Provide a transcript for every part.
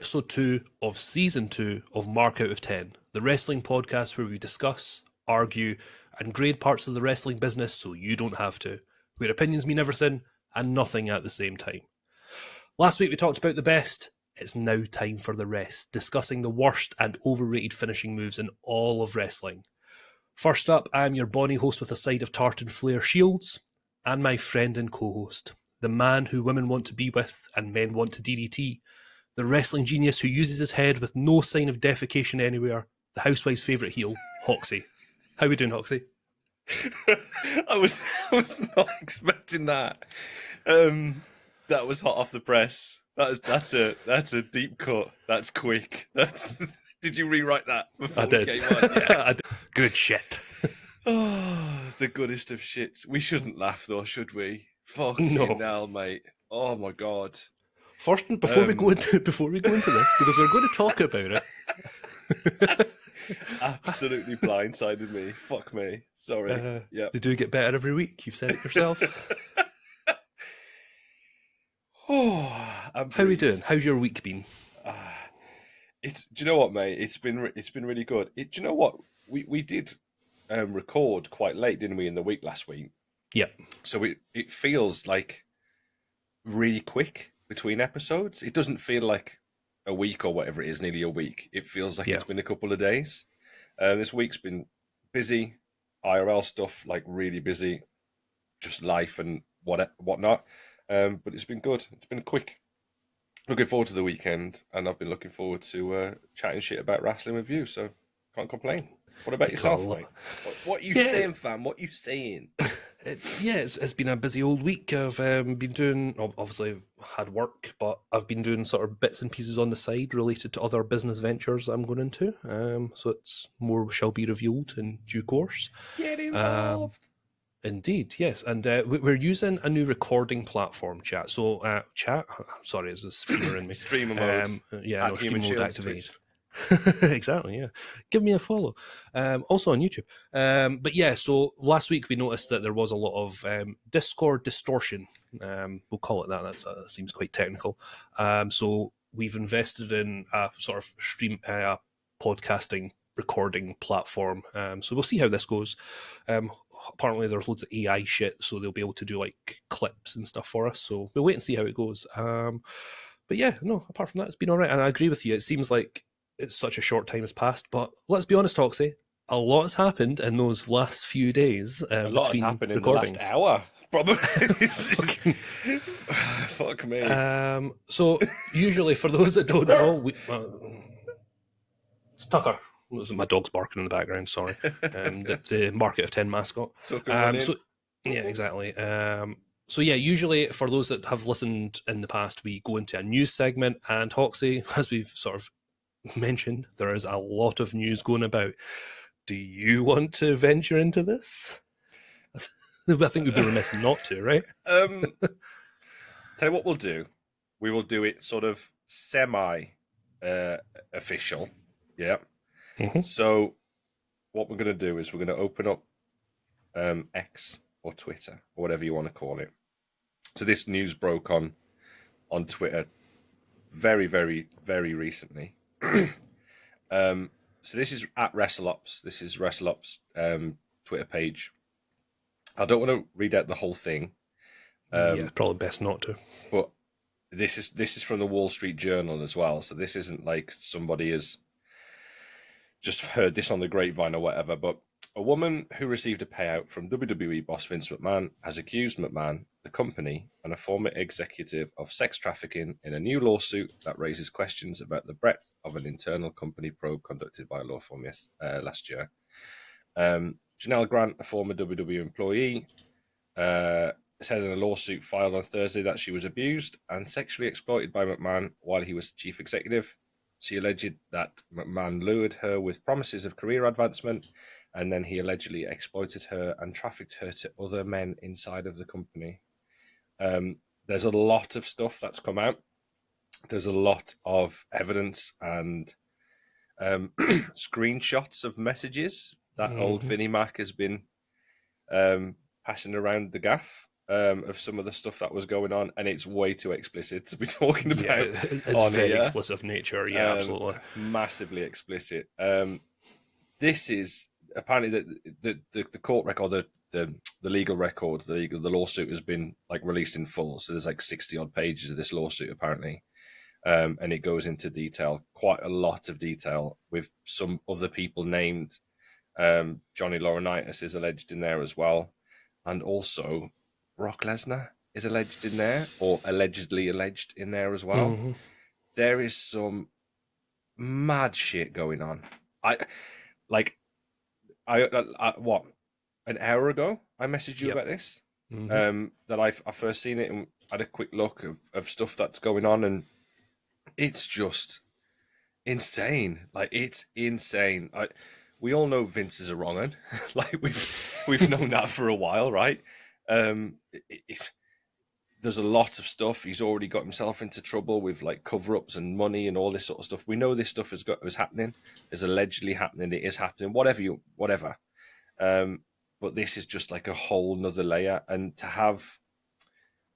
episode 2 of season 2 of Mark Out of 10, the wrestling podcast where we discuss, argue, and grade parts of the wrestling business so you don't have to, where opinions mean everything and nothing at the same time. Last week we talked about the best. It's now time for the rest, discussing the worst and overrated finishing moves in all of wrestling. First up, I am your Bonnie host with a side of tartan flare shields, and my friend and co-host, the man who women want to be with and men want to DDT, the wrestling genius who uses his head with no sign of defecation anywhere, the housewife's favourite heel, Hoxie. How we doing, Hoxie? I was not expecting that. That was hot off the press. That's a deep cut. That's quick. Did you rewrite that before we came on? Yeah. I did. Good shit. Oh, the goodest of shits. We shouldn't laugh though, should we? Fucking hell, mate. Oh my god. First, before we go into this, because we're going to talk about it. Absolutely blindsided me. Fuck me. Sorry. Yeah. They do get better every week. You've said it yourself. How are we doing? How's your week been? Do you know what, mate? It's been really good. Do you know what? We did record quite late, didn't we, in the week last week? Yeah. So it feels like really quick between episodes. It doesn't feel like a week or whatever it is, nearly a week. It feels like it's been a couple of days. This week's been busy, IRL stuff, like really busy, just life and whatnot. But it's been good. It's been quick. Looking forward to the weekend, and I've been looking forward to chatting shit about wrestling with you, so can't complain. What about yourself, mate? What you saying, fam? What you saying? It's been a busy old week. I've been doing, obviously I've had work, but I've been doing sort of bits and pieces on the side related to other business ventures that I'm going into. So it's more shall be revealed in due course. Get involved. Indeed, yes. And we're using a new recording platform, chat. So, sorry, there's a streamer in me. Streamer mode. Streamer mode activated. Exactly, yeah. Give me a follow. Also on YouTube. But yeah, so last week we noticed that there was a lot of Discord distortion. We'll call it that. That seems quite technical. So we've invested in a sort of stream podcasting recording platform. So we'll see how this goes. Apparently there's loads of AI shit, so they'll be able to do like clips and stuff for us. So we'll wait and see how it goes. But yeah, no, apart from that, it's been all right. And I agree with you. It seems like it's such a short time has passed, but let's be honest, Hoxie, a lot has happened in those last few days. A lot has happened in the last hour, probably. Fuck me. So usually, for those that don't know, it's Tucker. My dog's barking in the background. Sorry, the Mark Out of 10 mascot. Yeah, exactly. So yeah, usually for those that have listened in the past, we go into a news segment, and Hoxie, as we've sort of mentioned, there is a lot of news going about. Do you want to venture into this? I think we'd be remiss not to, right? Tell you what we'll do. We will do it sort of semi official. Yeah. Mm-hmm. So what we're going to do is we're going to open up X or Twitter or whatever you want to call it. So this news broke on Twitter very, very, very recently. So this is at WrestleOps. This is WrestleOps Twitter page. I don't want to read out the whole thing. Yeah, probably best not to. But this is from the Wall Street Journal as well. So this isn't like somebody has just heard this on the grapevine or whatever. But a woman who received a payout from WWE boss Vince McMahon has accused McMahon, the company, and a former executive of sex trafficking in a new lawsuit that raises questions about the breadth of an internal company probe conducted by a law firm last year. Janelle Grant, a former WWE employee, said in a lawsuit filed on Thursday that she was abused and sexually exploited by McMahon while he was chief executive. She alleged that McMahon lured her with promises of career advancement, and then he allegedly exploited her and trafficked her to other men inside of the company. There's a lot of stuff that's come out. There's a lot of evidence and screenshots of messages that old Vinnie Mac has been passing around the gaff. of some of the stuff that was going on, and it's way too explicit to be talking Yeah, about it's on very here. explicit of nature. Yeah, absolutely. Massively explicit. This is apparently the court record, the legal record, the lawsuit has been like released in full. So there's like 60 odd pages of this lawsuit apparently, and it goes into detail, quite a lot of detail, with some other people named. Johnny Laurinaitis is alleged in there as well, and also Brock Lesnar is alleged in there, or allegedly alleged in there as well. Mm-hmm. There is some mad shit going on. I like I what, an hour ago I messaged you Yep. about this. Mm-hmm. That I first seen it and had a quick look of stuff that's going on, and it's just insane. Like, it's insane. We all know Vince is a wrong un. Like, we've known that for a while, right? There's a lot of stuff. He's already got himself into trouble with like cover-ups and money and all this sort of stuff. We know this stuff is happening, is allegedly happening. It is happening. Whatever. Um, but this is just like a whole nother layer, and to have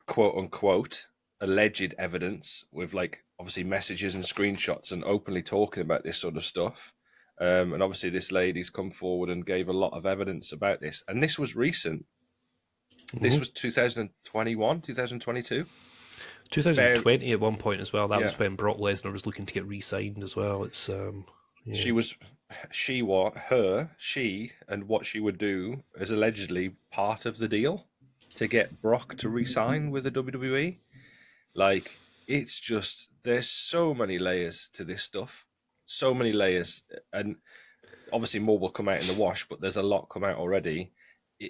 quote unquote alleged evidence with like obviously messages and screenshots and openly talking about this sort of stuff. And obviously this lady's come forward and gave a lot of evidence about this. And this was recent. This Mm-hmm. was 2021, 2022. 2020 at one point as well. That Yeah. was when Brock Lesnar was looking to get re-signed as well. It's yeah. She was, she and what she would do is allegedly part of the deal to get Brock to re-sign with the WWE. Like, it's just, there's so many layers to this stuff, so many layers, and obviously more will come out in the wash, but there's a lot come out already.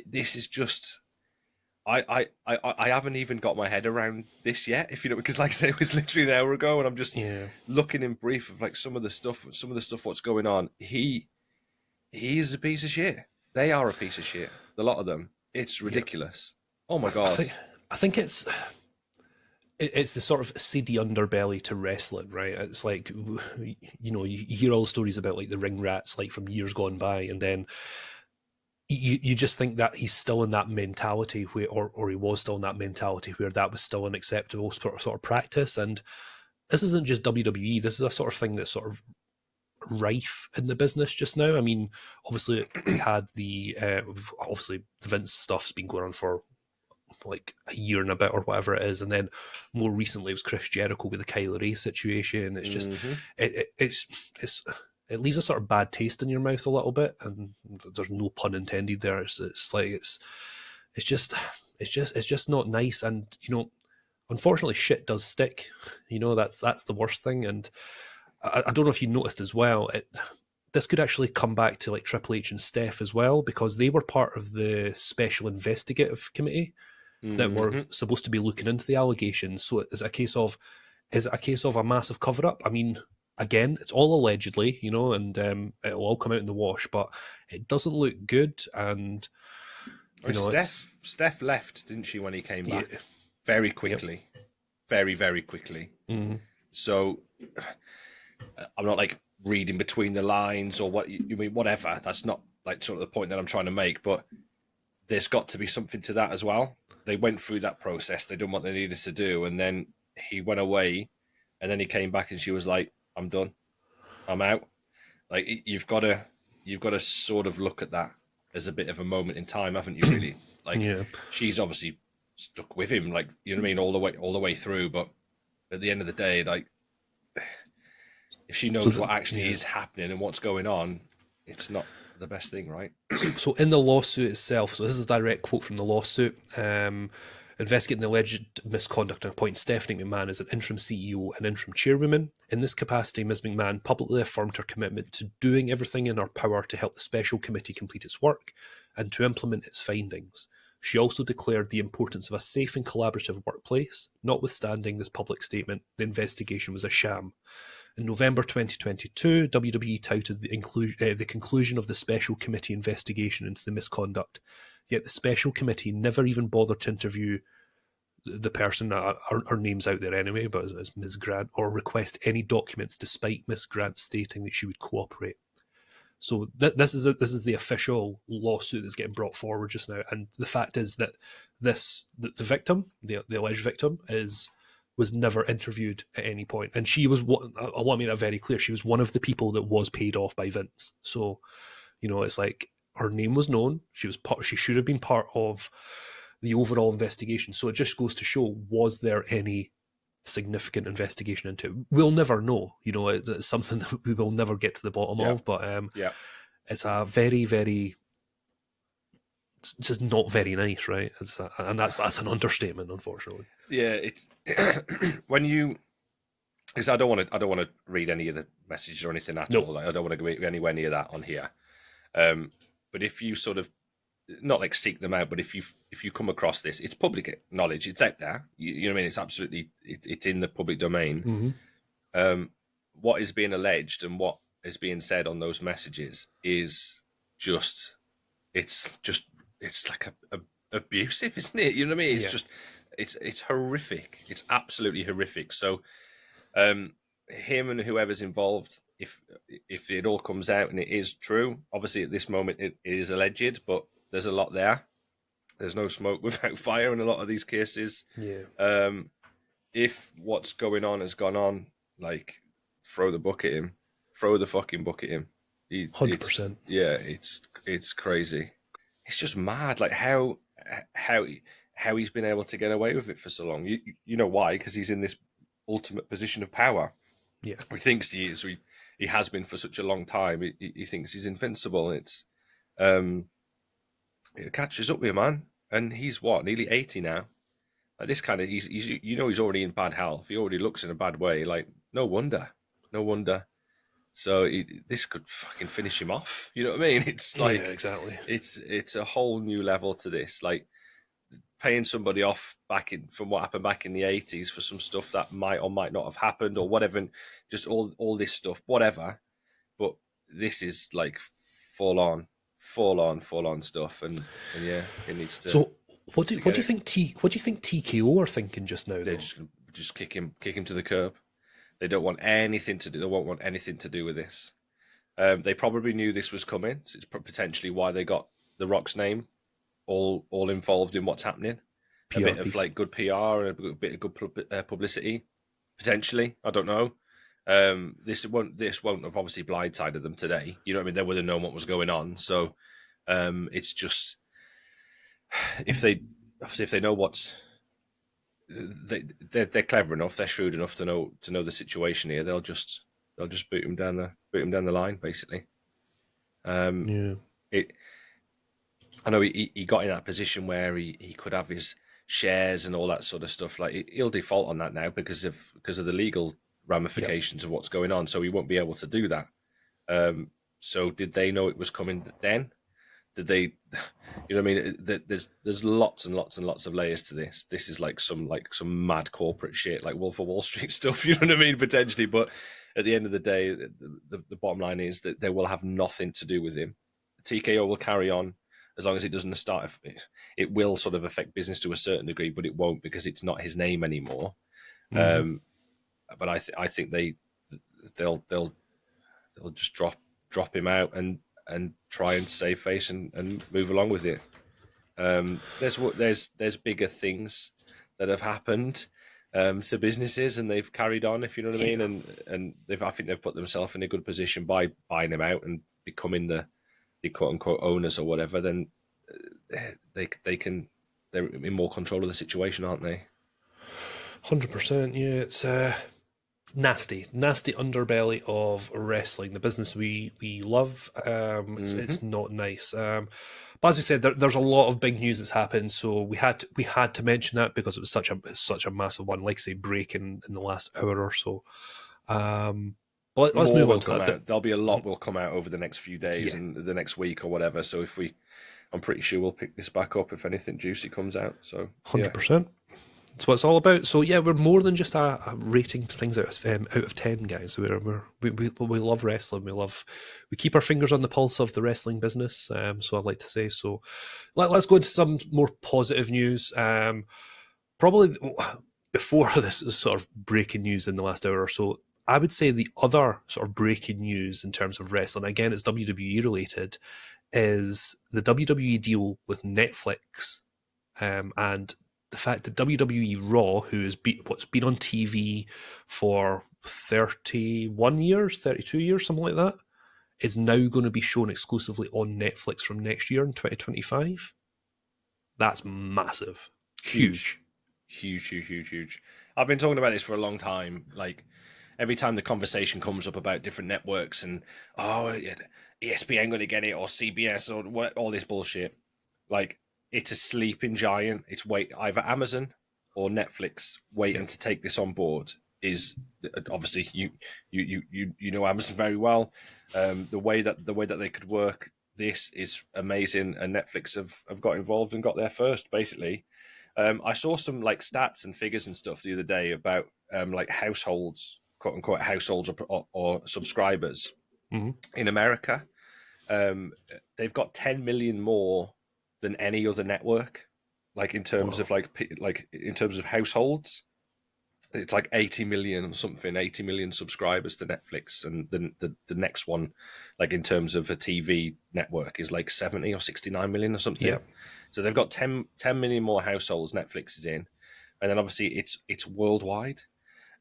This is just, I haven't even got my head around this yet, if you know, because like I said, it was literally an hour ago, and I'm just Yeah. looking in brief of like some of the stuff, what's going on. He's a piece of shit. They are a piece of shit. A lot of them. It's Yeah. ridiculous. Oh my I god. think I think it's the sort of seedy underbelly to wrestling, right? It's like, you hear all the stories about like the ring rats, like from years gone by, and then you just think that he's still in that mentality where, or he was still in that mentality where that was still an acceptable sort of practice. And this isn't just WWE. This is a sort of thing that's sort of rife in the business just now. I mean, obviously we had obviously the Vince stuff's been going on for like a year and a bit or whatever it is, and then more recently it was Chris Jericho with the Kylie Ray situation. It's just it's it leaves a sort of bad taste in your mouth a little bit, and there's no pun intended there. It's like it's just not nice, and unfortunately shit does stick. That's the worst thing. And I don't know if you noticed as well, this could actually come back to like Triple H and Steph as well, because they were part of the special investigative committee that were supposed to be looking into the allegations. So is it a case of a massive cover up? I mean, again, it's all allegedly, and it'll all come out in the wash, but it doesn't look good. And Steph left, didn't she, when he came back? Yeah. Very Yep. quickly. Very, very quickly. Mm-hmm. So I'm not like reading between the lines or what you mean, whatever. That's not like sort of the point that I'm trying to make, but there's got to be something to that as well. They went through that process, they done what they needed to do, and then he went away, and then he came back and she was like, I'm done. I'm out. Like, you've got to sort of look at that as a bit of a moment in time, haven't you, really? Like, Yeah. she's obviously stuck with him, like, you know what I mean, all the way through, but at the end of the day, like, if she knows what actually is happening and what's going on, it's not the best thing, right? So in the lawsuit itself, so this is a direct quote from the lawsuit, investigating the alleged misconduct and appointing Stephanie McMahon as an interim CEO and interim chairwoman. In this capacity, Ms. McMahon publicly affirmed her commitment to doing everything in her power to help the special committee complete its work and to implement its findings. She also declared the importance of a safe and collaborative workplace. Notwithstanding this public statement, the investigation was a sham. In November 2022, WWE touted the conclusion of the special committee investigation into the misconduct, yet the special committee never even bothered to interview the person, her name's out there anyway, but as Ms. Grant, or request any documents despite Ms. Grant stating that she would cooperate. So this is the official lawsuit that's getting brought forward just now, and the fact is that the victim, the alleged victim, was never interviewed at any point, and she was what I want to make that very clear. She was one of the people that was paid off by Vince. So, it's like her name was known. She should have been part of the overall investigation. So it just goes to show: was there any significant investigation into it? We'll never know. It's something that we will never get to the bottom of. But it's a very, very, it's just not very nice, right? And that's an understatement, unfortunately. Yeah, it's when you, because I don't want to read any of the messages or anything at all. Like, I don't want to go anywhere near that on here. But if you sort of not like seek them out, but if you come across this, it's public knowledge. It's out there. You know what I mean? It's absolutely it's in the public domain. Mm-hmm. What is being alleged and what is being said on those messages is just it's like a abusive, isn't it? You know what I mean? It's just it's horrific. It's absolutely horrific. So him and whoever's involved, if it all comes out and it is true, obviously at this moment it is alleged, but there's a lot there. There's no smoke without fire in a lot of these cases. Yeah. If what's going on has gone on, like throw the book at him, throw the fucking book at him. 100%. Yeah, it's crazy. It's just mad, like how he's been able to get away with it for so long. You know why? Because he's in this ultimate position of power. Yeah, he thinks he is. He has been for such a long time. He thinks he's invincible. It's it catches up with him, man. And he's what, nearly 80 now. Like this kind of, he's he's already in bad health. He already looks in a bad way. Like no wonder. So this could fucking finish him off. You know what I mean? It's like exactly. It's a whole new level to this. Like paying somebody off from what happened back in the 80s for some stuff that might or might not have happened or whatever. And just all this stuff, whatever. But this is like full on stuff. And yeah, it needs to. So what do you think TKO are thinking just now? They're just kick him to the curb. They don't want anything to do. They won't want anything to do with this. They probably knew this was coming. So it's potentially why they got The Rock's name all involved in what's happening. PR a bit piece. Of like good PR and a bit of good publicity. Potentially, I don't know. This won't have obviously blindsided them today. You know what I mean? They would have known what was going on. So it's just if they know what's. They're clever enough, they're shrewd enough to know the situation here. They'll just boot him down the line, basically. Yeah. I know he got in that position where he could have his shares and all that sort of stuff. Like he'll default on that now because of the legal ramifications of what's going on. So he won't be able to do that. So did they know it was coming then? Did they? You know what I mean? There's lots and lots and lots of layers to this. This is like some mad corporate shit, like Wolf of Wall Street stuff. You know what I mean? Potentially, but at the end of the day, the bottom line is that they will have nothing to do with him. TKO will carry on as long as it doesn't start. It will sort of affect business to a certain degree, but it won't because it's not his name anymore. Mm-hmm. But I think they'll just drop him out and try and save face and move along with it. There's bigger things that have happened to businesses and they've carried on, if you know what I mean. And I think they've put themselves in a good position by buying him out and becoming the quote unquote owners or whatever. Then they're in more control of the situation, aren't they? 100%. Yeah, it's nasty underbelly of wrestling, the business we love. It's not nice. But as we said, there's a lot of big news that's happened, so we had to mention that because it was such a massive one. Like I say, break in the last hour or so. But let's move on to that. There'll be a lot will come out over the next few days and the next week or whatever. So I'm pretty sure we'll pick this back up if anything juicy comes out. So 100%. That's what it's all about. So yeah, we're more than just a rating things out of 10, guys. We love wrestling. We keep our fingers on the pulse of the wrestling business. So I'd like to say so. Let's go into some more positive news. Probably before this sort of breaking news in the last hour or so, I would say the other sort of breaking news in terms of wrestling, again, it's WWE related, is the WWE deal with Netflix, and the fact that WWE Raw, who has what's been on TV for 31 years, 32 years, something like that, is now going to be shown exclusively on Netflix from next year in 2025. That's massive. Huge. Huge. I've been talking about this for a long time. Like, every time the conversation comes up about different networks and, oh, yeah, ESPN going to get it, or CBS, or what, all this bullshit, like, it's a sleeping giant. It's either Amazon or Netflix waiting to take this on board. Is obviously you know Amazon very well. The way that they could work this is amazing, and Netflix have got involved and got there first, basically. I saw some like stats and figures and stuff the other day about like households, quote unquote households, or subscribers in America. They've got 10 million more than any other network. Like in terms of like in terms of households, it's like 80 million or something, 80 million subscribers to Netflix, and the next one, like in terms of a TV network, is like 70 or 69 million or something. Yeah. So they've got 10 million more households Netflix is in, and then obviously it's worldwide.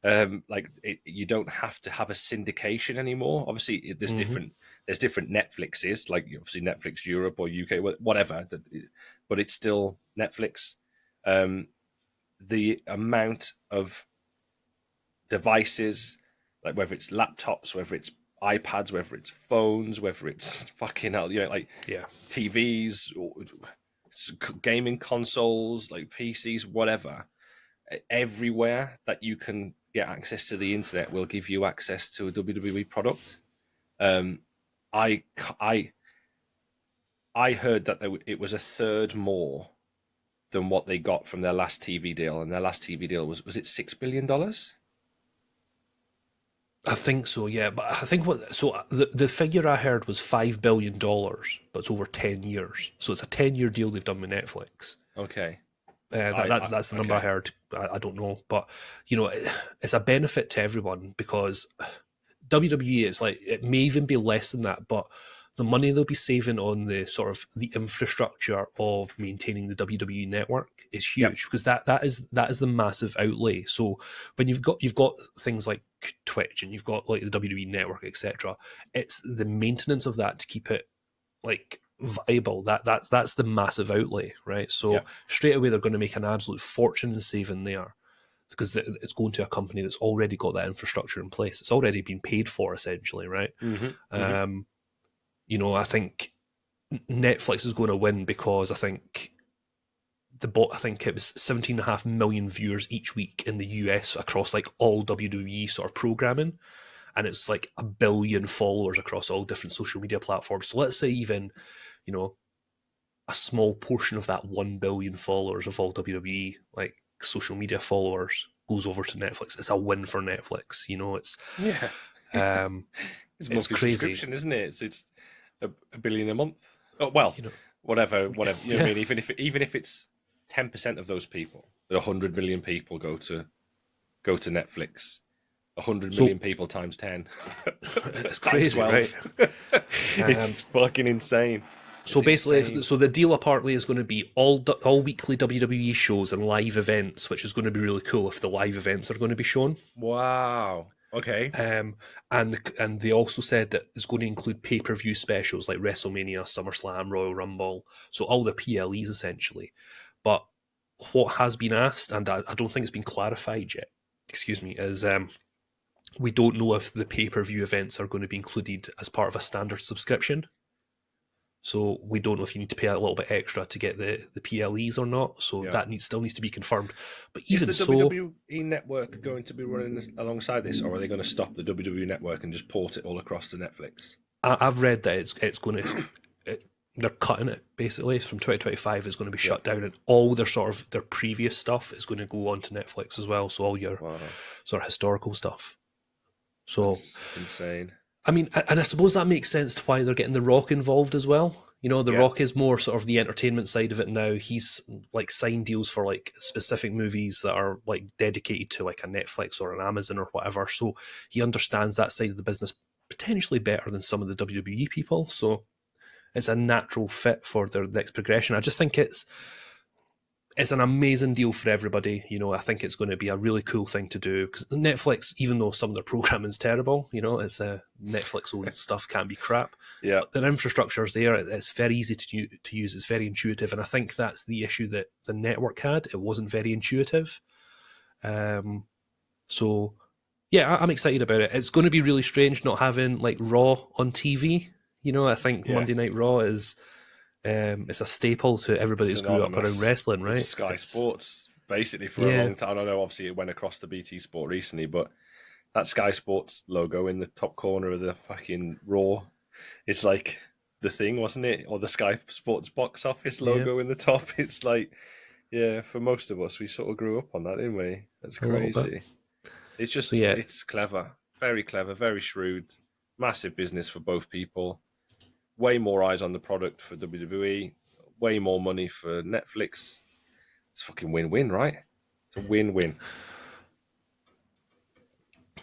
You don't have to have a syndication anymore. Obviously, there's different Netflixes, like obviously Netflix Europe or UK, whatever, but it's still Netflix. The amount of devices, like whether it's laptops, whether it's iPads, whether it's phones, whether it's fucking hell, like TVs, or gaming consoles, like PCs, whatever. Everywhere that you can get access to the internet will give you access to a WWE product. I heard that it was a third more than what they got from their last TV deal, and their last TV deal was it $6 billion? I think so, yeah. But I think the figure I heard was $5 billion, but it's over 10 years. So it's a 10-year deal they've done with Netflix. Okay. That's the number I heard. I don't know, but it's a benefit to everyone, because WWE is like, it may even be less than that, but the money they'll be saving on the sort of the infrastructure of maintaining the WWE network is huge, because that is the massive outlay. So when you've got things like Twitch and you've got like the WWE network, etc., it's the maintenance of that to keep it like viable. That's the massive outlay, right? So straight away they're going to make an absolute fortune in saving there, because it's going to a company that's already got that infrastructure in place. It's already been paid for, essentially, right? I think Netflix is going to win, because I think it was 17.5 million viewers each week in the US across like all WWE sort of programming, and it's like 1 billion followers across all different social media platforms. So let's say even a small portion of that 1 billion followers of all WWE like social media followers goes over to Netflix. It's a win for Netflix. It's it's a monthly crazy, subscription, isn't it? It's a billion a month. Oh well, whatever. You know what I mean? Even if it's 10% of those people, 100 million people go to Netflix. 100 million people times 10. It's crazy, right? It's fucking insane. So basically, so the deal apparently is going to be all weekly WWE shows and live events, which is going to be really cool if the live events are going to be shown. Wow. Okay. And they also said that it's going to include pay-per-view specials like WrestleMania, SummerSlam, Royal Rumble, so all the PLEs essentially. But what has been asked, and I don't think it's been clarified yet, is we don't know if the pay-per-view events are going to be included as part of a standard subscription. So we don't know if you need to pay a little bit extra to get the PLEs or not. So that still needs to be confirmed. But even is the WWE network going to be running alongside this, or are they going to stop the WWE network and just port it all across to Netflix? I've read that it's going to they're cutting it basically from 2025. Is going to be shut down, and all their previous stuff is going to go on to Netflix as well. So all your sort of historical stuff. So that's insane. I mean, and I suppose that makes sense to why they're getting The Rock involved as well, You know, The Yeah. Rock is more sort of the entertainment side of it now. He's like signed deals for like specific movies that are like dedicated to like a Netflix or an Amazon or whatever. So he understands that side of the business potentially better than some of the WWE people. So it's a natural fit for their next progression. I just think it's an amazing deal for everybody. You know, I think it's going to be a really cool thing to do because Netflix, even though some of their programming's terrible, you know, it's Netflix own stuff can be crap. Yeah. But their infrastructure is there. It's very easy to use. It's very intuitive, and I think that's the issue that the network had. It wasn't very intuitive. So yeah, I'm excited about it. It's going to be really strange not having like Raw on TV. You know, I think Yeah. Monday Night Raw is it's a staple to everybody that's grew up around Synonymous wrestling, with right? Sky It's Sports basically for a yeah, long time. I know obviously it went across to BT Sport recently, but that Sky Sports logo in the top corner of the fucking Raw, it's like the thing, wasn't it? Or the Sky Sports box office yeah, logo in the top. It's like, yeah, for most of us, we sort of grew up on that, didn't we? That's a little bit. crazy. It's So just, yeah, it's clever, very shrewd, massive business for both people. Way more eyes on the product for WWE, way more money for Netflix. It's fucking win-win, right? It's a win-win.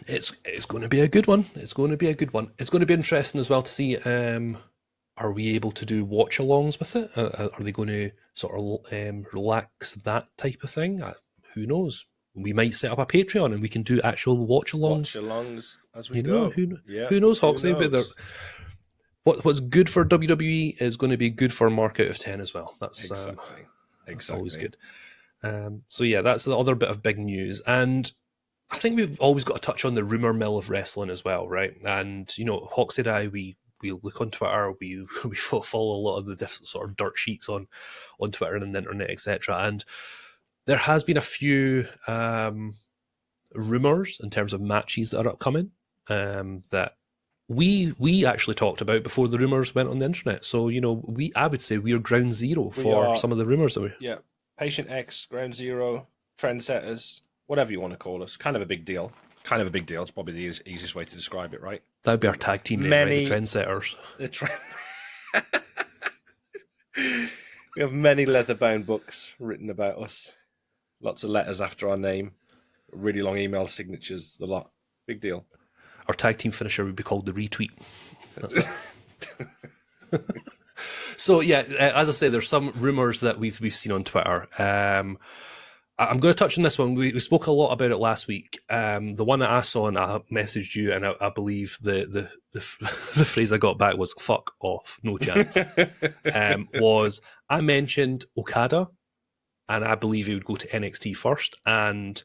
it's going to be a good one. It's going to be a good one. It's going to be interesting as well to see. Are we able to do watch-alongs with it? Are they going to sort of relax that type of thing? Who knows? We might set up a Patreon and we can do actual Watch watch-alongs. alongs as we You know, go. Yeah, who knows, who Hoxley? But knows? what's good for WWE is going to be good for a market of 10 as well. Exactly. That's always Exactly. good. So yeah, that's the other bit of big news. And I think we've always got to touch on the rumor mill of wrestling as well, right? And you know, Hoxie and I, we look on Twitter, we follow a lot of the different sort of dirt sheets on Twitter and the internet, etc. And there has been a few rumors in terms of matches that are upcoming that we actually talked about before the rumors went on the internet. So you know, I would say we are ground zero We for are, some of the rumors that we. yeah, Patient X, Ground Zero, trendsetters, whatever you want to call us. Kind of a big deal. Kind of a big deal. It's probably the easiest way to describe it, right? That'd be our tag team name, right? The Many, Trendsetters. the trend. We have many leather-bound books written about us. Lots of letters after our name. Really long email signatures. The lot. Big deal. Our tag team finisher would be called the Retweet. That's it. So yeah, as I say, there's some rumors that we've seen on Twitter. I'm going to touch on this one. We spoke a lot about it last week. The one that I saw and I messaged you, and I believe the the phrase I got back was "fuck off, no chance." Was I mentioned Okada, and I believe he would go to NXT first, and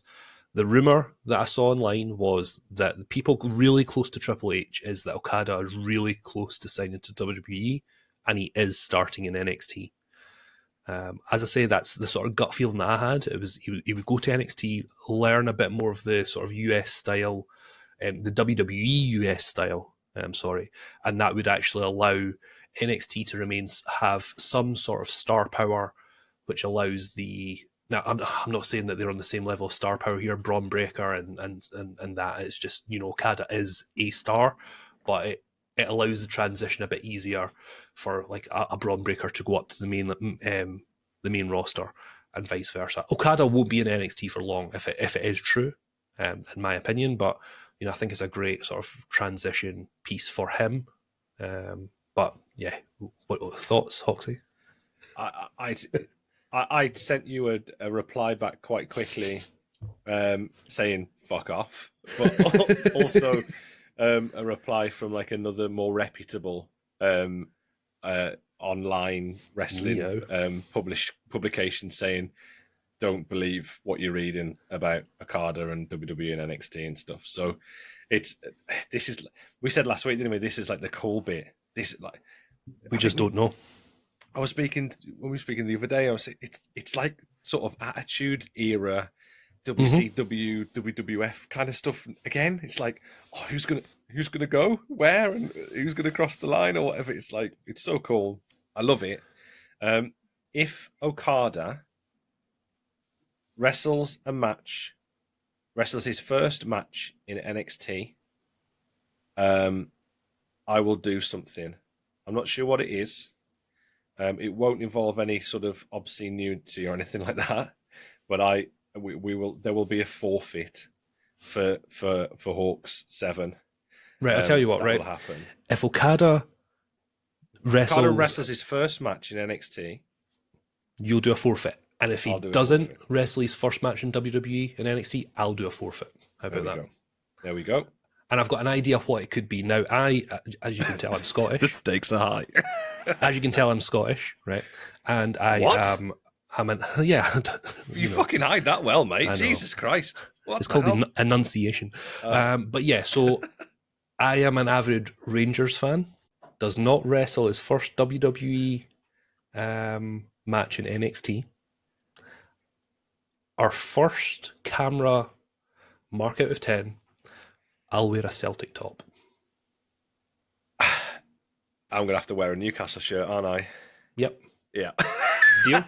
the rumor that I saw online was that the people really close to Triple H is that Okada is really close to signing to WWE, and he is starting in NXT. As I say, that's the sort of gut feeling that I had. It was he would go to NXT, learn a bit more of the sort of US style, the WWE US style. Sorry, and that would actually allow NXT to have some sort of star power, which allows the. Now, I'm not saying that they're on the same level of star power here, Braun Breaker and that. It's just, you know, Okada is a star, but it allows the transition a bit easier for like a Braun Breaker to go up to the main roster and vice versa. Okada won't be in NXT for long if it is true, in my opinion. But you know, I think it's a great sort of transition piece for him. But yeah, what thoughts, Hoxie? I, I, I sent you a reply back quite quickly saying fuck off, but also a reply from like another more reputable online wrestling Meow. publication saying don't believe what you're reading about Okada and WWE and NXT and stuff. So it's this is we said last week, didn't we? This is like the cool bit. This is like We I just think don't know. I was speaking when we were speaking the other day. I was it's like sort of Attitude Era, Mm-hmm. WCW, WWF kind of stuff again. It's like, oh, who's gonna go where and who's gonna cross the line or whatever. It's like it's so cool. I love it. If Okada wrestles his first match in NXT, I will do something. I'm not sure what it is. It won't involve any sort of obscene nudity or anything like that. But we will. There will be a forfeit for Hawks 7. Right, I'll tell you what, that right? will happen. If Okada Okada wrestles, wrestles his first match in NXT. you'll do a forfeit. And if he I'll do a doesn't forfeit. wrestle his first match in WWE and NXT, I'll do a forfeit. How There about we that? go. There we go. And I've got an idea of what it could be. Now, as you can tell, I'm Scottish. The stakes are high. As you can tell, I'm Scottish, right? And What? I'm an, yeah. You fucking hide that well, mate. I know. Jesus Christ. What It's the called hell? enunciation. Oh. But yeah, so I am an avid Rangers fan. Does not wrestle his first WWE match in NXT. Our first camera mark out of 10, I'll wear a Celtic top. I'm going to have to wear a Newcastle shirt, aren't I? Yep. Yeah. Deal?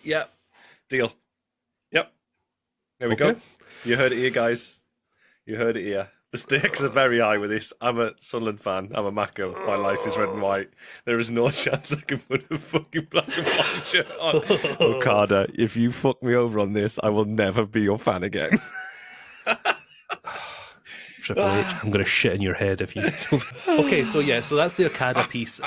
Yep. Deal. Yep. There we go. You heard it here, guys. You heard it here. The stakes are very high with this. I'm a Sunderland fan. I'm a Mako. My life is red and white. There is no chance I can put a fucking black and white shirt on. Okada, if you fuck me over on this, I will never be your fan again. Triple H, I'm going to shit in your head if you don't. Okay, so yeah, so that's the Okada piece.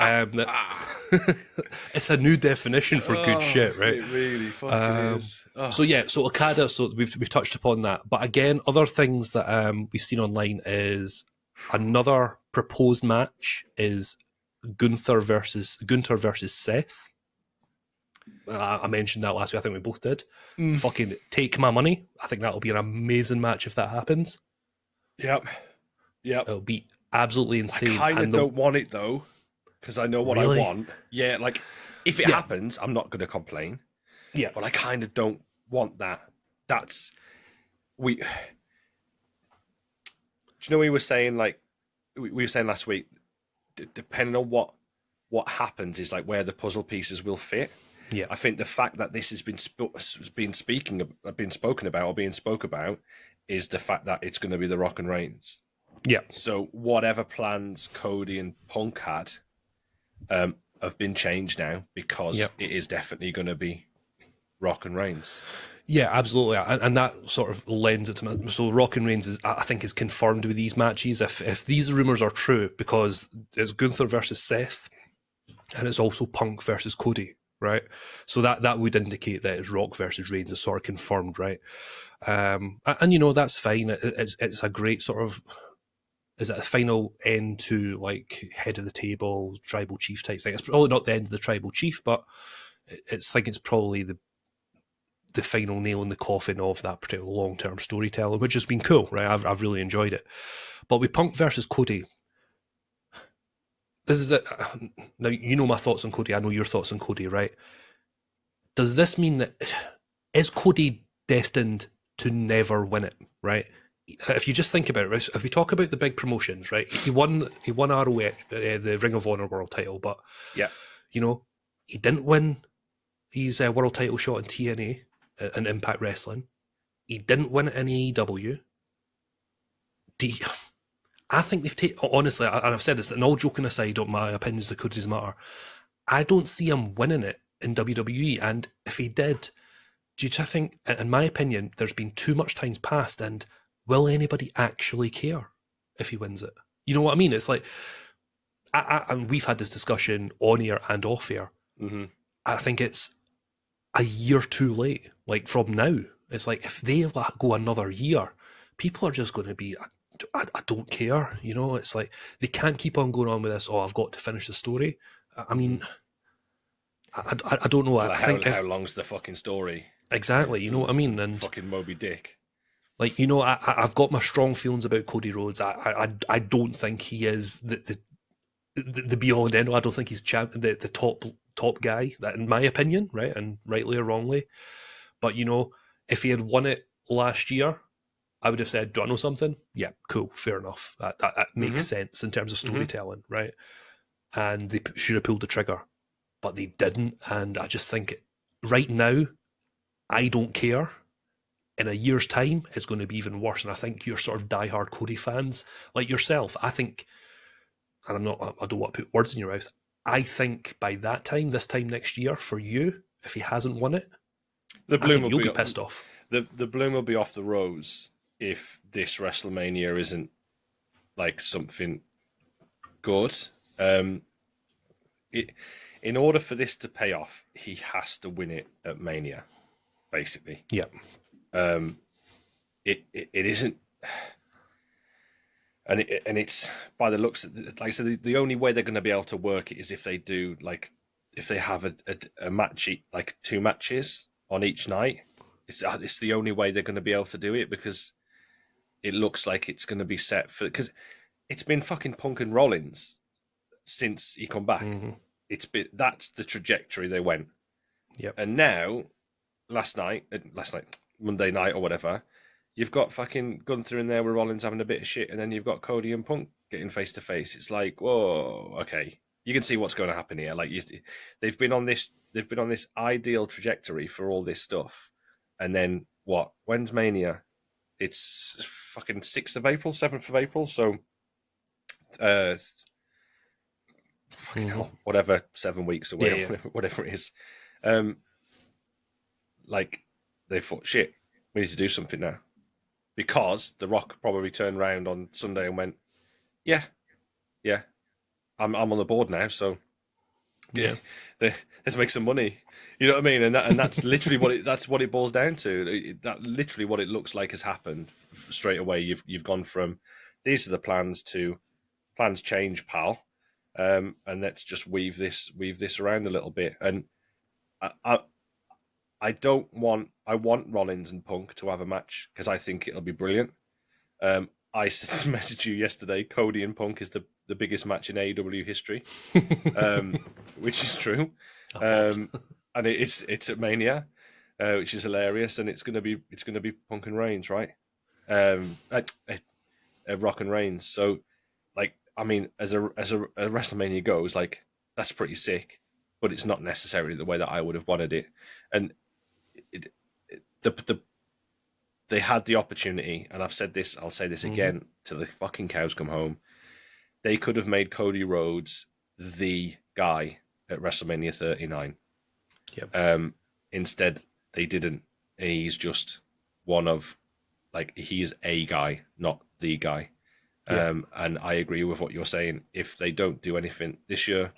It's a new definition for good shit, right? It really fucking is. Oh. So yeah, so Okada, so we've touched upon that. But again, other things that we've seen online is another proposed match is Gunther versus Seth. I mentioned that last week. I think we both did. Fucking take my money. I think that'll be an amazing match if that happens. Yep. It'll be absolutely insane. I kind of don't want it though, because I know what Really? I want. Yeah, like if it happens, I'm not going to complain. Yeah, but I kind of don't want that. That's we. Do you know we were saying like we were saying last week? Depending on what happens is like where the puzzle pieces will fit. Yeah, I think the fact that this has been spoken about or being spoke about is the fact that it's going to be the Rock and Reigns. Yeah. So whatever plans Cody and Punk had have been changed now because it is definitely going to be Rock and Reigns. Yeah, absolutely, and that sort of lends it to me. So Rock and Reigns, I think, is confirmed with these matches. If these rumors are true, because it's Gunther versus Seth, and it's also Punk versus Cody, right? So that would indicate that it's Rock versus Reigns is sort of confirmed, right? And you know that's fine. It's a great sort of. Is it a final end to like head of the table, tribal chief type thing? It's probably not the end of the tribal chief, but I think it's probably the final nail in the coffin of that particular long-term storytelling, which has been cool, right? I've really enjoyed it. But with Punk versus Cody, this is it. Now, you know my thoughts on Cody. I know your thoughts on Cody, right? Does this mean that is Cody destined to never win it, right? If you just think about it, if we talk about the big promotions, right? He won ROH, the Ring of Honor world title, but you know, he didn't win his world title shot in TNA and Impact Wrestling. He didn't win it in AEW. I think they've taken, honestly, and I've said this, and all joking aside on my opinions that Cody's matter, I don't see him winning it in WWE. And if he did, do you think, in my opinion, there's been too much time's passed, and will anybody actually care if he wins it? You know what I mean? It's like, and we've had this discussion on air and off air. Mm-hmm. I think it's a year too late. Like from now, it's like if they go another year, people are just going to be, I don't care. You know, it's like they can't keep on going on with this. Oh, I've got to finish the story. I mean, I don't know. Like I think how long's the fucking story? Exactly. You know what I mean? And fucking Moby Dick. Like, you know, I've got my strong feelings about Cody Rhodes. I don't think he is the be all and end all. I don't think he's the top guy. That, in my opinion, right, and rightly or wrongly. But you know, if he had won it last year, I would have said, "Do I know something?" Yeah, cool, fair enough. That makes sense in terms of storytelling, right? And they should have pulled the trigger, but they didn't. And I just think right now, I don't care. In a year's time, it's going to be even worse. And I think you're sort of diehard Cody fans like yourself. I think, and I don't want to put words in your mouth. I think by that time, this time next year, for you, if he hasn't won it, The I bloom think will you'll be be pissed off. the bloom will be off the rose if this WrestleMania isn't like something good. Um, in order for this to pay off, he has to win it at Mania, basically. Yeah. It isn't, and it's by the looks, like I said, the only way they're going to be able to work it is if they do if they have a match, like 2 matches on each night. It's the only way they're going to be able to do it, because it looks like it's going to be set for, because it's been fucking Punk and Rollins since he come back. Mm-hmm. That's the trajectory they went. Yep. And now, last night, Monday night or whatever, you've got fucking Gunther in there with Rollins having a bit of shit, and then you've got Cody and Punk getting face to face. It's like, whoa, okay, you can see what's going to happen here. Like they've been on this ideal trajectory for all this stuff, and then what? When's Mania? It's fucking 6th of April, 7th of April. So, fucking hell, whatever, 7 weeks away, Yeah. whatever it is. Like they thought, shit, we need to do something now, because The Rock probably turned around on Sunday and went, yeah, I'm on the board now, so Yeah. let's make some money. You know what I mean? And that's literally what it boils down to. That literally what it looks like has happened straight away. You've gone from these are the plans to plans change, pal, and let's just weave this around a little bit. And I want Rollins and Punk to have a match, because I think it'll be brilliant. I messaged you yesterday. Cody and Punk is the biggest match in AEW history, which is true. And it's at Mania, which is hilarious, and it's gonna be Punk and Reigns, right? Rock and Reigns. So, like, I mean, as a WrestleMania goes, like, that's pretty sick, but it's not necessarily the way that I would have wanted it. And they had the opportunity, and I've said this, I'll say this again, till the fucking cows come home. They could have made Cody Rhodes the guy at WrestleMania 39. Yep. Instead, they didn't. He's just one of, like, he's a guy, not the guy. Yeah. And I agree with what you're saying. If they don't do anything this year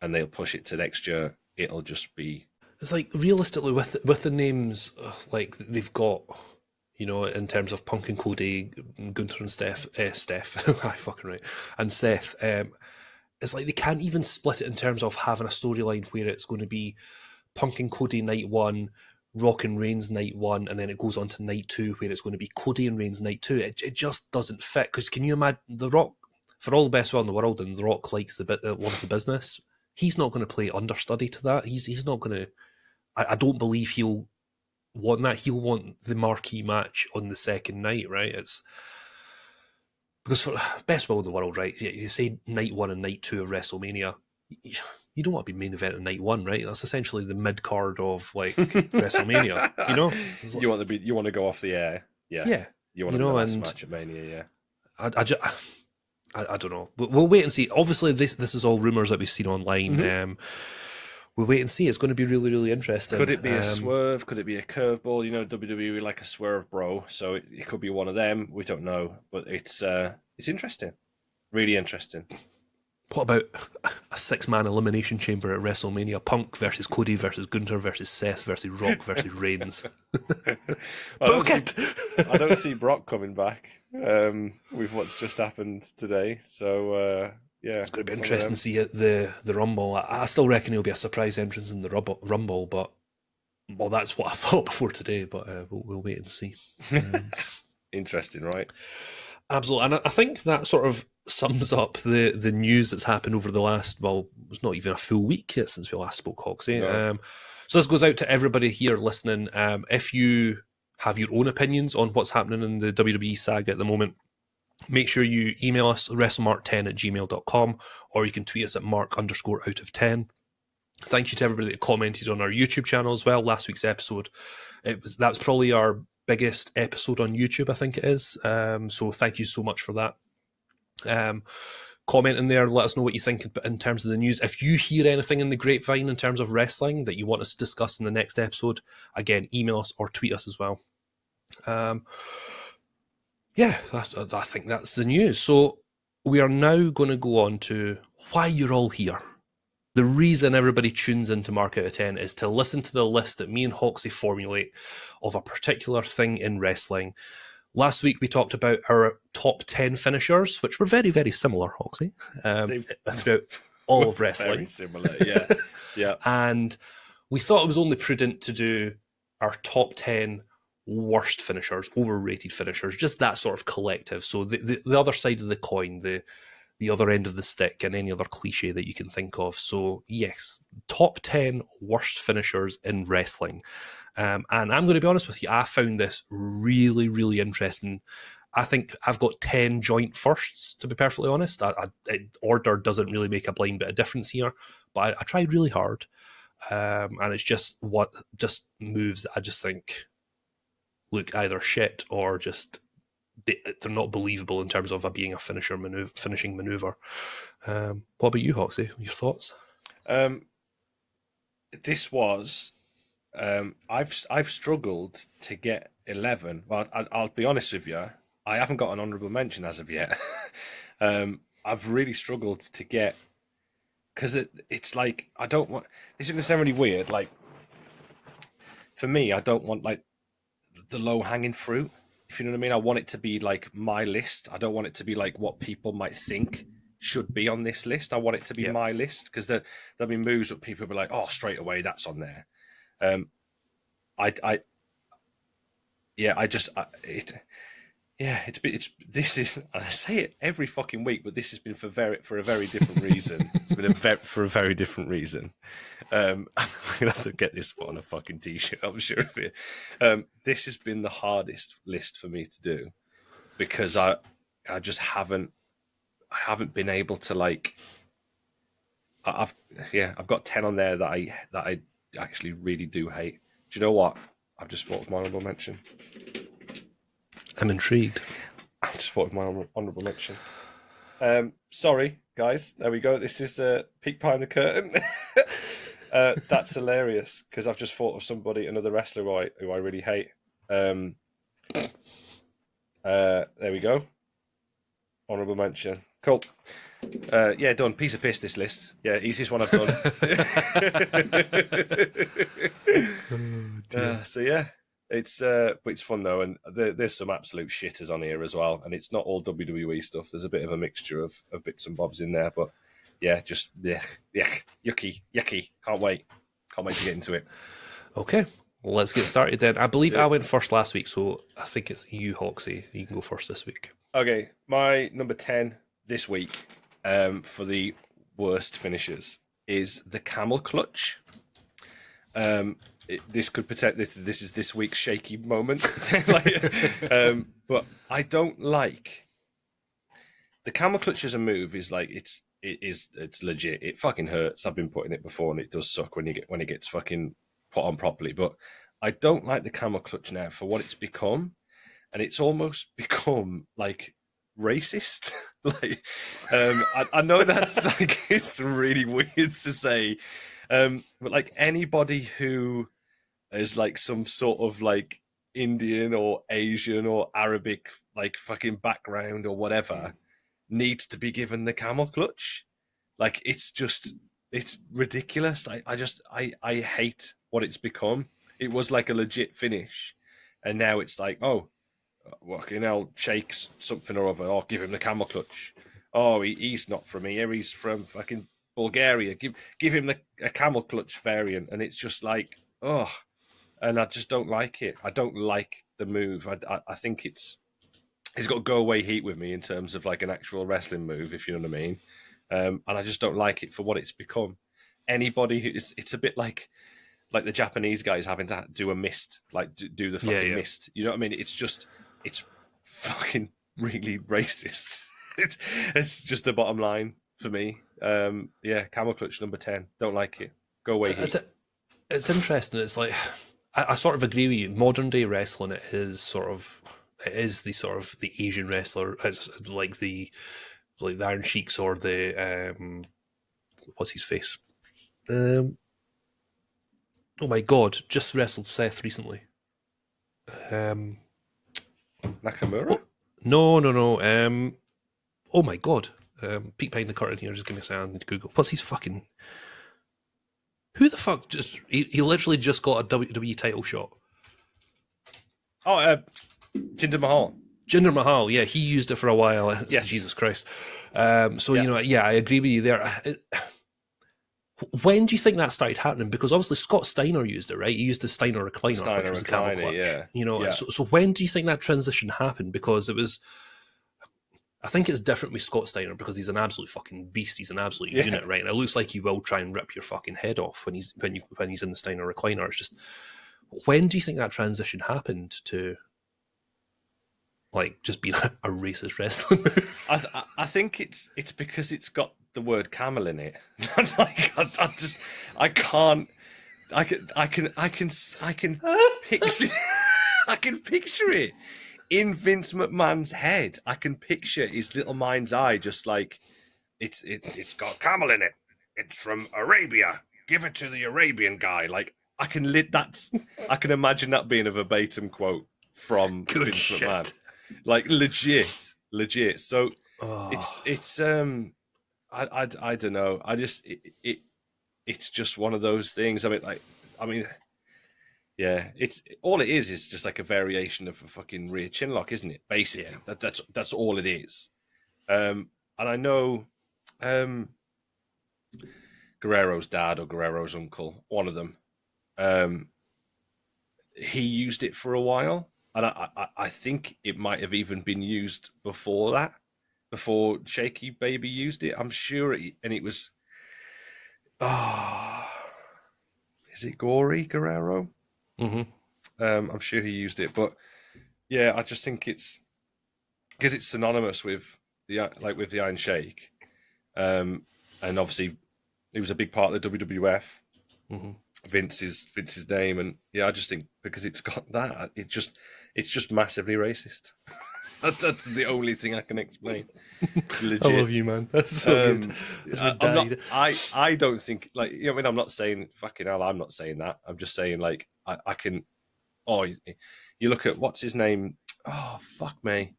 and they'll push it to next year, it'll just be. It's like, realistically, with the names like they've got, you know, in terms of Punk and Cody, Gunther and Steph, I fucking right, and Seth. It's like they can't even split it in terms of having a storyline where it's going to be Punk and Cody night 1, Rock and Reigns night 1, and then it goes on to night 2 where it's going to be Cody and Reigns night 2. It just doesn't fit, because can you imagine The Rock, for all the best will in the world, and The Rock likes loves the business, he's not going to play understudy to that. He's not going to. I don't believe he'll want that. He'll want the marquee match on the second night, right? It's because for best will in the world, right? You say night 1 and night 2 of WrestleMania, you don't want to be main event in night 1, right? That's essentially the mid card of like WrestleMania. You know, like, you want to go off the air, yeah. Yeah, You want to be the last match at Mania, yeah. I don't know. We'll wait and see. Obviously, this is all rumors that we've seen online. We'll wait and see. It's going to be really, really interesting. Could it be a swerve? Could it be a curveball? You know, WWE like a swerve, bro. So it could be one of them. We don't know, but it's interesting, really interesting. What about a 6-man elimination chamber at WrestleMania? Punk versus Cody versus Gunther versus Seth versus Rock versus Reigns. Book it! I don't see Brock coming back with what's just happened today. So yeah, it's going to be interesting to see the Rumble. I still reckon it'll be a surprise entrance in the Rumble, but well, that's what I thought before today. But we'll wait and see. Interesting, right? Absolutely, and I think that sort of sums up the news that's happened over the last, well, it's not even a full week yet since we last spoke, Hoxie. No. So this goes out to everybody here listening. If you have your own opinions on what's happening in the WWE saga at the moment, make sure you email us, wrestlemark10@gmail.com, or you can tweet us at mark_out of10. Thank you to everybody that commented on our YouTube channel as well. Last week's episode, that's probably our biggest episode on YouTube, I think it is. So thank you so much for that. comment in there. Let us know what you think in terms of the news. If you hear anything in the grapevine in terms of wrestling that you want us to discuss in the next episode, again, email us or tweet us as well. Yeah, I think that's the news. So we are now going to go on to why you're all here. The reason everybody tunes into Mark Out of 10 is to listen to the list that me and Hoxie formulate of a particular thing in wrestling. Last week we talked about our top 10 finishers, which were very, very similar, Hoxie, throughout all of wrestling. Very similar, yeah. Yeah. And we thought it was only prudent to do our top 10 worst finishers, overrated finishers, just that sort of collective. So the other side of the coin, the other end of the stick, and any other cliche that you can think of. So yes, top 10 worst finishers in wrestling. And I'm going to be honest with you, I found this really, really interesting. I think I've got 10 joint firsts, to be perfectly honest. Order doesn't really make a blind bit of difference here, but I tried really hard. And it's just moves that I just think look either shit or just they're not believable in terms of being a finishing maneuver. What about you, Hoxie? Your thoughts? This was I've struggled to get 11. Well, I'll be honest with you, I haven't got an honourable mention as of yet. I've really struggled to get, because it's like I don't want. This is going to sound really weird. Like for me, I don't want like the low hanging fruit. If you know what I mean, I want it to be like my list. I don't want it to be like what people might think should be on this list. I want it to be my list, because there'll be moves that people will be like, oh, straight away that's on there. This is, I say it every fucking week, but this has been for a very different reason. It's been for a very different reason. I'm gonna have to get this put on a fucking t-shirt, I'm sure of it. This has been the hardest list for me to do, because I just haven't been able to like. I've got 10 on there that I actually really do hate. Do you know what? I've just thought of my honourable mention. I'm intrigued. I just thought of my honourable mention. Sorry, guys. There we go. This is peek behind the curtain. That's hilarious, because I've just thought of another wrestler who I really hate. There we go. Honourable mention. Cool. Done. Piece of piss, this list. Yeah, easiest one I've done. So yeah, it's fun though, and there's some absolute shitters on here as well, and it's not all WWE stuff. There's a bit of a mixture of bits and bobs in there, but yeah, just yucky. Can't wait to get into it. Okay, well, let's get started then. I believe I went first last week, so I think it's you, Hoxie. You can go first this week. Okay, my number 10 this week, for the worst finishers, is the camel clutch. This could protect this is this week's shaky moment. But I don't like the camel clutch as a move. Is like it's legit. It fucking hurts. I've been putting it before, and it does suck when it gets fucking put on properly. But I don't like the camel clutch now for what it's become, and it's almost become like racist. Like I know that's like, it's really weird to say, but like anybody who is like some sort of like Indian or Asian or Arabic like fucking background or whatever needs to be given the camel clutch. Like it's ridiculous. I hate what it's become. It was like a legit finish, and now it's like, oh, fucking hell, shake something or other. Oh, give him the camel clutch. Oh, he's not from here. He's from fucking Bulgaria. Give him a camel clutch variant. And it's just like, oh, and I just don't like it. I don't like the move. I think it's got go away heat with me in terms of like an actual wrestling move, if you know what I mean. And I just don't like it for what it's become. Anybody who it's a bit like the Japanese guys having to do a mist, like do the fucking mist. You know what I mean? It's fucking really racist. It's just the bottom line for me. Camel clutch number 10. Don't like it. Go away. It's interesting. It's like I sort of agree with you. Modern day wrestling, it is the sort of the Asian wrestler. It's like the like the Iron Sheiks or the what's his face? Um, oh my god, just wrestled Seth recently. Um, Nakamura? oh, no. Oh my god. Peek behind the curtain here. Just give me a second. I need to Google. What's his fucking? Who the fuck just? He literally just got a WWE title shot. Oh, Jinder Mahal. Jinder Mahal, yeah, he used it for a while. Yes. Jesus Christ. So Yeah. you know, yeah, I agree with you there. When do you think that started happening? Because obviously Scott Steiner used it, right? He used the Steiner recliner, Steiner which was a camel recliner, clutch. yeah. You know, Yeah. so when do you think that transition happened? Because it was, I think it's different with Scott Steiner because he's an absolute fucking beast. He's an absolute Yeah. unit, right? And it looks like he will try and rip your fucking head off when he's in the Steiner recliner. It's just, when do you think that transition happened to like just being a racist wrestling move? I think it's because it's got the word camel in it. Like I can't I can picture I can picture it in Vince McMahon's head. I can picture his little mind's eye just like it's got camel in it. It's from Arabia. Give it to the Arabian guy. Like I can imagine that being a verbatim quote from Good Vince shit. McMahon. Like legit. So Oh. it's I don't know. It's just one of those things. I mean, yeah. It's all it is just like a variation of a fucking rear chin lock, isn't it? Basically, Yeah. that's all it is. And I know, Guerrero's dad or Guerrero's uncle, one of them, um, he used it for a while, and I think it might have even been used before that, before Shaky Baby used it. I'm sure and it was. Ah, is it Gory Guerrero? Mm-hmm. I'm sure he used it, but yeah, I just think it's because it's synonymous with with the Iron Shake, and obviously it was a big part of the WWF. Mm-hmm. Vince's name, and yeah, I just think because it's got that, it's just massively racist. That's the only thing I can explain. Legit. I love you, man. That's so good. That's my I'm not. daddy. I don't think like you know. I mean, I'm not saying fucking hell. I'm not saying that. I'm just saying like I can. Oh, you look at what's his name. Oh fuck me.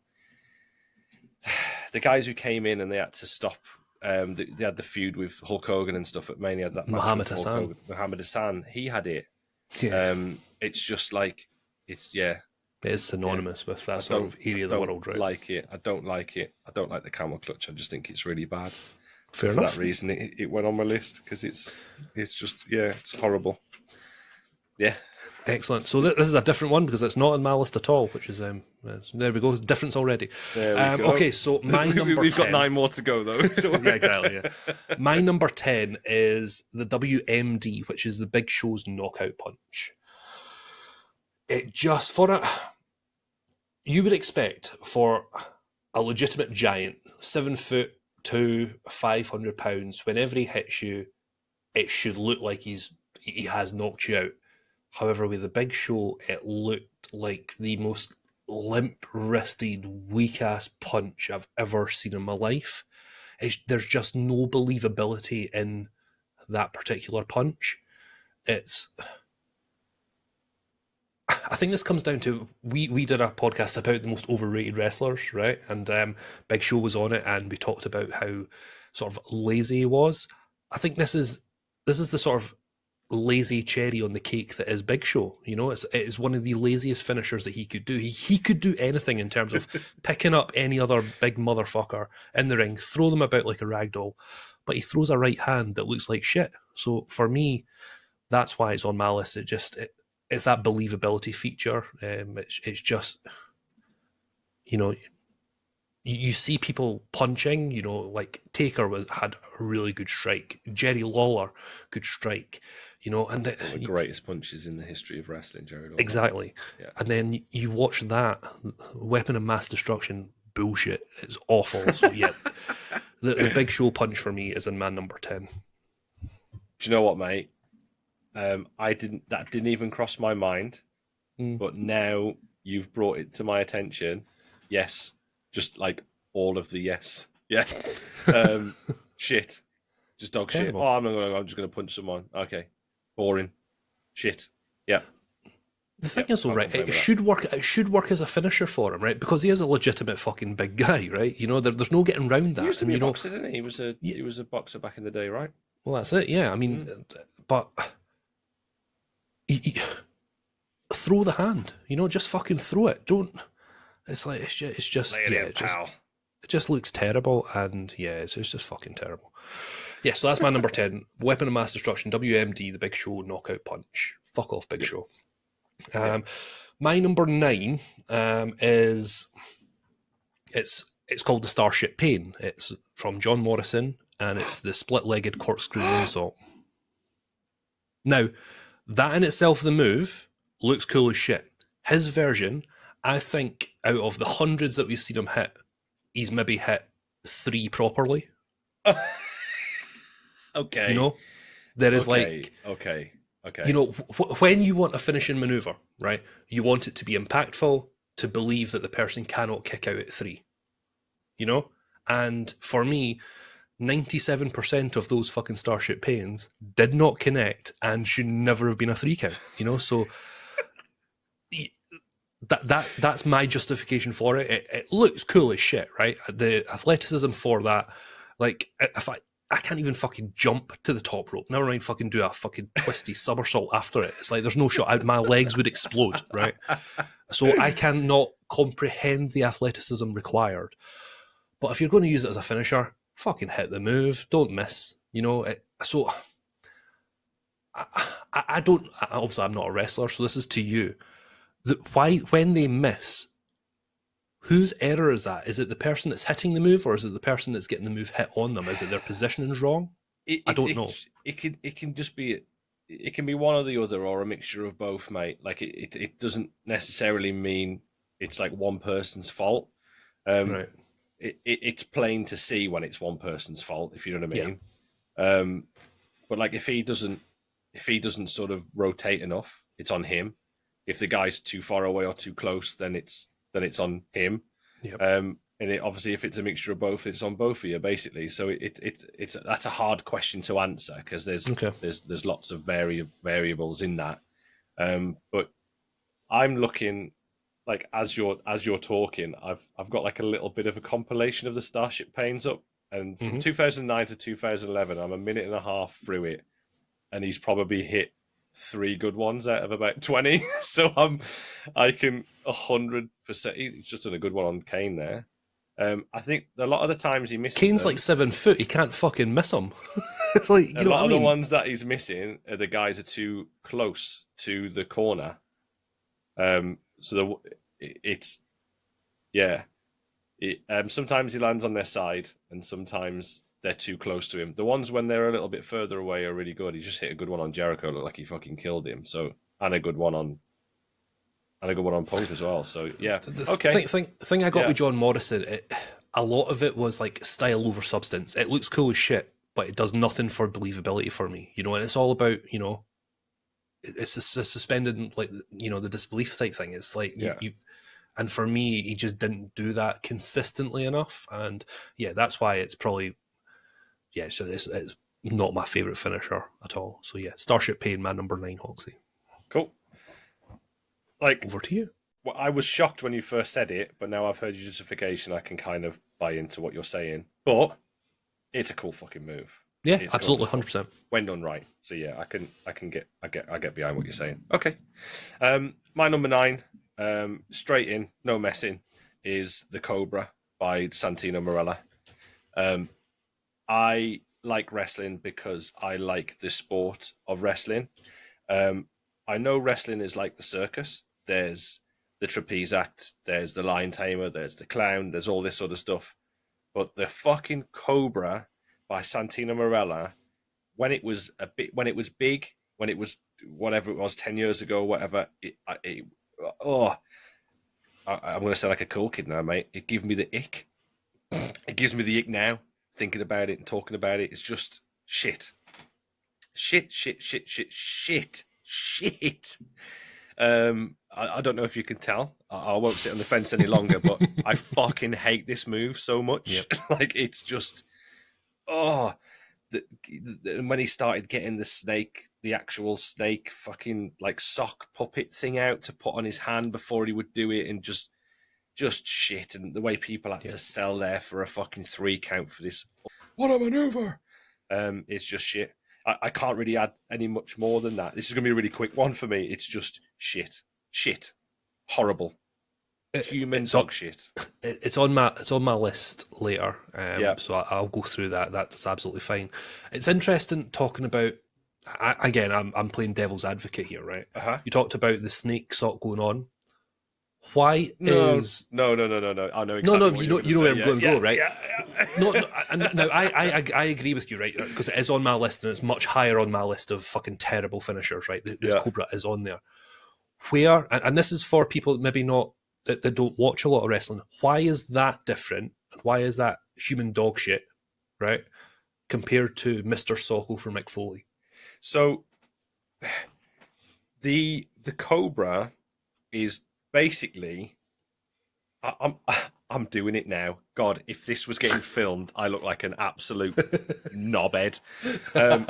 The guys who came in and they had to stop. They had the feud with Hulk Hogan and stuff at Mania. That match Muhammad with Hulk Hassan. Hogan, Muhammad Hassan. He had it. Yeah. It's just like yeah. It is synonymous with that sort of area of the world, right? Like it. I don't like it. I don't like the camel clutch. I just think it's really bad. Fair For enough. that reason, it went on my list because it's just it's horrible. Yeah. Excellent. So this is a different one because it's not on my list at all, which is there we go. Difference already. There we go. Okay, so my number We've 10, got 9 more to go though. yeah, exactly. Yeah. My number 10 is the WMD, which is the Big Show's knockout punch. It just you would expect for a legitimate giant, 7'2", 500 pounds, whenever he hits you, it should look like he has knocked you out. However, with the Big Show, it looked like the most limp-wristed, weak-ass punch I've ever seen in my life. There's just no believability in that particular punch. I think this comes down to we did a podcast about the most overrated wrestlers, right? And Big Show was on it, and we talked about how sort of lazy he was. I think this is the sort of lazy cherry on the cake that is Big Show. You know, it's one of the laziest finishers that he could do. He could do anything in terms of picking up any other big motherfucker in the ring, throw them about like a rag doll, but he throws a right hand that looks like shit. So for me, that's why it's on my list. It's that believability feature. It's just, you know, you see people punching. You know, like Taker had a really good strike. Jerry Lawler could strike. You know, and One of the greatest punches in the history of wrestling, Jerry Lawler. Exactly. Yeah. And then you watch that weapon of mass destruction bullshit. It's awful. So yeah, the Big Show punch for me is in my number 10. Do you know what, mate? That didn't even cross my mind, but now you've brought it to my attention. Yes, just like all of the yes. Yeah. Shit. Just dog shit. Terrible. Oh, I'm just gonna punch someone. Okay. Boring. Shit. Yeah. The thing Yep. is, though, Can't right? complain It with that. should work. It should work as a finisher for him, right? Because he is a legitimate fucking big guy, right? There's no getting around He used that. to And be a boxer, didn't he? yeah, He was a boxer back in the day, right? well, that's it. Yeah, I mean, Mm. but y- throw the hand. Just fucking throw it. Don't. It's Lay just it yeah. in, pal. It just looks terrible, and yeah, it's just fucking terrible. Yeah, so that's my number 10. Weapon of Mass Destruction, WMD, the Big Show, knockout punch. Fuck off, Big Yep. Show. Yep. My number 9 is it's called the Starship Pain. It's from John Morrison, and it's the split-legged corkscrew moonsault. Now, that in itself, the move looks cool as shit. His version, I think, out of the hundreds that we've seen him hit, he's maybe hit 3 properly. You Okay. know, there is Okay. like Okay. Okay. when you want a finishing maneuver, right? You want it to be impactful, to believe that the person cannot kick out at 3. And for me, 97% of those fucking Starship Pains did not connect and should never have been a 3 count. So that's my justification for it. It looks cool as shit, right? The athleticism for that, like if I can't even fucking jump to the top rope. Never mind fucking do a fucking twisty somersault after it. It's like there's no shot. My legs would explode, right? So I cannot comprehend the athleticism required. But if you're going to use it as a finisher, fucking hit the move. Don't miss. So I don't. Obviously, I'm not a wrestler, so this is to you. Why when they miss, whose error is that? Is it the person that's hitting the move, or is it the person that's getting the move hit on them? Is it their positioning's wrong? It I it don't know. it can just be it can be one or the other or a mixture of both, mate. Like it doesn't necessarily mean it's like one person's fault. Um, Right. it's plain to see when it's one person's fault, if you know what I Yeah. mean. But like if he doesn't sort of rotate enough, it's on him. If the guy's too far away or too close, then it's on him. Yep. And obviously, if it's a mixture of both, it's on both of you, basically. So it's that's a hard question to answer because Okay. there's lots of variables in that. But I'm looking like as you're talking, I've got like a little bit of a compilation of the Starship Pains up, and from Mm-hmm. 2009 to 2011, I'm a minute and a half through it, and he's probably hit 3 good ones out of about 20. So I can 100%. He's just done a good one on Kane there. I think a lot of the times he misses Kane's like them. 7 foot. He can't fucking miss him. It's like A know what lot I of the mean. ones that he's missing are the guys are too close to the corner. So it's yeah. Sometimes he lands on their side, and sometimes they're too close to him. The ones when they're a little bit further away are really good. He just hit a good one on Jericho, looked like he fucking killed him. So and a good one on Punk as well. So yeah, The okay, thing I got yeah, with John Morrison, a lot of it was like style over substance. It looks cool as shit, but it does nothing for believability for me. And it's all about it's a suspended like the disbelief type thing. It's like yeah, you've and for me, he just didn't do that consistently enough, and yeah, that's why it's probably it's not my favorite finisher at all. So yeah, Starship Pain, my number 9, Hoxie. cool. Like, Over to you. well, I was shocked when you first said it, but now I've heard your justification. I can kind of buy into what you're saying. But it's a cool fucking move. Yeah, It's cool as absolutely, fuck 100%. when done right. So yeah, I get behind what you're saying. Okay, my number 9, straight in, no messing, is the Cobra by Santino Marella. Um, I like wrestling because I like the sport of wrestling. Um, I know wrestling is like the circus. There's the trapeze act, there's the lion tamer, there's the clown, there's all this sort of stuff. But the fucking Cobra by Santino Marella, when it was big, when it was whatever it was 10 years ago, whatever. Oh, I'm gonna sound like a cool kid now, mate. It gives me the ick. It gives me the ick now thinking about it and talking about it. It's just shit, shit, shit, shit, shit, shit, shit. I don't know if you can tell. I won't sit on the fence any longer, but I fucking hate this move so much. Yep. Like, it's just, oh, when he started getting the snake, the actual snake fucking like sock puppet thing out to put on his hand before he would do it, and just shit, and the way people had to Yep. sell there for a fucking 3 count for this, what a maneuver. It's just shit. I can't really add any much more than that. This is gonna be a really quick one for me. It's just shit, horrible, human It's dog shit. it's on my list later. Yeah. So I'll go through that. That's absolutely fine. It's interesting talking about. Again, I'm playing devil's advocate here, right? Uh-huh. You talked about the snake sort going on. Why No, is no, no, no, no, no. I know no, exactly no? what You you're know, going to you know where say. I'm Yeah, going to yeah, go, right? yeah, No, yeah. no, no. I agree with you, right? Because it is on my list, and it's much higher on my list of fucking terrible finishers, right? The Yeah. Cobra is on there. Where, and this is for people maybe not that don't watch a lot of wrestling. Why is that different? And why is that human dog shit, right? Compared to Mr. Socko from Mick Foley. So the Cobra is basically, I'm I'm doing it now. God, if this was getting filmed, I look like an absolute knobhead. Um,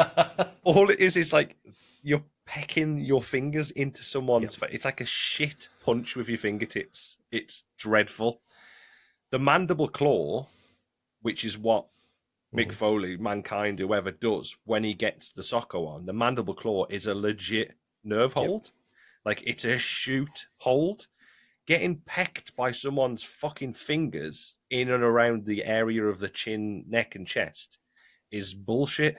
all it is like you're pecking your fingers into someone's Yep. face. It's like a shit punch with your fingertips. It's dreadful. The mandible claw, which is what Mick Mm. Foley, Mankind, whoever does when he gets the Socko on, the mandible claw is a legit nerve Yep. hold. Like, it's a shoot hold. Getting pecked by someone's fucking fingers in and around the area of the chin, neck, and chest is bullshit.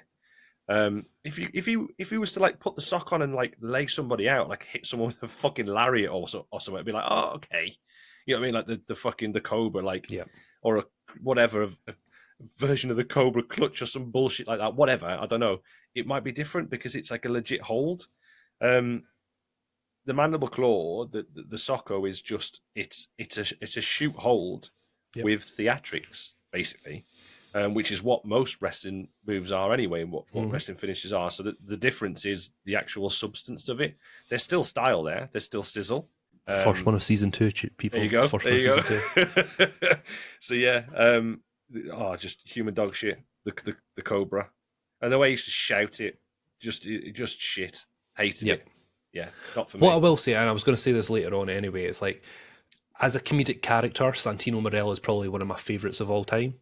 If he was to like put the sock on and like lay somebody out, like hit someone with a fucking lariat or something, it'd be like, oh, okay, you know what I mean, like the fucking the Cobra, like, Yep. or a whatever a version of the Cobra clutch or some bullshit like that, whatever. I don't know. It might be different because it's like a legit hold. Um, the mandible claw, the Socko is just it's a shoot hold Yep. with theatrics basically, which is what most wrestling moves are anyway, and what Mm-hmm. wrestling finishes are. So the difference is the actual substance of it. There's still style there. There's still sizzle. First Um, one of season two, there you people. It's go. first There one of you season two. go. So yeah, just human dog shit. The Cobra, and the way he used to shout it, just shit. Hated Yep. it. Yeah, not for What I me. will say, and I was going to say this later on anyway, it's like, as a comedic character, Santino Marella is probably one of my favourites of all time.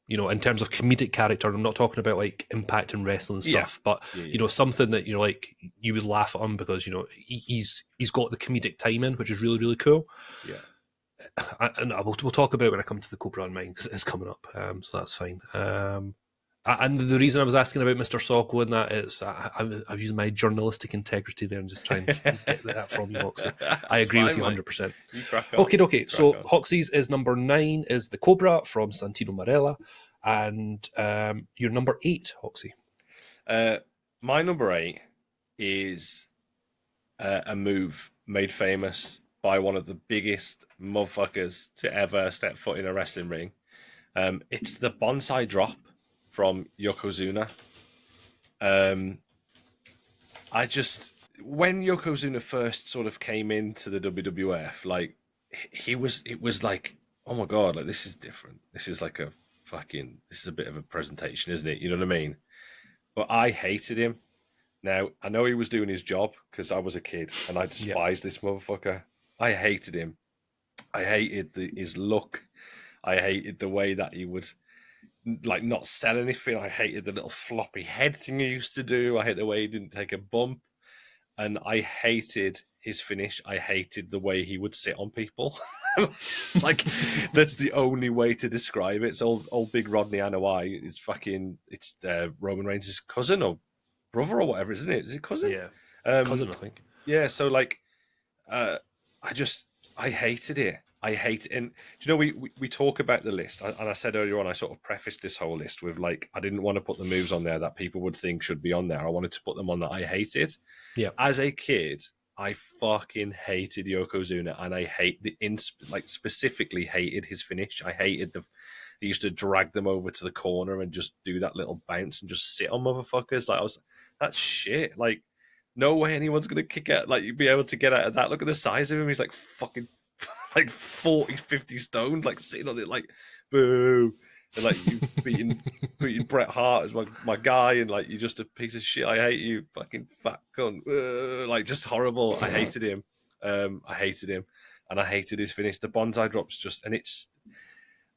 You know, in terms of comedic character, I'm not talking about like impact and wrestling Yeah, stuff, but yeah, you yeah, know, something that you're like you would laugh at him because you know he's got the comedic timing, which is really really cool. yeah. And we'll talk about it when I come to the Cobra on mine because it is coming up, so that's fine. And the reason I was asking about Mr. Socko and that is I'm using my journalistic integrity there and just trying to get that from you, Hoxie. I That's agree with fine, you mate. 100%. You crack on. Okay. Crack So on. Hoxie's is number 9 is the Cobra from Santino Marella, and your number 8, Hoxie. Uh, my number 8 is a move made famous by one of the biggest motherfuckers to ever step foot in a wrestling ring. It's the bonsai drop from Yokozuna. Um, I just when Yokozuna first sort of came into the WWF, like it was like, oh my god, like this is different. This is like this is a bit of a presentation, isn't it? You know what I mean? But I hated him. Now I know he was doing his job because I was a kid and I Yep. despised this motherfucker. I hated him. I hated his look. I hated the way that he would like not sell anything. I hated the little floppy head thing he used to do. I hate the way he didn't take a bump, and I hated his finish. I hated the way he would sit on people. Like, that's the only way to describe it. It's old big Rodney Anoa'i. It's Roman Reigns' cousin or brother or whatever, isn't it? Is it cousin? Yeah, Um, cousin, I think. yeah. So like, uh, I just I hated it. I hate it. And do you know we talk about the list, and I said earlier on, I sort of prefaced this whole list with like I didn't want to put the moves on there that people would think should be on there. I wanted to put them on that I hated. Yep. As a kid, I fucking hated Yokozuna, and I hate like specifically hated his finish. I hated the he used to drag them over to the corner and just do that little bounce and just sit on motherfuckers. Like that's shit. Like No way anyone's gonna kick out. Like you'd be able to get out of that. Look at the size of him. He's like fucking like 40, 50 stone, like sitting on it, like boo. And like you beating Bret Hart as my guy, and like you're just a piece of shit. I hate you, fucking fat cunt. Like just horrible. I hated him. I hated him, and I hated his finish. The bonsai drops just, and it's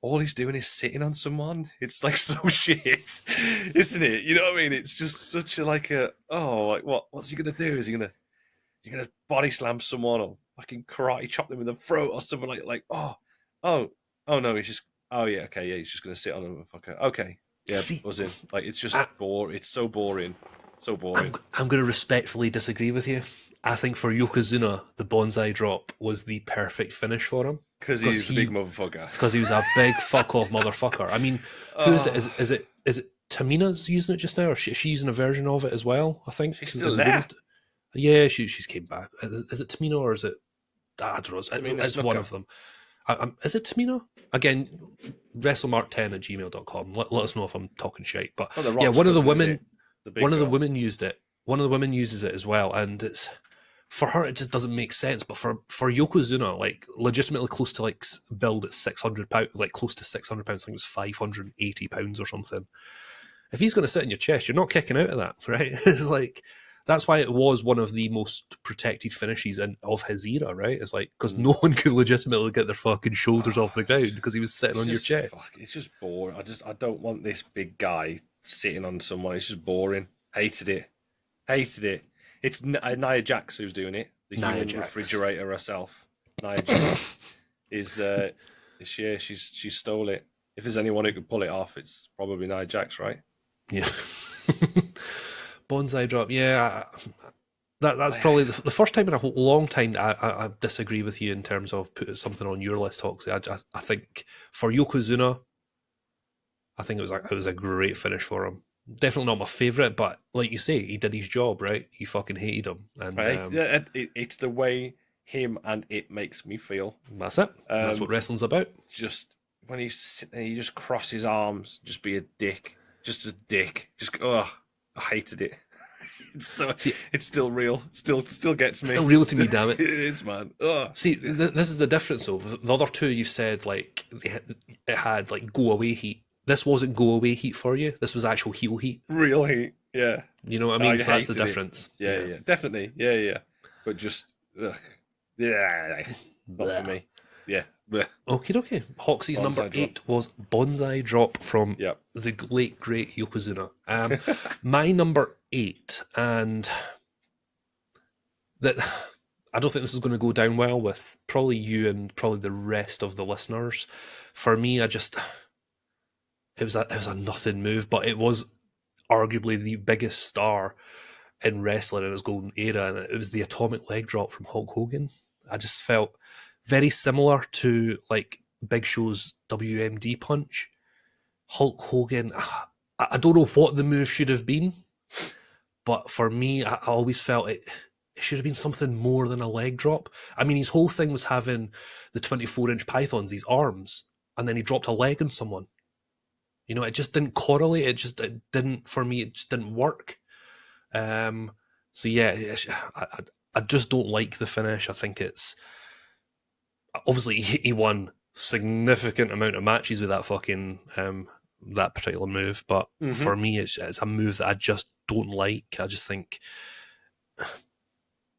all he's doing is sitting on someone. It's like so shit, isn't it? You know what I mean? It's just such a like a like what's he gonna do? Is he gonna body slam someone or fucking karate chop them in the throat or something like oh oh no, he's just yeah, okay, yeah, he's just gonna sit on them, fucker. Okay, yeah, See, buzzing. Like it's just boring. It's so boring, so boring. I'm going to respectfully disagree with you. I think for Yokozuna, the bonsai drop was the perfect finish for him. Because he's a big motherfucker. Because he was a big fuck off motherfucker. I mean, who is it? Is it Tamina's using it just now, or she's using a version of it as well? I think she's still there. Yeah, she's came back. Is it Tamina or is it? I don't know. It's one of them. Is it Tamina? Again, WrestleMark10@gmail.com. Let us know if I'm talking shit. But yeah, one of the women used it. One of the women uses it as well, and it's for her. It just doesn't make sense. But for Yokozuna, like legitimately close to like build at £600, like close to £600. I think it was £580 or something. If he's going to sit in your chest, you're not kicking out of that, right? It's like that's why it was one of the most protected finishes of his era, right? It's like because no one could legitimately get their fucking shoulders off the ground because he was sitting on your chest. It's just boring. I don't want this big guy sitting on someone. It's just boring. Hated it. It's Nia Jax who's doing it. The human refrigerator herself. Nia Jax is she stole it. If there's anyone who could pull it off, it's probably Nia Jax, right? Yeah. Bonsai drop, yeah. That's probably the first time in a long time that I disagree with you in terms of putting something on your list, Hoxie. I think for Yokozuna, I think it was a great finish for him. Definitely not my favourite, but like you say, he did his job, right? You fucking hated him. And it's the way him and it makes me feel. That's it. That's what wrestling's about. Just when he just cross his arms, just be a dick. Just a dick. Just I hated it. It's still real. Still gets me. Still real to me, damn it. It is, man. Ugh. See, this is the difference though. The other two you said like it had like go away heat. This wasn't go away heat for you. This was actual heel heat. Real heat. Yeah. You know what I mean? So that's the difference. Yeah. Definitely. Yeah. But just not for me. Yeah. Okay. Hoxie's number 8 was Bonsai Drop from the late great Yokozuna. My number 8, and that I don't think this is going to go down well with probably you and probably the rest of the listeners. For me, it was a nothing move, but it was arguably the biggest star in wrestling in its golden era, and it was the atomic leg drop from Hulk Hogan. I just felt very similar to like Big Show's WMD punch. Hulk Hogan, I don't know what the move should have been, but for me, I always felt it should have been something more than a leg drop. I mean, his whole thing was having the 24-inch pythons, these arms, and then he dropped a leg on someone. You know, it just didn't correlate. It didn't, for me, it just didn't work. So yeah, I just don't like the finish. I think it's, obviously he won significant amount of matches with that fucking, that particular move. But for me, it's a move that I just don't like. I just think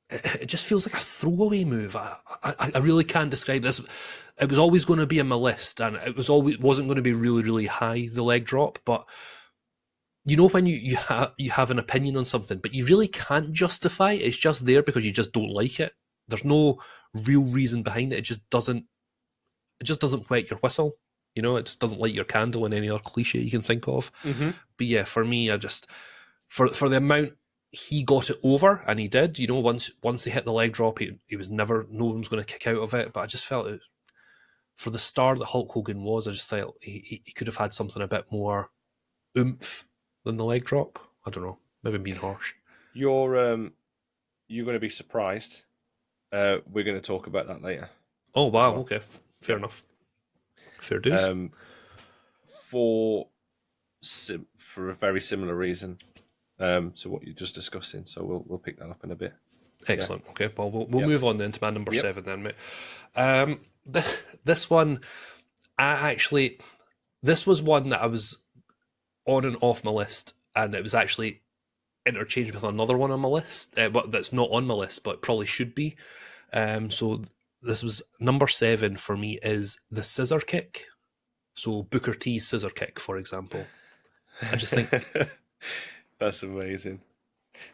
it just feels like a throwaway move. I really can't describe this. It was always going to be in my list, and wasn't going to be really, really high, the leg drop. But you know when you have an opinion on something, but you really can't justify it. It's just there because you just don't like it. There's no real reason behind it. It just doesn't wet your whistle. You know, it just doesn't light your candle in any other cliche you can think of. But yeah, for me, I just for the amount he got it over, and he did. You know, once he hit the leg drop, he was never, no one was going to kick out of it. But I just felt it, for the star that Hulk Hogan was, I just felt he could have had something a bit more oomph than the leg drop. I don't know. Maybe I'm being harsh. You're going to be surprised. We're going to talk about that later. Oh wow! Well. Okay, fair enough. Fair dues. For a very similar reason. to what you're just discussing. So we'll pick that up in a bit. Excellent. Yeah. Okay, well, we'll Yep. move on then to my number Yep. 7 then, mate. This one, this was one that I was on and off my list, and it was actually interchanged with another one on my list, but that's not on my list, but probably should be. So this was number 7 for me is the scissor kick. So Booker T's scissor kick, for example. I just think that's amazing.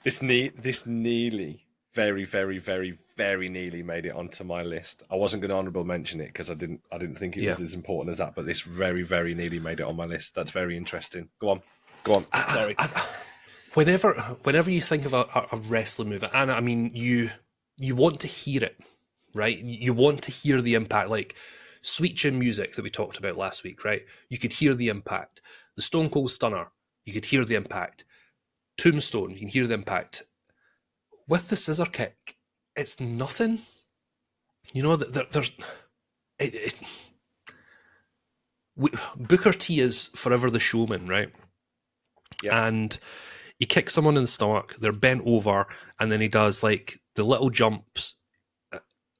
This nearly, very, very, very, very nearly made it onto my list. I wasn't going to honourable mention it because I didn't think it was as important as that. But this very, very nearly made it on my list. That's very interesting. Go on. Sorry. Whenever you think of a wrestling move, and I mean you want to hear it, right? You want to hear the impact, like Sweet Chin Music that we talked about last week, right? You could hear the impact. The Stone Cold Stunner, you could hear the impact. Tombstone, you can hear the impact. With the scissor kick, it's nothing. You know, there's Booker T is forever the showman, right? Yeah. And he kicks someone in the stomach, they're bent over, and then he does like the little jumps,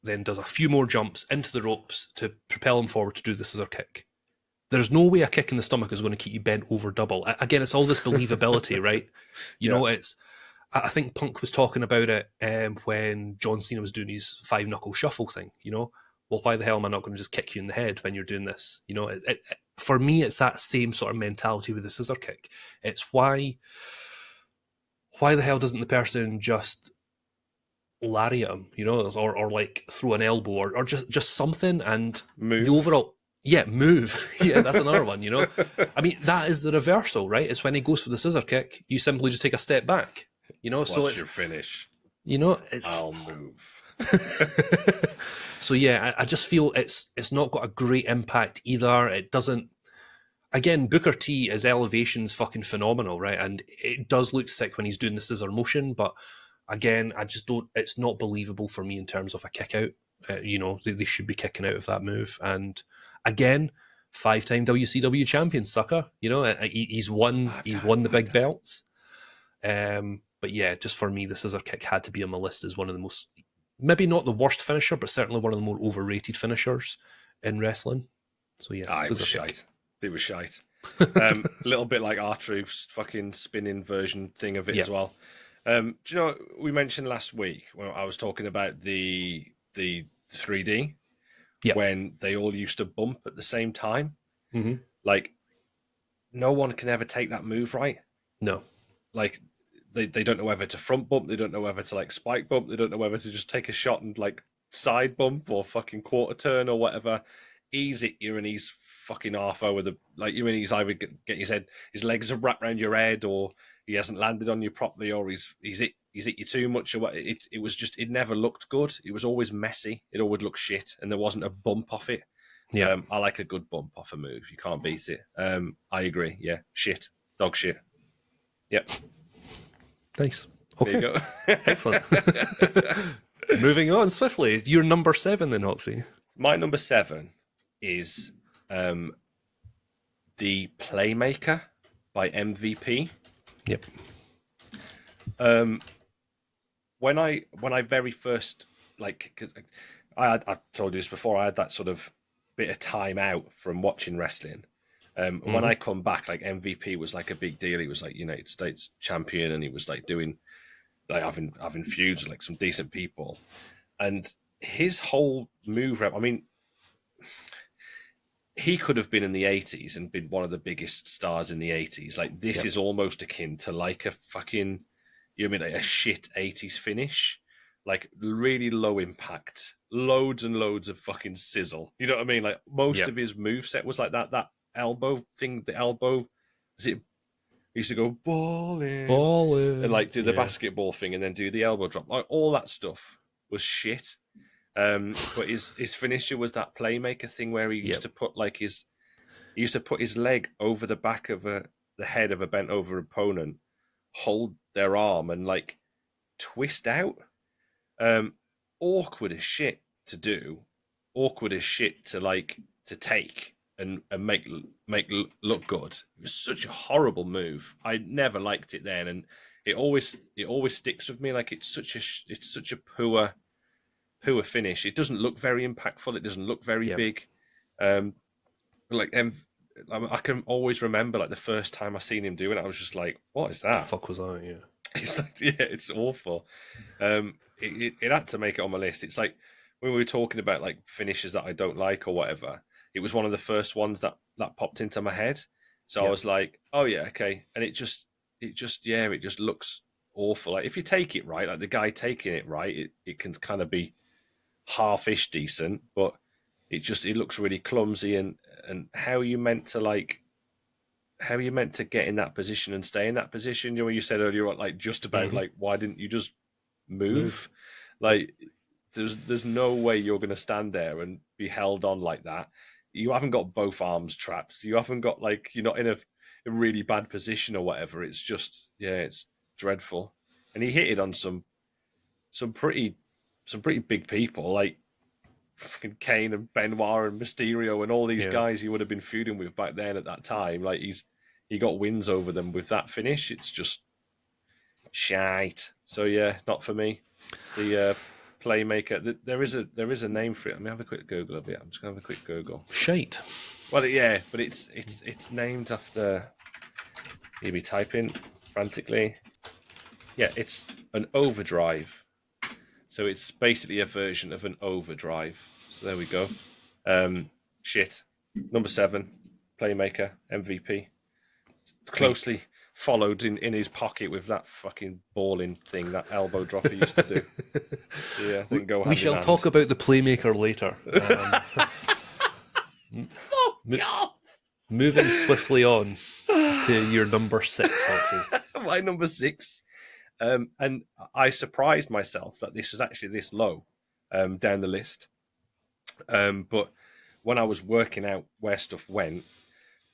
then does a few more jumps into the ropes to propel him forward to do the scissor kick. There's no way a kick in the stomach is going to keep you bent over double. Again, it's all this believability, right? You know, I think Punk was talking about it when John Cena was doing his 5-knuckle shuffle thing, you know? Well, why the hell am I not going to just kick you in the head when you're doing this? You know, for me, it's that same sort of mentality with the scissor kick. It's why the hell doesn't the person just lariat him, you know, or like throw an elbow or just something, and move. The overall, move. Yeah, that's another one, you know. I mean, that is the reversal, right? It's when he goes for the scissor kick, you simply just take a step back, you know. What's so it's your finish? You know, it's I'll move. So yeah, I just feel it's not got a great impact either. It doesn't. Again, Booker T, his elevation's fucking phenomenal, right? And it does look sick when he's doing the scissor motion, but again, I just don't. It's not believable for me in terms of a kick out. You know, they should be kicking out of that move. And again, 5-time WCW champion, sucker. You know, he's won the big belts. But yeah, just for me, the scissor kick had to be on my list as one of the most, maybe not the worst finisher, but certainly one of the more overrated finishers in wrestling. So yeah, it was shite. It was shite. A little bit like R-Truth's fucking spinning version thing of it as well. Do you know, we mentioned last week when I was talking about the 3D, when they all used to bump at the same time? Mm-hmm. Like, no one can ever take that move right. No. Like, they don't know whether to front bump, they don't know whether to like spike bump, they don't know whether to just take a shot and like side bump or fucking quarter turn or whatever. He's hit you and he's fucking half over the, like, you mean he's either get his legs are wrapped around your head, or he hasn't landed on you properly, or he's hit you too much, or what. It was just, it never looked good. It was always messy. It always looked shit, and there wasn't a bump off it. Yeah. I like a good bump off a move. You can't beat it. I agree. Yeah, shit, dog shit. Yep. Nice. Okay. There you go. Excellent. Moving on swiftly. Your number 7 then, Hoxie. My number 7 is The Playmaker by MVP. Yep. When I very first, like, because I told you this before, I had that sort of bit of time out from watching wrestling. When I come back, like, MVP was like a big deal. He was like United States champion, and he was like doing, like, having feuds with like some decent people, and his whole move. I mean, he could have been in the 80s and been one of the biggest stars in the 80s. Like, this is almost akin to like a fucking, you know what I mean, like a shit 80s finish. Like, really low impact, loads and loads of fucking sizzle. You know what I mean? Like, most of his moveset was like that elbow thing, the elbow, was it, he used to go balling, and like do the basketball thing and then do the elbow drop. Like, all that stuff was shit. But his finisher was that playmaker thing where he used to put like he used to put his leg over the back of the head of a bent over opponent, hold their arm and like twist out. Awkward as shit to do, awkward as shit to like to take and make look good. It was such a horrible move. I never liked it then, and it always sticks with me. Like it's such a poor finish. It doesn't look very impactful. It doesn't look very Yep. big. Like I can always remember like the first time I seen him do it. I was just like, "What is The that?" fuck was that? Yeah. It's like, yeah, it's awful. It had to make it on my list. It's like when we were talking about like finishes that I don't like or whatever. It was one of the first ones that popped into my head. So I Yep. was like, "Oh yeah, okay." And it just looks awful. Like if you take it right, like the guy taking it right, it can kind of be half-ish decent, but it looks really clumsy. And how are you meant to get in that position and stay in that position? You know, you said earlier on, like just about like why didn't you just move? Like there's no way you're going to stand there and be held on like that. You haven't got both arms trapped. You haven't got like you're not in a really bad position or whatever. It's just it's dreadful. And he hit it on some pretty big people like fucking Kane and Benoit and Mysterio and all these Yeah. guys he would have been feuding with back then at that time. Like he got wins over them with that finish. It's just shite. So yeah, not for me. The playmaker. There is a name for it. Let me have a quick Google of it. I'm just gonna have a quick Google. Shite. Well, yeah, but it's named after. You be typing frantically. Yeah, it's an overdrive. So it's basically a version of an overdrive. So there we go. Shit. Number 7, playmaker, MVP. Closely followed in his pocket with that fucking balling thing, that elbow drop he used to do. So yeah, they can go hand We shall in hand. talk about the playmaker later. God! Moving swiftly on to your number 6, Foxy. My number 6. And I surprised myself that this was actually this low down the list. But when I was working out where stuff went,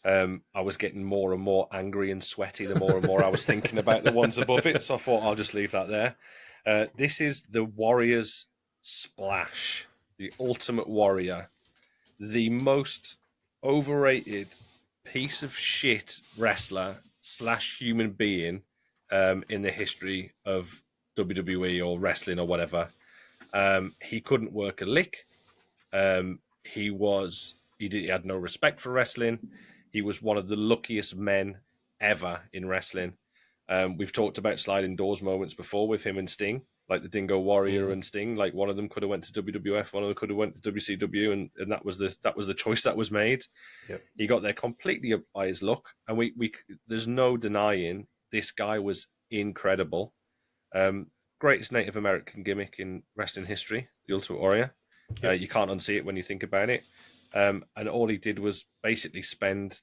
I was getting more and more angry and sweaty the more and more I was thinking about the ones above it. So I thought I'll just leave that there. This is the Warrior's Splash, the Ultimate Warrior, the most overrated piece of shit wrestler / human being in the history of WWE or wrestling or whatever. He couldn't work a lick. He had no respect for wrestling. He was one of the luckiest men ever in wrestling. We've talked about sliding doors moments before with him and Sting, like the Dingo Warrior and Sting. Like one of them could have went to WWF, one of them could have went to WCW, and that was the choice that was made. Yep. He got there completely by his luck, and we there's no denying this guy was incredible. Greatest Native American gimmick in wrestling history, the Ultimate Warrior. Yep. You can't unsee it when you think about it. And all he did was basically spend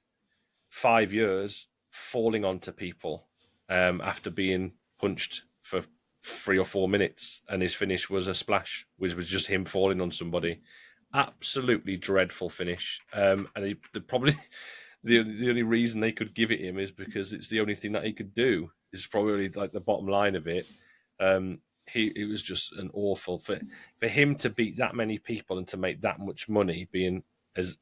5 years falling onto people after being punched for 3 or 4 minutes, and his finish was a splash, which was just him falling on somebody. Absolutely dreadful finish. And probably the only reason they could give it him is because it's the only thing that he could do. Is probably like the bottom line of it. It was just an awful for him to beat that many people and to make that much money, being as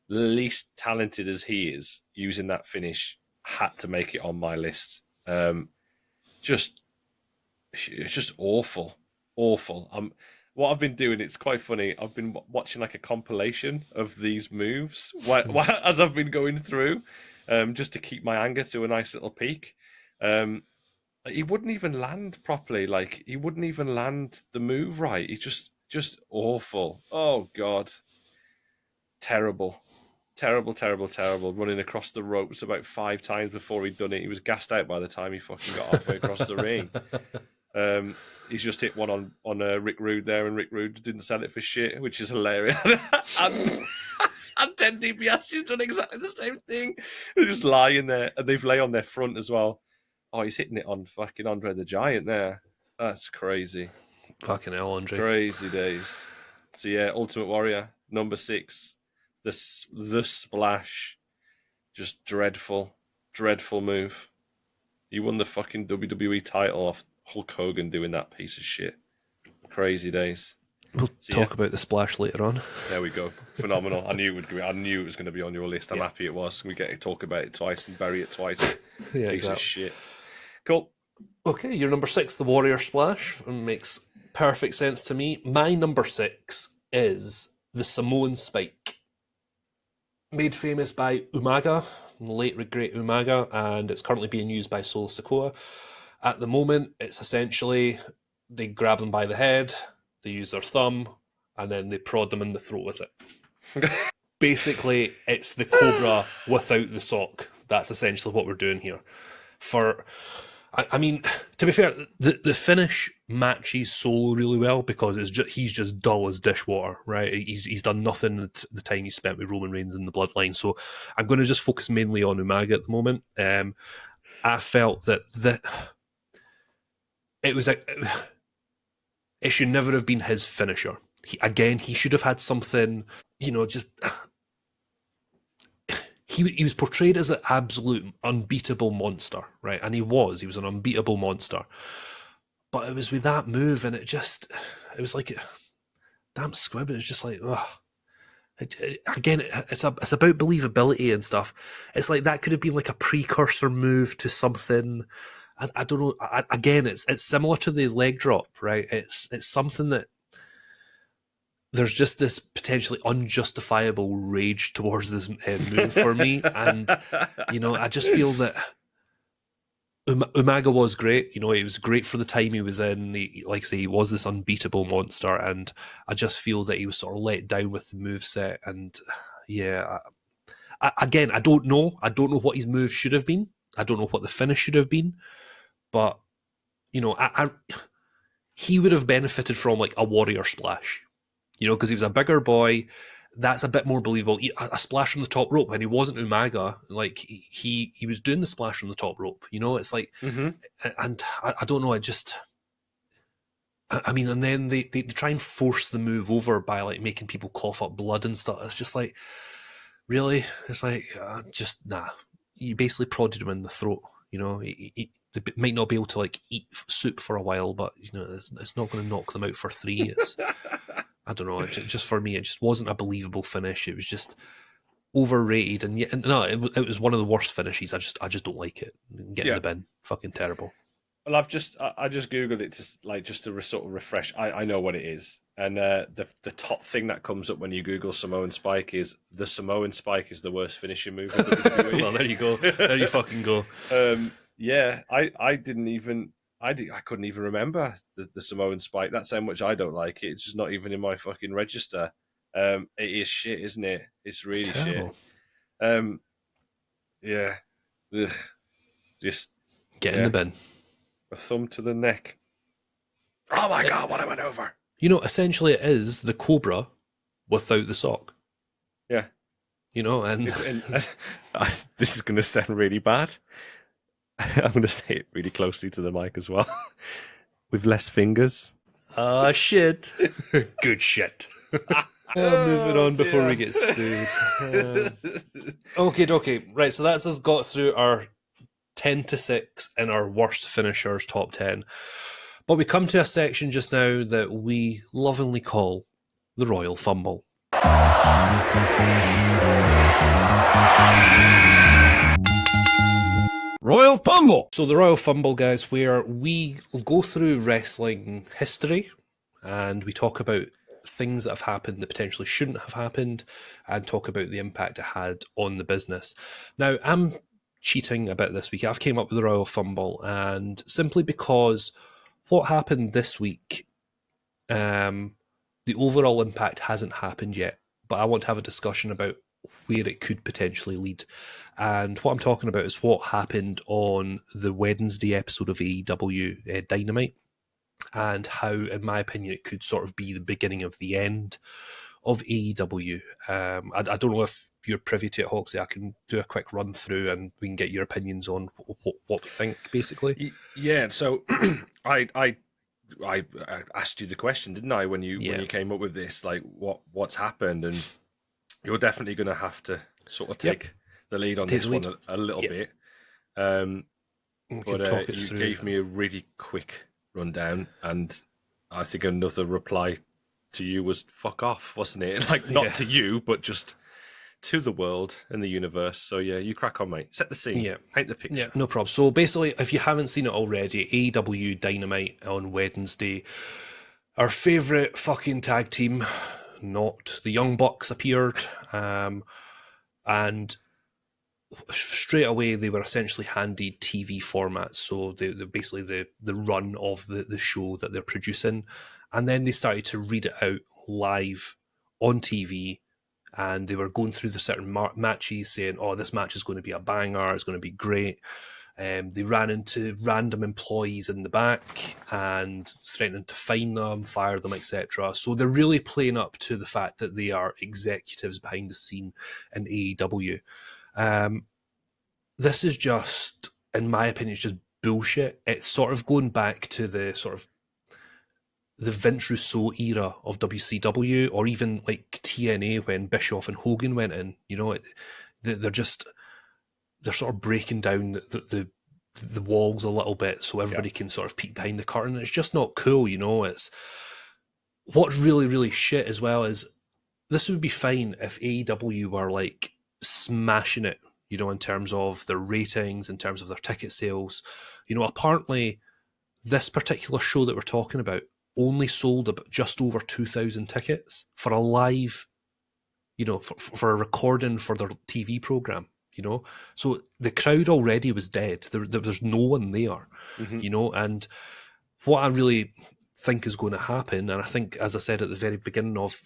least talented as he is, using that finish had to make it on my list. It's just awful. What I've been doing, it's quite funny. I've been watching like a compilation of these moves as I've been going through, just to keep my anger to a nice little peak. He wouldn't even land properly. Like he wouldn't even land the move right. He just awful. Oh God, terrible. Terrible. Running across the ropes about 5 times before he'd done it. He was gassed out by the time he fucking got halfway across the ring. He's just hit one on Rick Rude there, and Rick Rude didn't sell it for shit, which is hilarious. and Ted DiBiase's done exactly the same thing. They're just lying there, and they've lay on their front as well. Oh, he's hitting it on fucking Andre the Giant there. That's crazy. Fucking hell, Andre. Crazy days. So yeah, Ultimate Warrior, number 6. The splash. Just dreadful move. He won the fucking WWE title off Hulk Hogan doing that piece of shit. Crazy days. We'll talk about the splash later on. There we go. Phenomenal. I knew it was going to be on your list. I'm happy it was. We get to talk about it twice and bury it twice. Yeah, piece of shit. Cool. Okay, your number 6, the Warrior Splash, makes perfect sense to me. My number 6 is the Samoan Spike, made famous by Umaga, late great Umaga, and it's currently being used by Solo Sikoa. At the moment, it's essentially they grab them by the head, they use their thumb, and then they prod them in the throat with it. Basically, it's the Cobra without the sock. That's essentially what we're doing here. I mean, to be fair, the finish matches Solo really well because he's just dull as dishwater, right? He's done nothing the time he spent with Roman Reigns in the Bloodline. So I'm going to just focus mainly on Umaga at the moment. I felt that it was it should never have been his finisher. He should have had something, just he was portrayed as an absolute unbeatable monster, right? And he was an unbeatable monster. But it was with that move, and it was like, damn squib. It was just like, ugh. It's about believability and stuff. It's like that could have been like a precursor move to something. I don't know. It's similar to the leg drop, right? It's something that there's just this potentially unjustifiable rage towards this move for me, and I just feel that Umaga was great. He was great for the time he was in. Like I say, he was this unbeatable monster, and I just feel that he was sort of let down with the moveset. And yeah, I don't know. I don't know what his move should have been. I don't know what the finish should have been. But he would have benefited from like a warrior splash, because he was a bigger boy. That's a bit more believable. A splash from the top rope when he wasn't Umaga, like he was doing the splash from the top rope. It's like, and I don't know. I mean, and then they try and force the move over by like making people cough up blood and stuff. It's just like, really? It's like, just nah. You basically prodded him in the throat. They might not be able to like eat soup for a while, but it's not going to knock them out for 3. I don't know. Just for me, it just wasn't a believable finish. It was just overrated, and no, it was one of the worst finishes. I just don't like it. Get in the bin. Fucking terrible. Well, I just googled it just to sort of refresh. I know what it is, and the top thing that comes up when you Google Samoan Spike is the Samoan Spike is the worst finishing move in WWE. Well, there you go. There you fucking go. Yeah, I couldn't even remember the Samoan Spike. That's how much I don't like it. It's just not even in my fucking register. It is shit, isn't it? It's really shit. Yeah. Ugh. Just get in the bin. A thumb to the neck. Oh my god, what I went over. Essentially it is the Cobra without the sock. Yeah. And this is going to sound really bad. I'm going to say it really closely to the mic as well. With less fingers. Ah, shit. Good shit. Moving on before we get sued. Okay. Right, so that's us got through our 10 to 6 in our worst finishers top 10. But we come to a section just now that we lovingly call the Royal Fumble. Royal Fumble! So the Royal Fumble, guys, where we go through wrestling history and we talk about things that have happened that potentially shouldn't have happened and talk about the impact it had on the business. Now, I'm cheating a bit this week. I've came up with the Royal Fumble, and simply because what happened this week, the overall impact hasn't happened yet, but I want to have a discussion about where it could potentially lead. And what I'm talking about is what happened on the Wednesday episode of AEW Dynamite, and how, in my opinion, it could sort of be the beginning of the end of AEW. I don't know if you're privy to it, Hoxie. I can do a quick run through and we can get your opinions on what we think, basically. Yeah, so I asked you the question, didn't I, when you came up with this, like what's happened, and you're definitely going to have to sort of take the lead on this one a little bit. But you gave me a really quick rundown, and I think another reply to you was "fuck off," wasn't it? Like not to you, but just to the world and the universe. So yeah, you crack on, mate. Set the scene. Yeah. Paint the Yeah, picture. no problem. So basically, if you haven't seen it already, AEW Dynamite on Wednesday, our favourite fucking tag team, not the Young Bucks, appeared. And straight away they were essentially handed TV formats, so they basically the run of the show that they're producing, and then they started to read it out live on TV, and they were going through the certain matches, saying, "Oh, this match is going to be a banger. It's going to be great." They ran into random employees in the back and threatening to fine them, fire them, etc. So they're really playing up to the fact that they are executives behind the scene in AEW. This is just, in my opinion, it's just bullshit. It's sort of going back to the sort of the Vince Russo era of WCW, or even like TNA when Bischoff and Hogan went in. You know, they're sort of breaking down the walls a little bit so everybody can sort of peek behind the curtain. It's just not cool, you know. It's what's really, really shit as well is this would be fine if AEW were like smashing it, you know, in terms of their ratings, in terms of their ticket sales. You know, apparently this particular show that we're talking about only sold about just over 2,000 tickets for a live, you know, for a recording for their TV program, you know. So the crowd already was dead. There's no one there, you know. And what I really think is going to happen, and I think, as I said at the very beginning of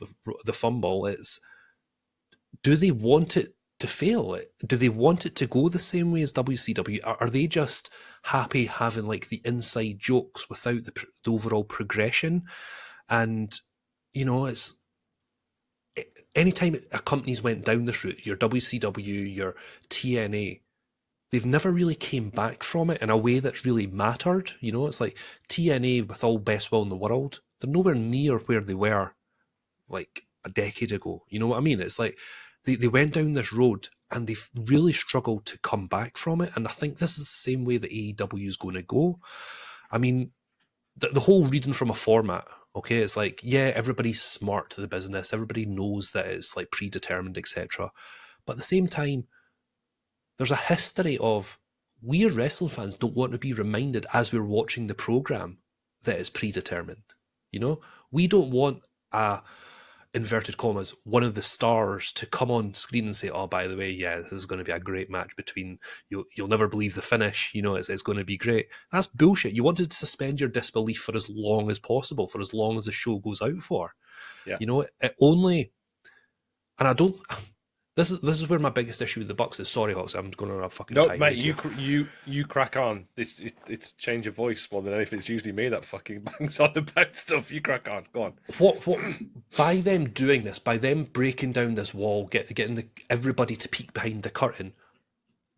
the fumble, is do they want it to fail? Do they want it to go the same way as WCW? Are they just happy having like the inside jokes without the overall progression? And, you know, it's anytime a company's went down this route, your WCW, your TNA, they've never really came back from it in a way that's really mattered. You know, it's like TNA, with all best will in the world, they're nowhere near where they were like a decade ago. You know what I mean? It's like they went down this road and they've really struggled to come back from it. And I think this is the same way that AEW is going to go. I mean, the whole reading from a format, okay, it's like, yeah, everybody's smart to the business, everybody knows that it's like predetermined, etc. But at the same time, there's a history of we as wrestling fans don't want to be reminded as we're watching the program that it's predetermined. You know, we don't want a inverted commas one of the stars to come on screen and say, "Oh, by the way, yeah, this is going to be a great match between you'll never believe the finish. You know, it's going to be great." That's bullshit. You wanted to suspend your disbelief for as long as possible, for as long as the show goes out for. Yeah. You know, it only, and I don't. This is where my biggest issue with the Bucks is. Sorry, Hawks, I'm going on a fucking No, tirade mate, here. you crack on. It's change of voice more than anything. It's usually me that fucking bangs on about stuff. You crack on. Go on. What by them doing this, by them breaking down this wall, getting everybody to peek behind the curtain,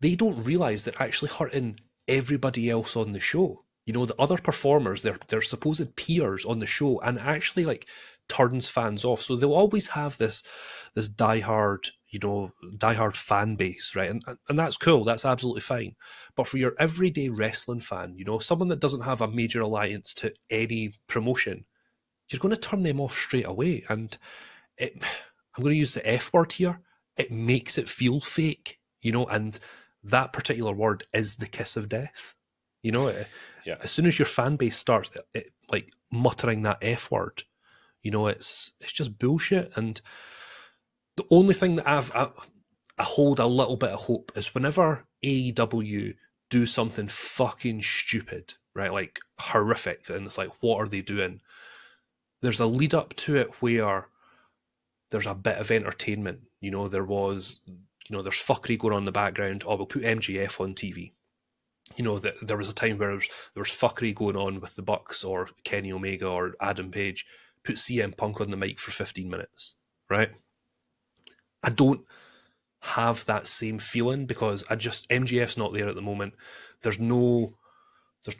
they don't realise they're actually hurting everybody else on the show. You know, the other performers, their supposed peers on the show, and actually like turns fans off. So they'll always have this diehard, you know, diehard fan base, right? And that's cool. That's absolutely fine. But for your everyday wrestling fan, you know, someone that doesn't have a major alliance to any promotion, you're going to turn them off straight away. And I'm going to use the F word here. It makes it feel fake, you know, and that particular word is the kiss of death. You know, Yeah. as soon as your fan base starts like muttering that F word, you know, it's just bullshit. And the only thing that I hold a little bit of hope is whenever AEW do something fucking stupid, right, like horrific, and it's like, what are they doing? There's a lead up to it where there's a bit of entertainment. You know, there's fuckery going on in the background. Oh, we'll put MGF on TV. You know, there was a time where there was fuckery going on with the Bucks or Kenny Omega or Adam Page. Put CM Punk on the mic for 15 minutes, right? I don't have that same feeling because MGF's not there at the moment. There's no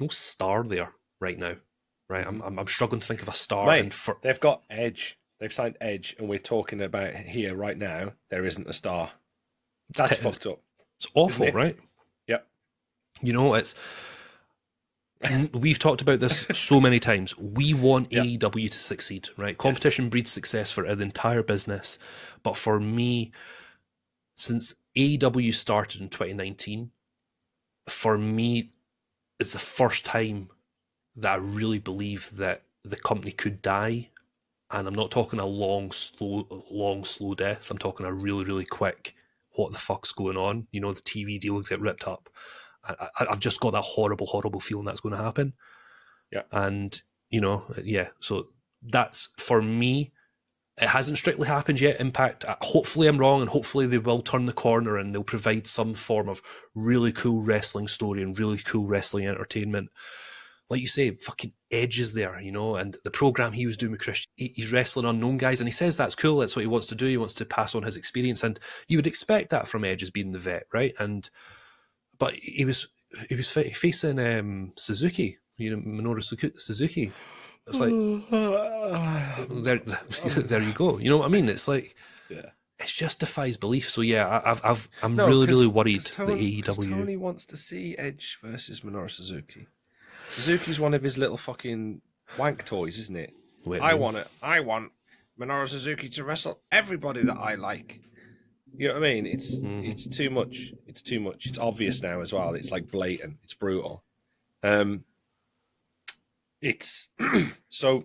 star there right now, right? I'm struggling to think of a star. Mate, And for they've got Edge. They've signed Edge, and we're talking about here right now. There isn't a star. That's fucked up. It's awful, right? Yep. You know, we've talked about this so many times. We want AEW to succeed, right? Competition breeds success for the entire business. But for me, since AEW started in 2019, for me, it's the first time that I really believe that the company could die. And I'm not talking a long, slow death. I'm talking a really, really quick, what the fuck's going on? You know, the TV deals get ripped up. I've just got that horrible, horrible feeling that's going to happen. Yeah. And, you know, yeah. So that's, for me, it hasn't strictly happened yet. Impact, hopefully I'm wrong, and hopefully they will turn the corner and they'll provide some form of really cool wrestling story and really cool wrestling entertainment. Like you say, fucking Edge is there, you know, and the program he was doing with Christian, he's wrestling unknown guys, and he says that's cool. That's what he wants to do. He wants to pass on his experience, and you would expect that from Edge as being the vet, right? But he was facing Suzuki, you know, Minoru Suzuki. It's like there you go. You know what I mean? It's like Yeah. it just defies belief. So yeah, I'm No, really really because worried that because AEW. Tony wants to see Edge versus Minoru Suzuki. Suzuki's one of his little fucking wank toys, isn't it? Wet I dream. want it. I want Minoru Suzuki to wrestle everybody that I like. You know what I mean? It's too much. It's too much. It's obvious now as well. It's like blatant. It's brutal. It's so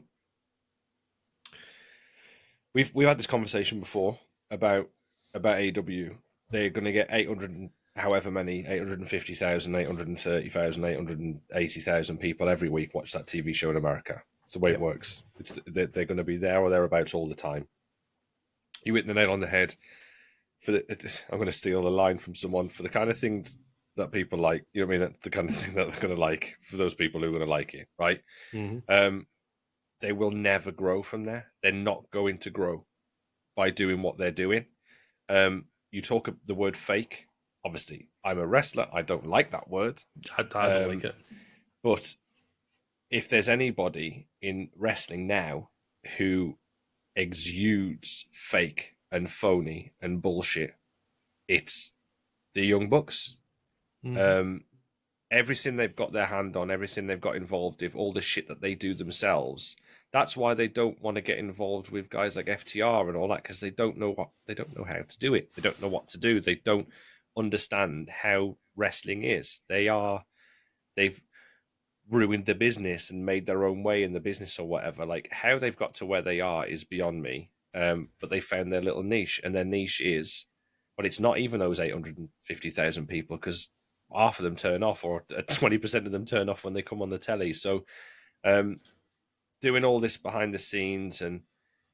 we've had this conversation before about AEW. They're going to get 800, however many, 850,000, 830,000, 880,000 people every week watch that TV show in America. It's the way it Yep. works. They're going to be there or thereabouts all the time. You hit the nail on the head. I'm going to steal a line from someone for the kind of things that people like. You know what I mean? The kind of thing that they're going to like for those people who are going to like it, right? Mm-hmm. They will never grow from there. They're not going to grow by doing what they're doing. You talk the word fake. Obviously, I'm a wrestler. I don't like that word. I don't like it. But if there's anybody in wrestling now who exudes fake and phony and bullshit, it's the Young Bucks. Mm-hmm. Everything they've got their hand on, everything they've got involved with, all the shit that they do themselves. That's why they don't want to get involved with guys like FTR and all that, because they don't know how to do it. They don't know what to do. They don't understand how wrestling is. They've ruined the business and made their own way in the business or whatever. Like how they've got to where they are is beyond me. But they found their little niche, and their niche is, but it's not even those 850,000 people, because half of them turn off, or 20% of them turn off when they come on the telly. So, doing all this behind the scenes and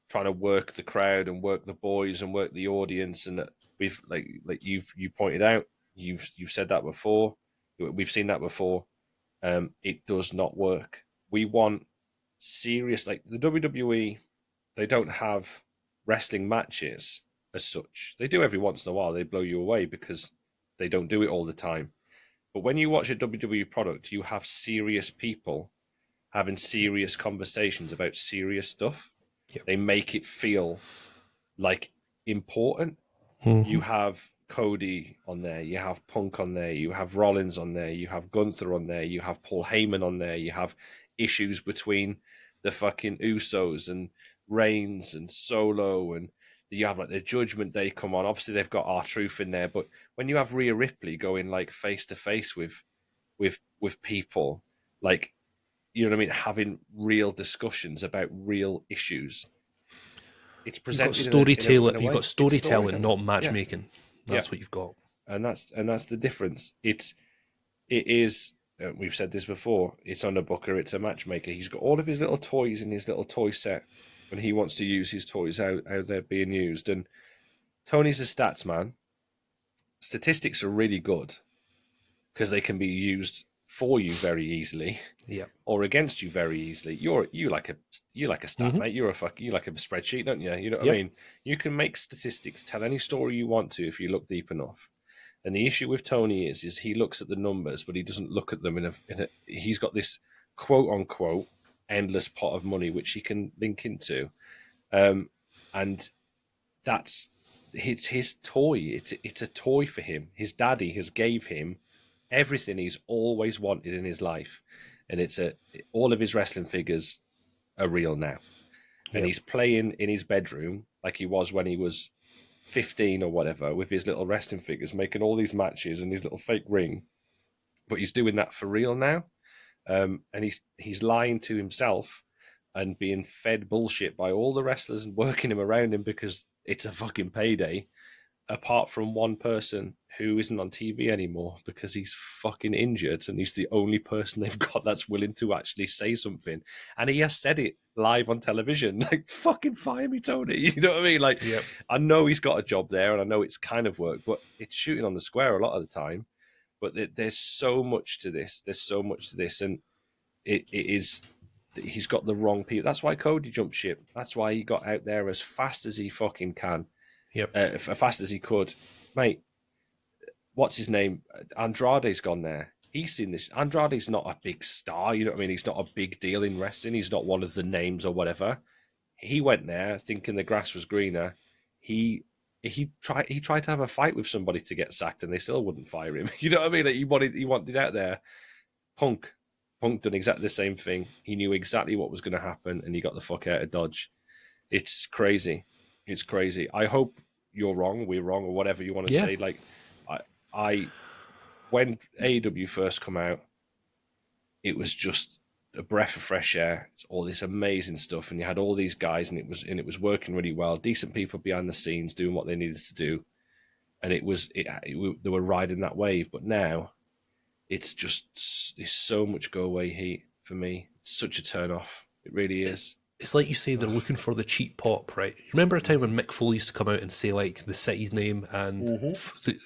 trying to work the crowd and work the boys and work the audience, and we've like you pointed out, you've said that before, we've seen that before. It does not work. We want serious, like the WWE. They don't have wrestling matches as such. They do every once in a while. They blow you away because they don't do it all the time. But when you watch a WWE product, you have serious people having serious conversations about serious stuff. Yep. They make it feel like important. Mm-hmm. You have Cody on there, you have Punk on there, you have Rollins on there, you have Gunther on there, you have Paul Heyman on there, you have issues between the fucking Usos and Reigns and Solo, and you have like the Judgment Day come on. Obviously, they've got R-Truth in there, but when you have Rhea Ripley going like face to face with people, like, you know what I mean, having real discussions about real issues, it's You've got presented storytelling. in a You've got way. It's storytelling, storytelling. not Yeah, matchmaking. yeah, That's what you've got. and that's the difference. It is. We've said this before. It's on a booker. It's a matchmaker. He's got all of his little toys in his little toy set, and he wants to use his toys how they're being used. And Tony's a stats man. Statistics are really good because they can be used for you very easily Yeah. or against you very easily. You like a stat, Mm-hmm. mate. You like a spreadsheet, don't you? You know what I Yep. mean? You can make statistics tell any story you want to if you look deep enough. And the issue with Tony is he looks at the numbers, but he doesn't look at them he's got this quote unquote endless pot of money which he can link into, and that's his toy. It's a toy for him. His daddy has gave him everything he's always wanted in his life, and all of his wrestling figures are real now, and Yep. he's playing in his bedroom like he was when he was 15 or whatever with his little wrestling figures, making all these matches and his little fake ring. But he's doing that for real now. And he's lying to himself and being fed bullshit by all the wrestlers and working him around him because it's a fucking payday, apart from one person who isn't on TV anymore because he's fucking injured and he's the only person they've got that's willing to actually say something. And he has said it live on television. Like, fucking fire me, Tony. You know what I mean? Like, Yep. I know he's got a job there and I know it's kind of work, but it's shooting on the square a lot of the time. But there's so much to this. There's so much to this. And it is, he's got the wrong people. That's why Cody jumped ship. That's why he got out there as fast as he fucking can. Yep. As fast as he could. Mate, what's his name? Andrade's gone there. He's seen this. Andrade's not a big star. You know what I mean? He's not a big deal in wrestling. He's not one of the names or whatever. He went there thinking the grass was greener. He tried to have a fight with somebody to get sacked, and they still wouldn't fire him. You know what I mean? Like, he wanted out there. Punk done exactly the same thing. He knew exactly what was going to happen, and he got the fuck out of Dodge. It's crazy. It's crazy. I hope you're wrong, we're wrong, or whatever you want to say. Like, I when AEW first come out, it was just a breath of fresh air. It's all this amazing stuff, and you had all these guys, and it was working really well. Decent people behind the scenes doing what they needed to do, and they were riding that wave. But now, it's so much go away heat for me. It's such a turn off. It really is. It's like you say, they're looking for the cheap pop, right? You remember a time when Mick Foley used to come out and say, like, the city's name and do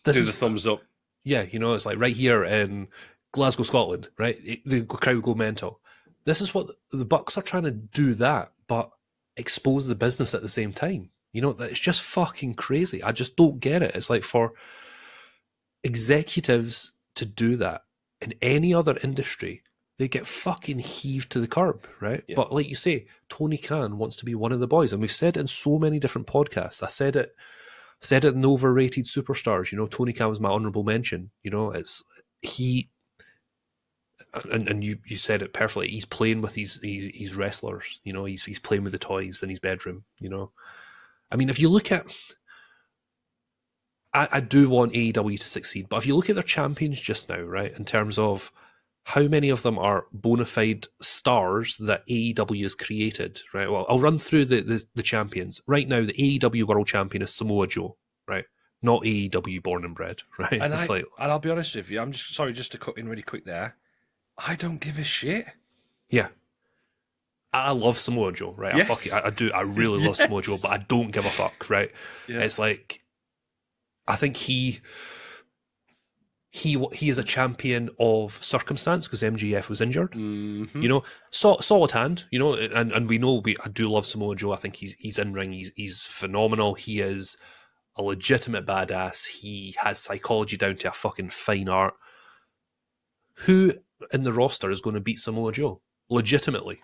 the thumbs up. Yeah, you know, it's like right here in Glasgow, Scotland, right? The crowd would go mental. This is what the Bucks are trying to do, that, but expose the business at the same time. You know, it's just fucking crazy. I just don't get it. It's like, for executives to do that in any other industry, they get fucking heaved to the curb, right? Yeah. But like you say, Tony Khan wants to be one of the boys, and we've said it in so many different podcasts. I said it in Overrated Superstars. You know, Tony Khan was my honourable mention. You know, it's he, and you said it perfectly. He's playing with these wrestlers. You know, he's playing with the toys in his bedroom. You know, I mean, if you look at, I do want AEW to succeed, but if you look at their champions just now, right, in terms of how many of them are bona fide stars that AEW has created, right? Well, I'll run through the champions. Right now, the AEW World Champion is Samoa Joe, right? Not AEW born and bred, right? And I'll be honest with you, I'm just sorry, just to cut in really quick there. I don't give a shit. Yeah. I love Samoa Joe, right? Yes. I do. I really love Samoa Joe, but I don't give a fuck, right? Yeah. It's like, I think he is a champion of circumstance because MJF was injured. Mm-hmm. You know, solid hand. You know, and we know I do love Samoa Joe. I think he's in ring. He's phenomenal. He is a legitimate badass. He has psychology down to a fucking fine art. Who in the roster is going to beat Samoa Joe legitimately?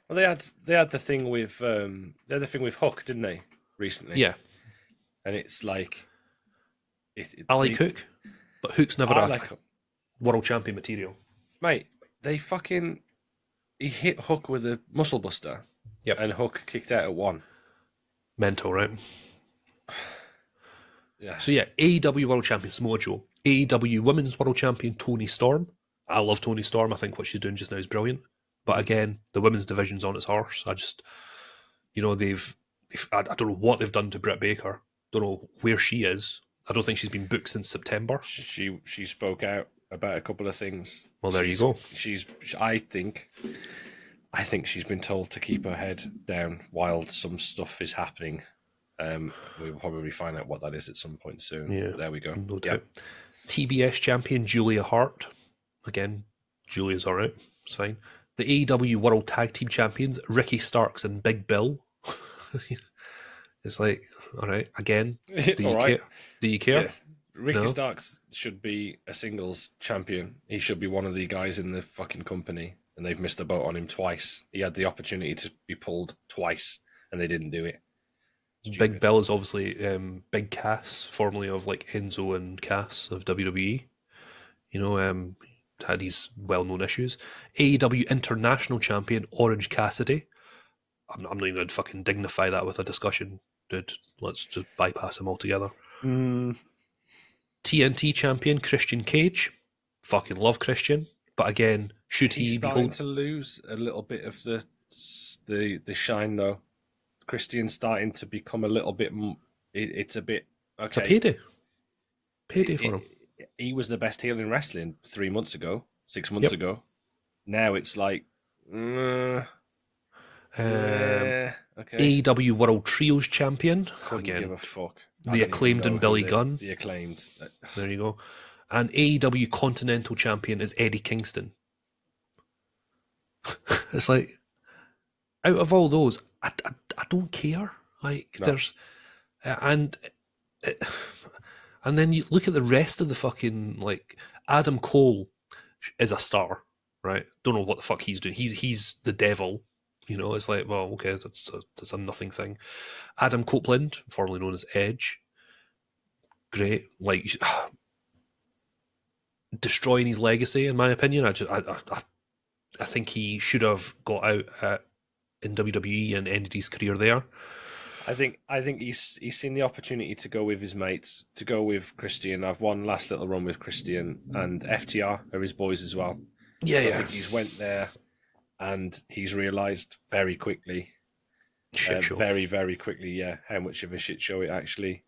Well, they had the thing with Hook, didn't they, recently? Yeah, and it's like I like Hook. But Hook's never world champion material. Mate, he hit Hook with a muscle buster. Yep. And Hook kicked out at one. Mental, right? Yeah. So yeah, AEW World Champion Samoa Joe. AEW Women's World Champion Toni Storm. I love Toni Storm. I think what she's doing just now is brilliant. But again, the women's division's on its horse. I just, you know, I don't know what they've done to Britt Baker. Don't know where she is. I don't think she's been booked since September. She spoke out about a couple of things. Well, there you go. I think she's been told to keep her head down while some stuff is happening. We'll probably find out what that is at some point soon. Yeah, but there we go. No doubt. TBS champion Julia Hart. Again, Julia's all right. It's fine. The AEW World Tag Team Champions Ricky Starks and Big Bill. It's like, all right, again, do you care? Do you care? Yeah. Ricky Starks should be a singles champion. He should be one of the guys in the fucking company, and they've missed the boat on him twice. He had the opportunity to be pulled twice, and they didn't do it. Stupid. Big Bill is obviously Big Cass, formerly of like Enzo and Cass of WWE. You know, had these well-known issues. AEW International Champion Orange Cassidy. I'm not even going to fucking dignify that with a discussion. let's just bypass him altogether. Mm, TNT champion Christian Cage. Fucking love Christian. But again, should he's he be starting to lose a little bit of the shine though. Christian's starting to become a little bit. It's a bit It's a okay. payday. Payday for him. He was the best heel in wrestling 3 months ago, 6 months Yep. ago. Now it's like, Um, yeah, okay. AEW World Trios champion. Couldn't give Again, a fuck. I the don't even acclaimed know and who Billy Gunn. the acclaimed. There you go. And AEW Continental champion is Eddie Kingston. It's like, out of all those, I don't care. Like, No. there's. And then you look at the rest of the fucking, like, Adam Cole is a star, right? Don't know what the fuck he's doing. He's the devil. You know, it's like, well, okay, that's a nothing thing. Adam Copeland, formerly known as Edge, great. Like, destroying his legacy, in my opinion. I think he should have got out in WWE and ended his career there. I think he's seen the opportunity to go with his mates, to go with Christian. I've one last little run with Christian, and FTR are his boys as well. Yeah, I think he's went there, and he's realised very quickly, shit show. very very quickly, yeah, how much of a shit show it actually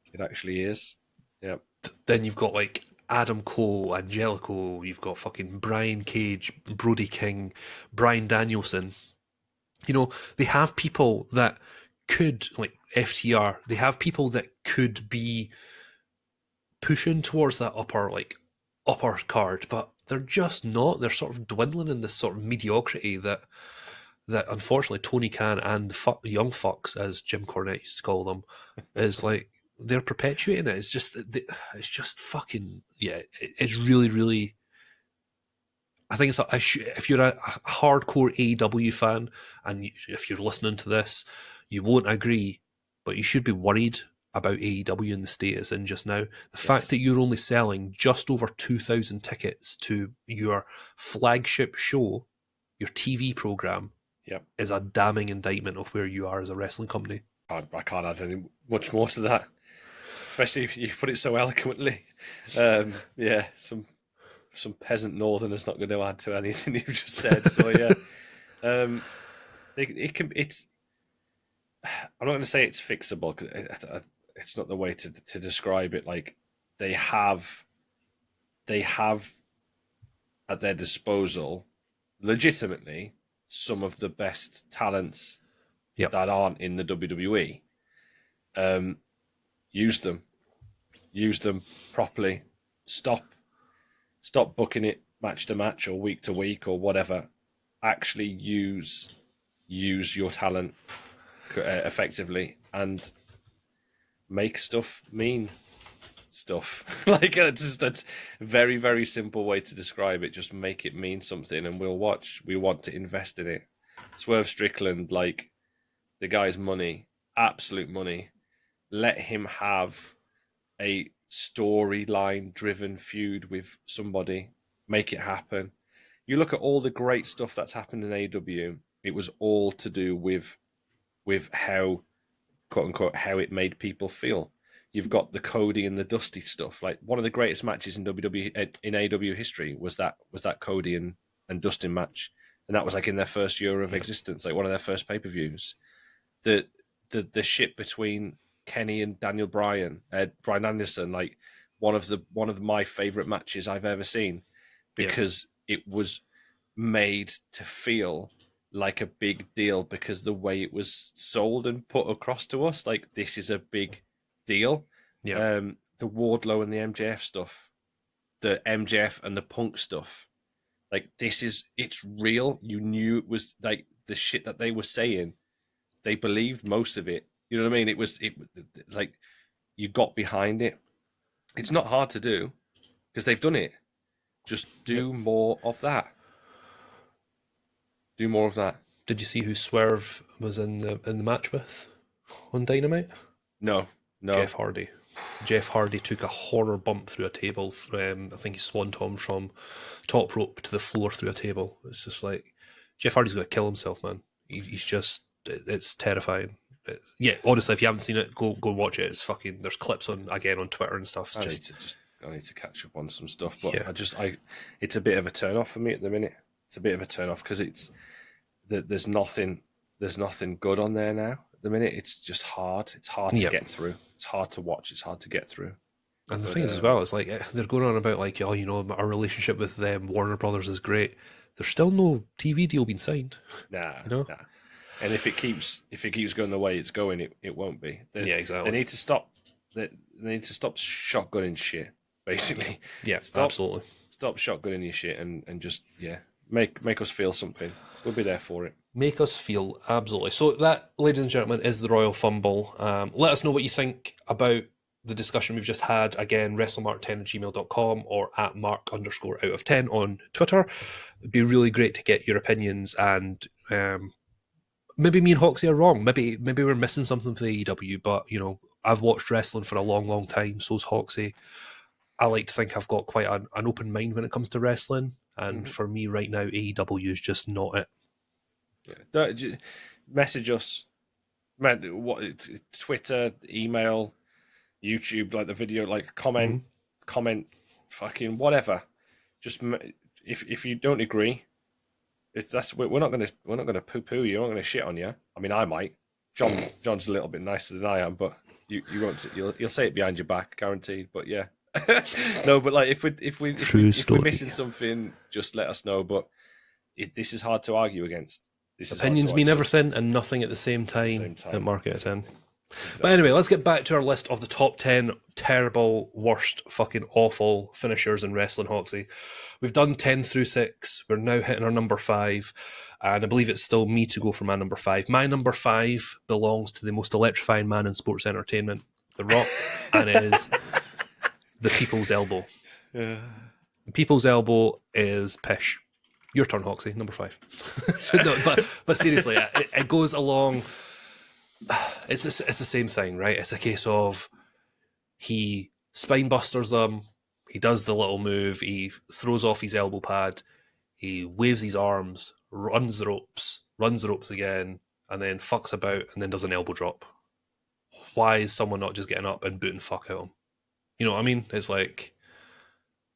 is. Yeah. Then you've got like Adam Cole, Angelico. You've got fucking Brian Cage, Brody King, Brian Danielson. You know, they have people that could, like FTR, they have people that could be pushing towards that upper card, but they're just not. They're sort of dwindling in this sort of mediocrity that unfortunately Tony Khan and young fucks, as Jim Cornette used to call them, is like they're perpetuating it. It's just fucking, yeah. It's really, really. I think if you're a hardcore AEW fan and if you're listening to this, you won't agree, but you should be worried about AEW in the state it's in just now. The fact that you're only selling just over 2,000 tickets to your flagship show, your TV program, Yep. is a damning indictment of where you are as a wrestling company. I can't add any much more to that, especially if you put it so eloquently. Yeah, some peasant northerner's not going to add to anything you just said. So yeah, it's. I'm not going to say it's fixable because it's not the way to describe it. Like they have at their disposal, legitimately, some of the best talents that aren't in the WWE. Use them properly. Stop booking it match to match or week to week or whatever. Actually use your talent effectively and make stuff mean stuff. Like that's a very very simple way to describe it. Just make it mean something, and we'll watch. We want to invest in it. Swerve Strickland, like the guy's money, absolute money. Let him have a storyline driven feud with somebody. Make it happen. You look at all the great stuff that's happened in AEW. It was all to do with how, quote unquote, how it made people feel. You've got the Cody and the Dusty stuff. Like one of the greatest matches in WWE in AEW history was that Cody and Dustin match, and that was like in their first year of existence, like one of their first pay-per-views. The shit between Kenny and Daniel Bryan Danielson, like one of my favorite matches I've ever seen, because it was made to feel like a big deal because the way it was sold and put across to us, like this is a big deal. Yeah. The Wardlow and the MJF stuff, the MJF and the Punk stuff, like it's real. You knew it was like the shit that they were saying. They believed most of it. You know what I mean? It like you got behind it. It's not hard to do because they've done it. Just do more of that. Do more of that. Did you see who Swerve was in the match with on Dynamite? No. Jeff Hardy. Jeff Hardy took a horror bump through a table. I think he swantoned from top rope to the floor through a table. It's just like Jeff Hardy's going to kill himself, man. He's just, it's terrifying. Yeah, honestly, if you haven't seen it, go watch it. It's fucking. There's clips on Twitter and stuff. I need to catch up on some stuff, but Yeah. it's a bit of a turn off for me at the minute. It's a bit of a turn off because there's nothing good on there now. At the minute, it's just hard. It's hard to get through. It's hard to watch. It's hard to get through. And the thing is, as well, it's like they're going on about like, oh, you know, our relationship with Warner Brothers is great. There's still no TV deal being signed. Nah, you know? nah. And if it keeps going the way it's going, it won't be. Yeah, exactly. They need to stop. They need to stop shotgunning shit. Basically, yeah, absolutely. Stop shotgunning your shit and just make us feel something. We'll be there for it. Make us feel, absolutely. So that, ladies and gentlemen, is the Royal Fumble. Let us know what you think about the discussion we've just had. Again, wrestlemark10@gmail.com or at @mark_out of10 on Twitter. It'd be really great to get your opinions, and maybe me and Hoxie are wrong. Maybe we're missing something for the AEW, but, you know, I've watched wrestling for a long, long time. So's Hoxie. I like to think I've got quite an open mind when it comes to wrestling, and for me right now, AEW is just not it. Yeah. Message us, Twitter, email, YouTube, like the video, like comment, fucking whatever. Just if you don't agree, we're not gonna poo poo you. We're not gonna shit on you. I mean, I might. John's a little bit nicer than I am, but you won't. You'll say it behind your back, guaranteed. But yeah, no. But like if we're missing something, just let us know. But this is hard to argue against. Opinions mean everything and nothing at the same time. At Market at 10. Exactly. But anyway, let's get back to our list of the top 10 terrible, worst, fucking awful finishers in wrestling, Hoxie. We've done 10 through 6. We're now hitting our number 5. And I believe it's still me to go for my number 5. My number 5 belongs to the most electrifying man in sports entertainment, The Rock, and it is the People's Elbow. The People's Elbow is pish. Your turn, Hoxie, number 5. No, but seriously, it goes along. It's the same thing, right? It's a case of he spinebusters them, he does the little move, he throws off his elbow pad, he waves his arms, runs the ropes again, and then fucks about and then does an elbow drop. Why is someone not just getting up and booting fuck out him? You know what I mean? It's like,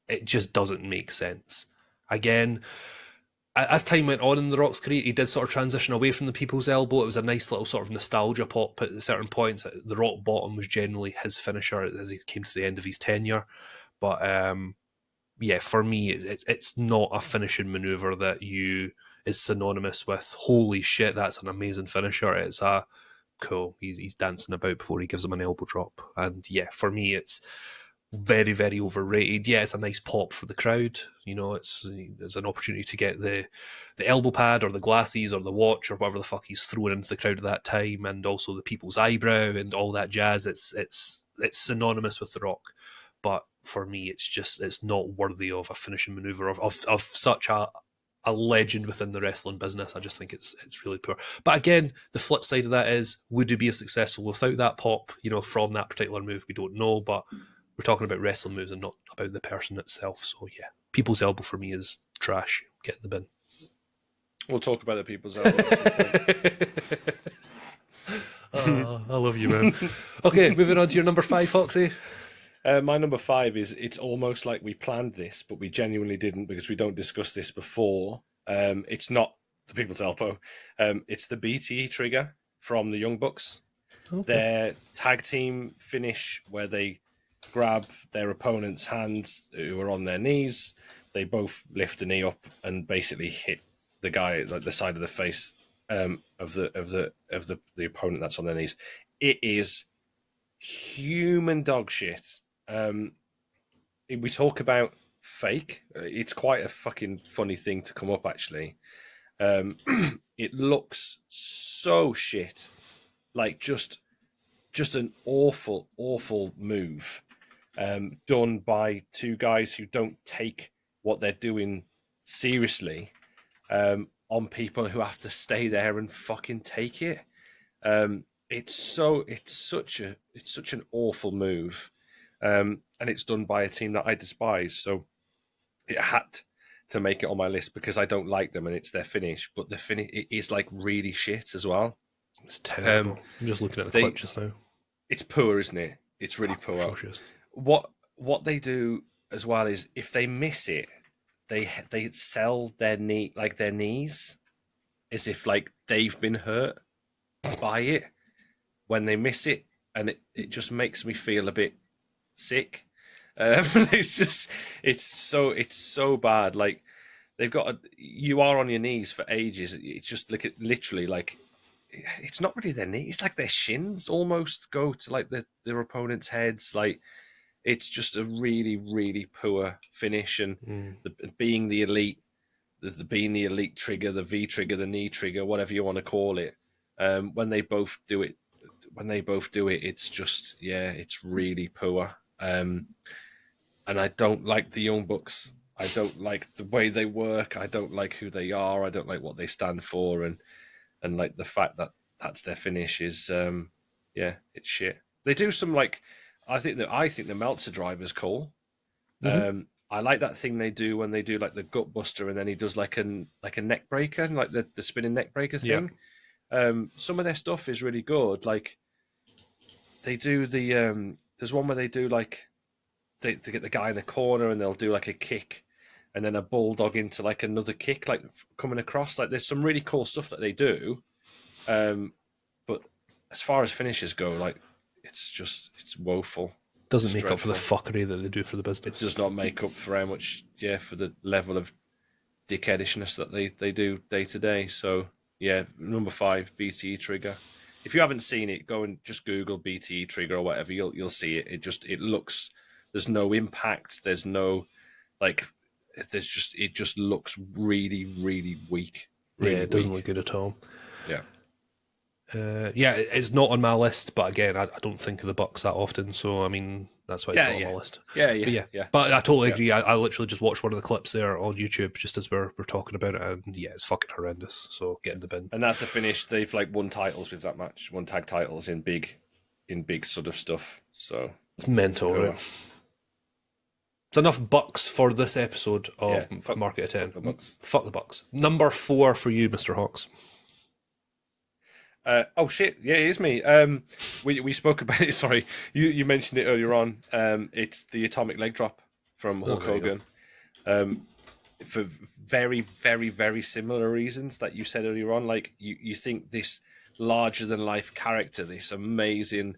it just doesn't make sense. Again, as time went on in The Rock's career, he did sort of transition away from the People's Elbow. It was a nice little sort of nostalgia pop at certain points. The Rock Bottom was generally his finisher as he came to the end of his tenure. But yeah, for me, it's not a finishing maneuver that is synonymous with, holy shit, that's an amazing finisher. It's a cool, he's dancing about before he gives him an elbow drop. And yeah, for me, it's very, very overrated. Yeah, it's a nice pop for the crowd. You know, it's an opportunity to get the elbow pad or the glasses or the watch or whatever the fuck he's throwing into the crowd at that time, and also the people's eyebrow and all that jazz. It's synonymous with The Rock, but for me, it's not worthy of a finishing maneuver of such a legend within the wrestling business. I just think it's really poor. But again, the flip side of that is, would he be as successful without that pop? You know, from that particular move, we don't know, but we're talking about wrestling moves and not about the person itself. So yeah, People's Elbow for me is trash. Get in the bin. We'll talk about the People's Elbow. I love you, man. Okay, moving on to your number 5, Foxy. My number 5 is, it's almost like we planned this, but we genuinely didn't because we don't discuss this before. It's not the People's Elbow. It's the BTE trigger from the Young Bucks. Okay. Their tag team finish where they grab their opponent's hands who are on their knees. They both lift a knee up and basically hit the guy like the side of the face of the opponent that's on their knees. It is human dog shit. We talk about fake. It's quite a fucking funny thing to come up, actually. It looks so shit, like just an awful move. Done by two guys who don't take what they're doing seriously, on people who have to stay there and fucking take it. It's such an awful move, and it's done by a team that I despise. So it had to make it on my list because I don't like them and it's their finish. But the finish, it is like really shit as well. It's terrible. Um, I'm just looking at the clip they just now. it's poor, isn't it? It's really Fucking poor. atrocious. What they do as well is if they miss it, they sell their knees as if like they've been hurt by it when they miss it, and it just makes me feel a bit sick. It's so bad. Like you are on your knees for ages. It's just like literally like it's not really their knees. It's like their shins almost go to like their opponent's heads. Like it's just a really really poor finish. And Mm. being the elite, being the elite trigger, the V trigger, the knee trigger, whatever you want to call it. When they both do it, it's just it's really poor. And I don't like the Young Bucks. I don't like the way they work. I don't like who they are. I don't like what they stand for, and like the fact that that's their finish is it's shit. They do some like I think the Meltzer drive is cool. Mm-hmm. I like that thing they do when they do like the gut buster and then he does like a neck breaker, like the spinning neck breaker Yeah. thing. Some of their stuff is really good. Like they do there's one where they do like they get the guy in the corner and they'll do like a kick and then a bulldog into like another kick, like coming across. Like there's some really cool stuff that they do. But as far as finishes go, like it's woeful. Doesn't It's make up for the dreadful. fuckery that they do for the It business. does not make up for how much, for the level of dickheadishness that they do day to day. So yeah, number 5, BTE trigger. If you haven't seen it, go and just Google BTE trigger or whatever. You'll see it. It looks. There's no impact. There's no like. It just looks really really weak. Yeah, Really it doesn't weak. look good at all. Yeah. Yeah, it's not on my list, but again, I don't think of the Bucks that often, so I mean that's why it's Yeah. not on Yeah. my list. Yeah. But Yeah. yeah, Yeah. but I totally Yeah. agree. I literally just watched one of the clips there on YouTube just as we're talking about it, and yeah, it's fucking horrendous. So get in the bin. And that's the finish. They've like won titles with that match. Won tag titles in big sort of stuff. So It's mental, poor. right? It's enough Bucks for this episode Yeah. of Fuck. Market of Fuck 10. the Bucks. Fuck the Bucks. Number 4 for you, Mr. Hawks. Oh shit! Yeah, it is me. We spoke about it. Sorry, you mentioned it earlier on. It's the atomic leg drop from Oh, Hulk there you go. Hogan. For very, very, very similar reasons that you said earlier on. Like you think this larger than life character, this amazing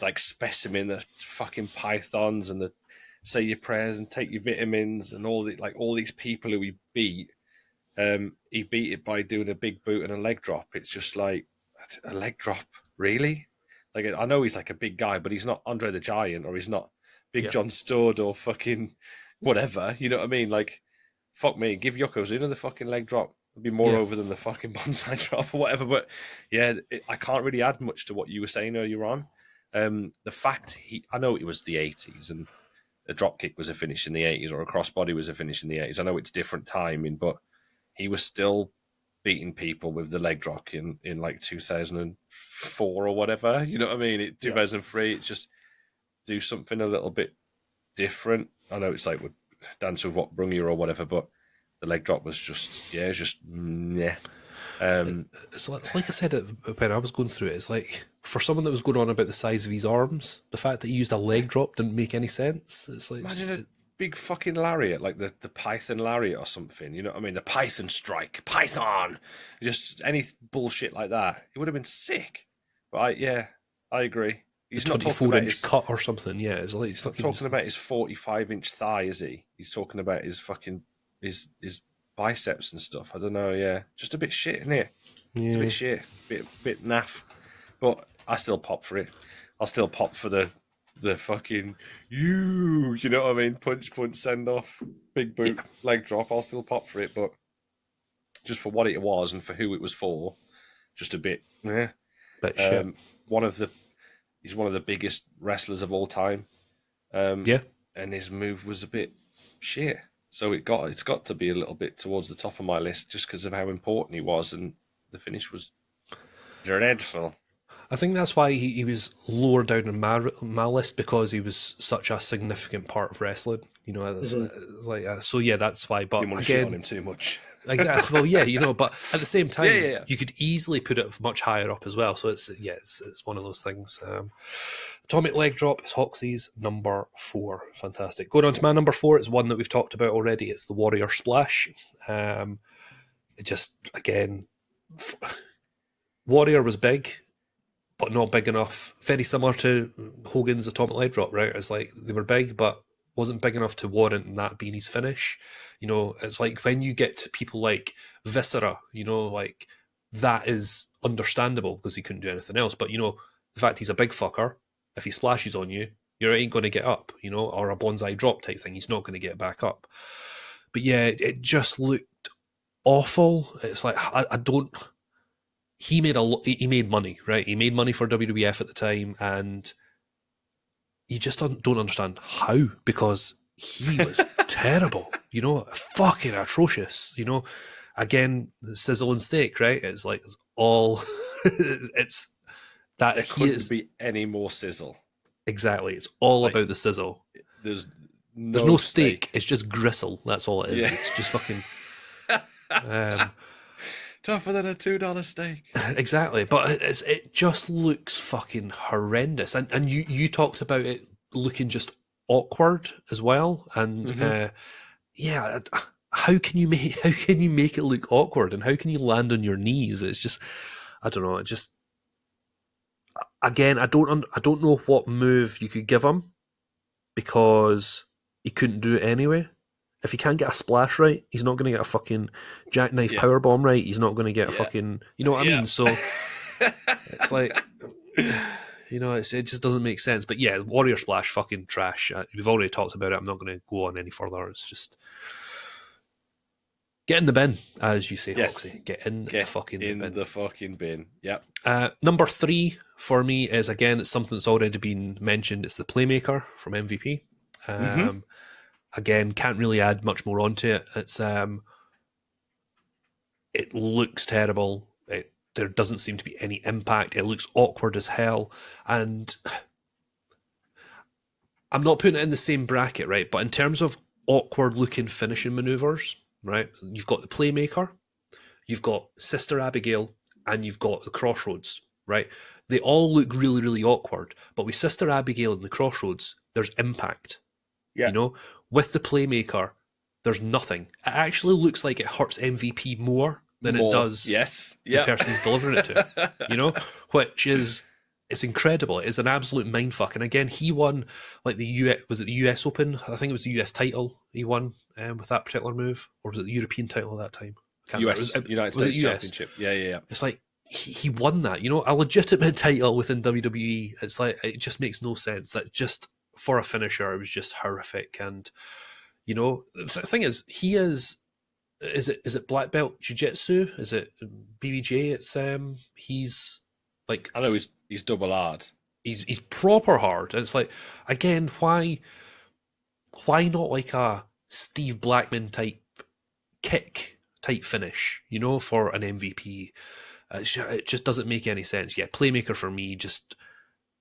like specimen, the fucking pythons and the say your prayers and take your vitamins and all these people who he beat it by doing a big boot and a leg drop. It's just like a leg drop, really? Like I know he's like a big guy, but he's not Andre the Giant or he's not Big Yeah. John Studd or fucking whatever. You know what I mean? Like, fuck me, give Yokozuna the fucking leg drop. It'd be more Yeah. over than the fucking bonsai drop or whatever. But yeah, I can't really add much to what you were saying earlier on. The fact I know it was the 80s and a drop kick was a finish in the 80s or a crossbody was a finish in the 80s. I know it's different timing, but he was still beating people with the leg drop in like 2004 or whatever. You know what I mean? 2003, it's just do something a little bit different. I know it's like with Dance with What Brung You or whatever, but the leg drop was just, yeah. It's like I said when I was going through it, it's like for someone that was going on about the size of his arms, the fact that he used a leg drop didn't make any sense. It's like Imagine a big fucking lariat, like the Python lariat or something. You know what I mean? The Python strike, Python, just any bullshit like that. It would have been sick. But I agree. the He's not talking about 24-inch cut or something. Yeah, it's like he's not fucking. talking about his 45-inch thigh, is he? He's talking about his fucking his biceps and stuff. I don't know. Yeah, just a bit shit, isn't it? It's a Yeah. bit shit, bit naff. But I still pop for it. I'll still pop for the fucking you know what I mean? Punch, send off, big boot, leg drop. I'll still pop for it, but just for what it was and for who it was for, just a bit. Yeah. But shit. He's one of the biggest wrestlers of all time. Yeah. And his move was a bit shit. So it's got to be a little bit towards the top of my list just because of how important he was, and the finish was dreadful. I think that's why he was lower down in my list, because he was such a significant part of wrestling. You know, it's like so. Yeah, that's why. But Didn't want to shit on again, him too much. exactly. Well, yeah, you know, but at the same Yeah, time, yeah, yeah. you could easily put it much higher up as well. So it's one of those things. Atomic Leg Drop is Hoxie's number 4. Fantastic. Going on to my number 4, it's one that we've talked about already. It's the Warrior Splash. It just, again, Warrior was big, but not big enough. Very similar to Hogan's Atomic Leg Drop, right? It's like they were big, but wasn't big enough to warrant that being his finish. You know, it's like when you get to people like Viscera, you know, like that is understandable because he couldn't do anything else. But, you know, the fact he's a big fucker, if he splashes on you, you ain't going to get up, you know, or a bonsai drop type thing. He's not going to get back up. But yeah, it just looked awful. It's like, I don't. He made money, right? He made money for WWF at the time, and you just don't understand how, because he was terrible, you know, fucking atrocious, you know. Again, sizzle and steak, right? It's like it's all it's that There he couldn't is be any more sizzle. exactly. It's all Like, about the sizzle. there's There's no no steak. steak. It's just gristle. That's all it is. Yeah. It's just fucking um, Tougher than a $2 steak. exactly. But it just looks fucking horrendous. And you talked about it looking just awkward as well. And Mm-hmm. yeah, how can you make it look awkward, and how can you land on your knees? It's just, I don't know. It just, again, I don't know what move you could give him, because he couldn't do it anyway. If he can't get a splash right, he's not going to get a fucking jackknife Yeah. power bomb right. He's not going to get a Yeah. fucking, you know what I Yeah. mean? So it's like, you know, it just doesn't make sense. But yeah, Warrior Splash, fucking trash. We've already talked about it. I'm not going to go on any further. It's just get in the bin, as you say, Yes. Hoxie. Get in the Get fucking in bin. the fucking bin. Yep. Number 3 for me is, again, it's something that's already been mentioned. It's the Playmaker from MVP. Mm-hmm. Again, can't really add much more onto it. It looks terrible. There doesn't seem to be any impact. It looks awkward as hell, and I'm not putting it in the same bracket, right? But in terms of awkward looking finishing maneuvers, right? You've got the Playmaker, you've got Sister Abigail, and you've got the Crossroads, right? They all look really, really awkward. But with Sister Abigail and the Crossroads, there's impact. Yeah. You know, with the Playmaker, there's nothing. It actually looks like it hurts MVP more than it More. does Yes. the Yep. person he's delivering it to. You know, which is, it's incredible. It's an absolute mindfuck. And again, he won like the US, was it the US Open? I think it was the US title he won with that particular move, or was it the European title at that time? I can't remember. US United Was it States US? Championship. Yeah, yeah, yeah. It's like he won that. You know, a legitimate title within WWE. It's like it just makes no sense. That just for a finisher, it was just horrific. And you know, the thing is, he is it black belt jiu-jitsu? Is it BBJ? It's he's like I know he's double hard. he's proper hard. And it's like, again, why not like a Steve Blackman type kick type finish, you know, for an MVP? It just doesn't make any sense. Yeah, Playmaker for me, just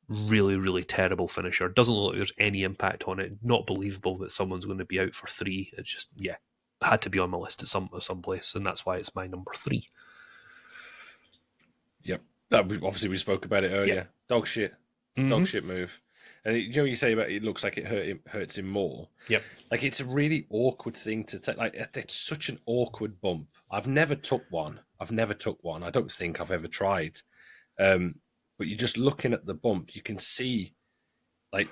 really, really terrible finisher. Doesn't look like there's any impact on it. Not believable that someone's going to be out for 3. It's just, yeah, had to be on my list at some place, and that's why it's my number 3. Yep. Obviously, we spoke about it earlier. Yeah. Dog shit. It's a Mm-hmm. dog shit move. And you know, you say about it looks like it hurts him more. Yep. Like, it's a really awkward thing to take. Like, it's such an awkward bump. I've never took one. I don't think I've ever tried. But you're just looking at the bump. You can see, like,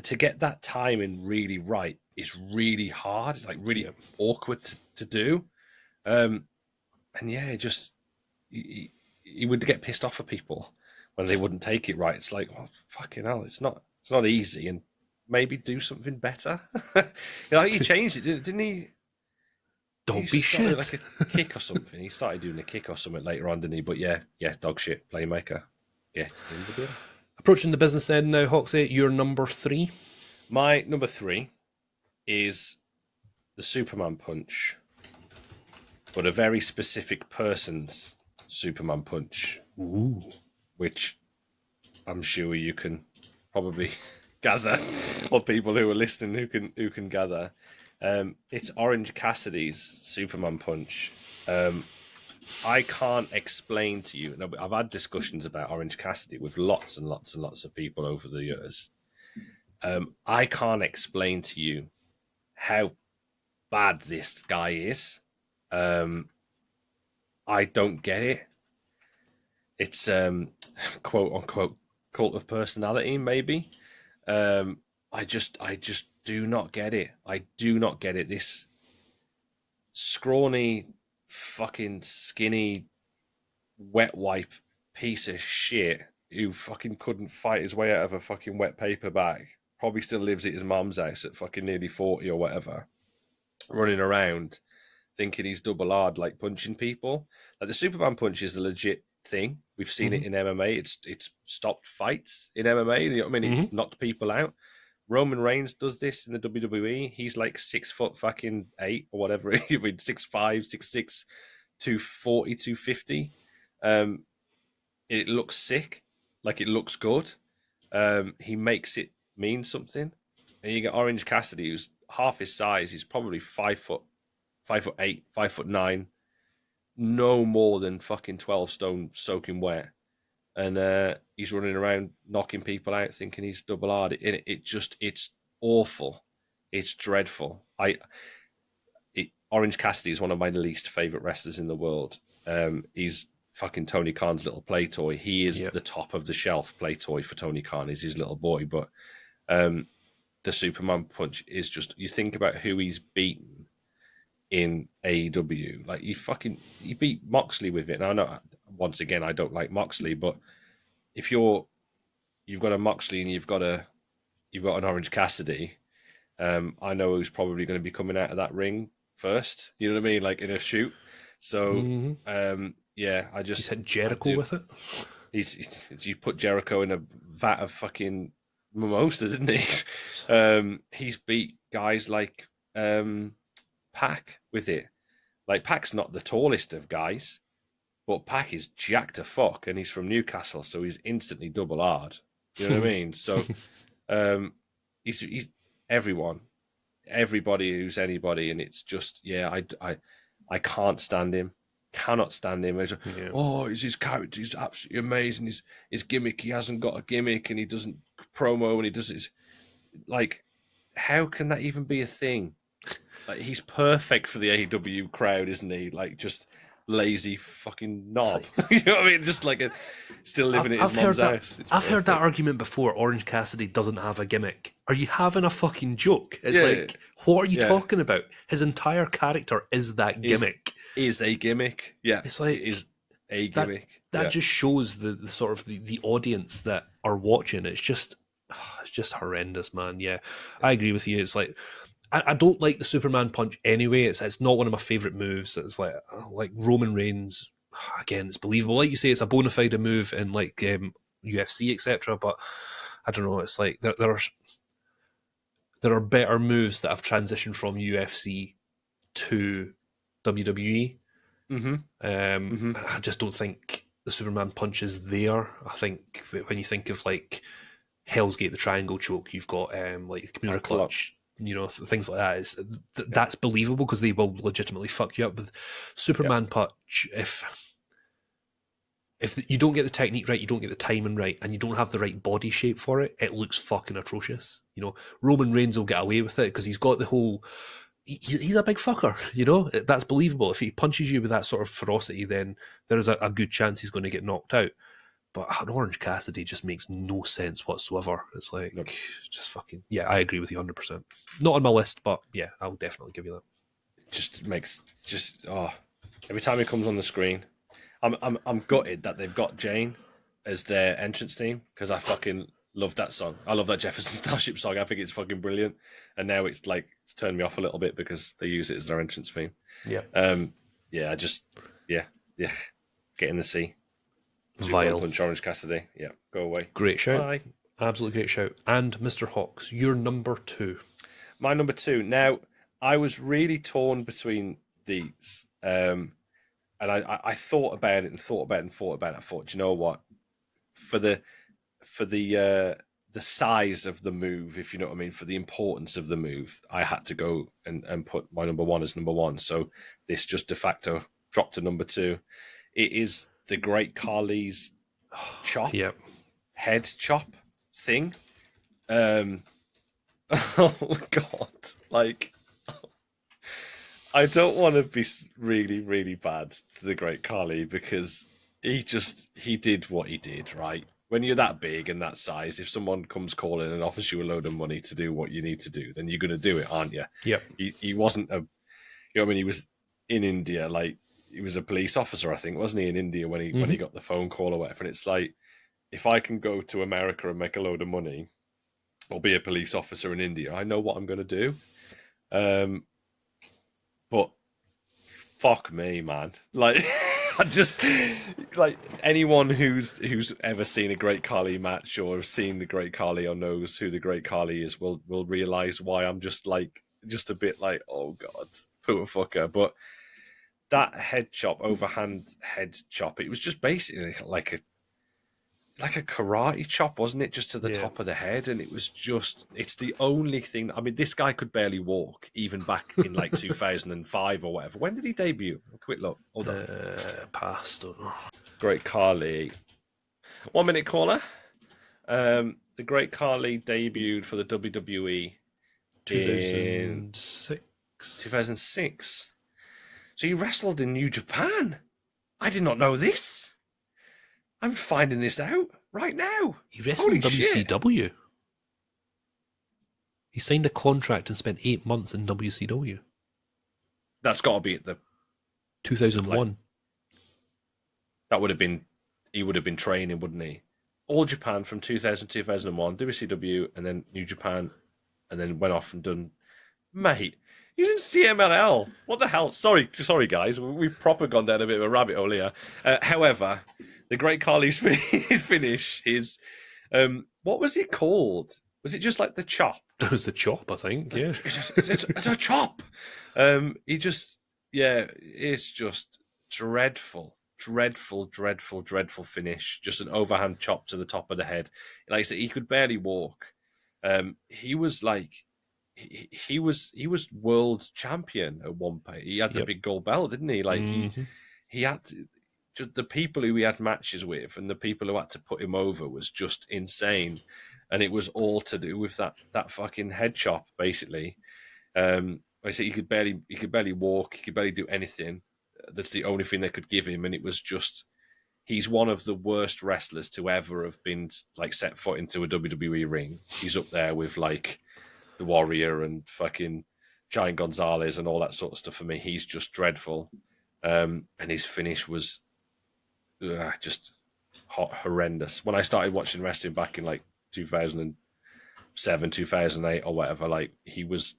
to get that timing really right is really hard. It's like really Yep. awkward to do. And yeah, it just he would get pissed off at people when they wouldn't take it right. It's like, oh, fucking hell, it's not easy, and maybe do something better. You know, he changed it, didn't he? Don't be shit. Like a kick or something. He started doing a kick or something later on, didn't he? But yeah, dog shit, Playmaker. Get in the bin. Approaching the business end now, Hoxie, you're number 3. My number 3 is the Superman punch, but a very specific person's Superman punch. Ooh. Which I'm sure you can probably gather, or people who are listening who can gather. It's Orange Cassidy's Superman punch. I can't explain to you. I've had discussions about Orange Cassidy with lots and lots and lots of people over the years. I can't explain to you how bad this guy is. I don't get it. It's quote unquote cult of personality, maybe. I just do not get it. I do not get it. This scrawny, fucking skinny, wet wipe piece of shit who fucking couldn't fight his way out of a fucking wet paper bag. Probably still lives at his mum's house at fucking nearly 40 or whatever, running around thinking he's double hard, like punching people. Like the Superman punch is a legit thing. We've seen it in MMA. It's stopped fights in MMA. You know what I mean? It's knocked people out. Roman Reigns does this in the WWE. He's like 6 foot fucking 8 or whatever. I mean, 6'5", 6'6", 240, 250. It looks sick. Like it looks good. He makes it mean something. And you get Orange Cassidy, who's half his size. He's probably 5'8", 5'9", no more than fucking 12 stone soaking wet. And he's running around knocking people out thinking he's double hard. It's awful. It's dreadful. Orange Cassidy is one of my least favorite wrestlers in the world. He's fucking Tony Khan's little play toy. He is the top of the shelf play toy for Tony Khan. He's his little boy. But the Superman punch is just, you think about who he's beaten in AEW. Like he beat Moxley with it. Now I know, once again, I don't like Moxley, but if you've got a Moxley and you've got an Orange Cassidy, I know who's probably going to be coming out of that ring first. You know what I mean? Like in a shoot. So yeah, he's hit Jericho with it. You put Jericho in a vat of fucking mimosa, didn't he? He's beat guys like Pac with it. Like Pac's not the tallest of guys, but Pac is jacked to fuck, and he's from Newcastle, so he's instantly double hard. You know what I mean? So he's everybody who's anybody, and it's just I can't stand him. Cannot stand him. His character is absolutely amazing. His gimmick, he hasn't got a gimmick, and he doesn't promo, and he does his, like, how can that even be a thing? Like, he's perfect for the AEW crowd, isn't he? Like, just lazy fucking knob. Like, you know what I mean? Just like still living at his mum's house. I've heard that argument before. Orange Cassidy doesn't have a gimmick. Are you having a fucking joke? It's what are you talking about? His entire character is that gimmick. Is a gimmick. Yeah. It's like, it is a gimmick. That just shows the sort of the audience that are watching. It's just horrendous, man. Yeah, I agree with you. It's like, I don't like the Superman punch anyway. It's not one of my favorite moves. It's like Roman Reigns. Again, it's believable. Like you say, it's a bona fide move in like UFC, etc. But I don't know. It's like there are better moves that have transitioned from UFC to WWE. I just don't think the Superman punch is there. I think when you think of like Hell's Gate, the triangle choke, you've got like the Kimura clutch. You know, things like that. That's believable because they will legitimately fuck you up. With Superman punch, if you don't get the technique right, you don't get the timing right, and you don't have the right body shape for it, it looks fucking atrocious. You know, Roman Reigns will get away with it because he's got the whole. He's a big fucker. You know, that's believable. If he punches you with that sort of ferocity, then there is a good chance he's going to get knocked out. But an Orange Cassidy just makes no sense whatsoever. It's like, just fucking, yeah, I agree with you 100%. Not on my list, but yeah, I'll definitely give you that. Every time he comes on the screen, I'm gutted that they've got Jane as their entrance theme, because I fucking love that song. I love that Jefferson Starship song. I think it's fucking brilliant. And now it's turned me off a little bit because they use it as their entrance theme. Yeah. Get in the sea. Vile. Punch Orange Cassidy. Yeah, go away. Great shout. Bye. Absolutely great shout. And Mr. Hawks, your number 2. My number 2. Now, I was really torn between these. And I thought about it and thought about it and thought about it. I thought, do you know what? For the for the size of the move, if you know what I mean, for the importance of the move, I had to go and put my number one as number one. So this just de facto dropped to number two. It is the Great Khali's chop, Yep. head chop thing. Oh God, like I don't want to be really, really bad to the Great Khali because he did what he did, right? When you're that big and that size, if someone comes calling and offers you a load of money to do what you need to do, then you're going to do it, aren't you? Yep. He wasn't a, you know what I mean? He was in India, like he was a police officer, I think, wasn't he? In India when he got the phone call or whatever. And it's like, if I can go to America and make a load of money, or be a police officer in India, I know what I'm going to do. But fuck me, man. Like, I just like anyone who's ever seen a Great Khali match or seen the Great Khali or knows who the Great Khali is will realize why I'm just a bit like, oh God, poor fucker. But that head chop, overhand head chop, it was just basically like a karate chop, wasn't it? Just to the Yeah. top of the head. And it's the only thing. I mean, this guy could barely walk, even back in like 2005 or whatever. When did he debut? A quick look. Hold on. Pass, don't know. Great Khali. 1 minute caller. The Great Khali debuted for the WWE in 2006. 2006. So he wrestled in New Japan. I did not know this. I'm finding this out right now. He wrestled in WCW. Shit. He signed a contract and spent 8 months in WCW. That's got to be at the 2001. That would have been, he would have been training, wouldn't he? All Japan from 2000 to 2001, WCW, and then New Japan, and then went off and done. Mate, he's in CMLL. What the hell? Sorry, guys. We've proper gone down a bit of a rabbit hole here. However, the Great Khali's finish is, what was it called? Was it just like the chop? It was the chop, I think. Yeah, it's a chop. It's just dreadful finish. Just an overhand chop to the top of the head. Like I said, he could barely walk. He was like, he was world champion at one point. He had the big gold belt, didn't he? Like he had to, just the people who he had matches with and the people who had to put him over was just insane. And it was all to do with that fucking head chop, basically. I said he could barely walk, he could barely do anything. That's the only thing they could give him, and it was just, he's one of the worst wrestlers to ever have been like set foot into a WWE ring. He's up there with like the Warrior and fucking Giant Gonzalez and all that sort of stuff. For me, he's just dreadful. And his finish was just horrendous. When I started watching wrestling back in like 2007, 2008 or whatever, like he was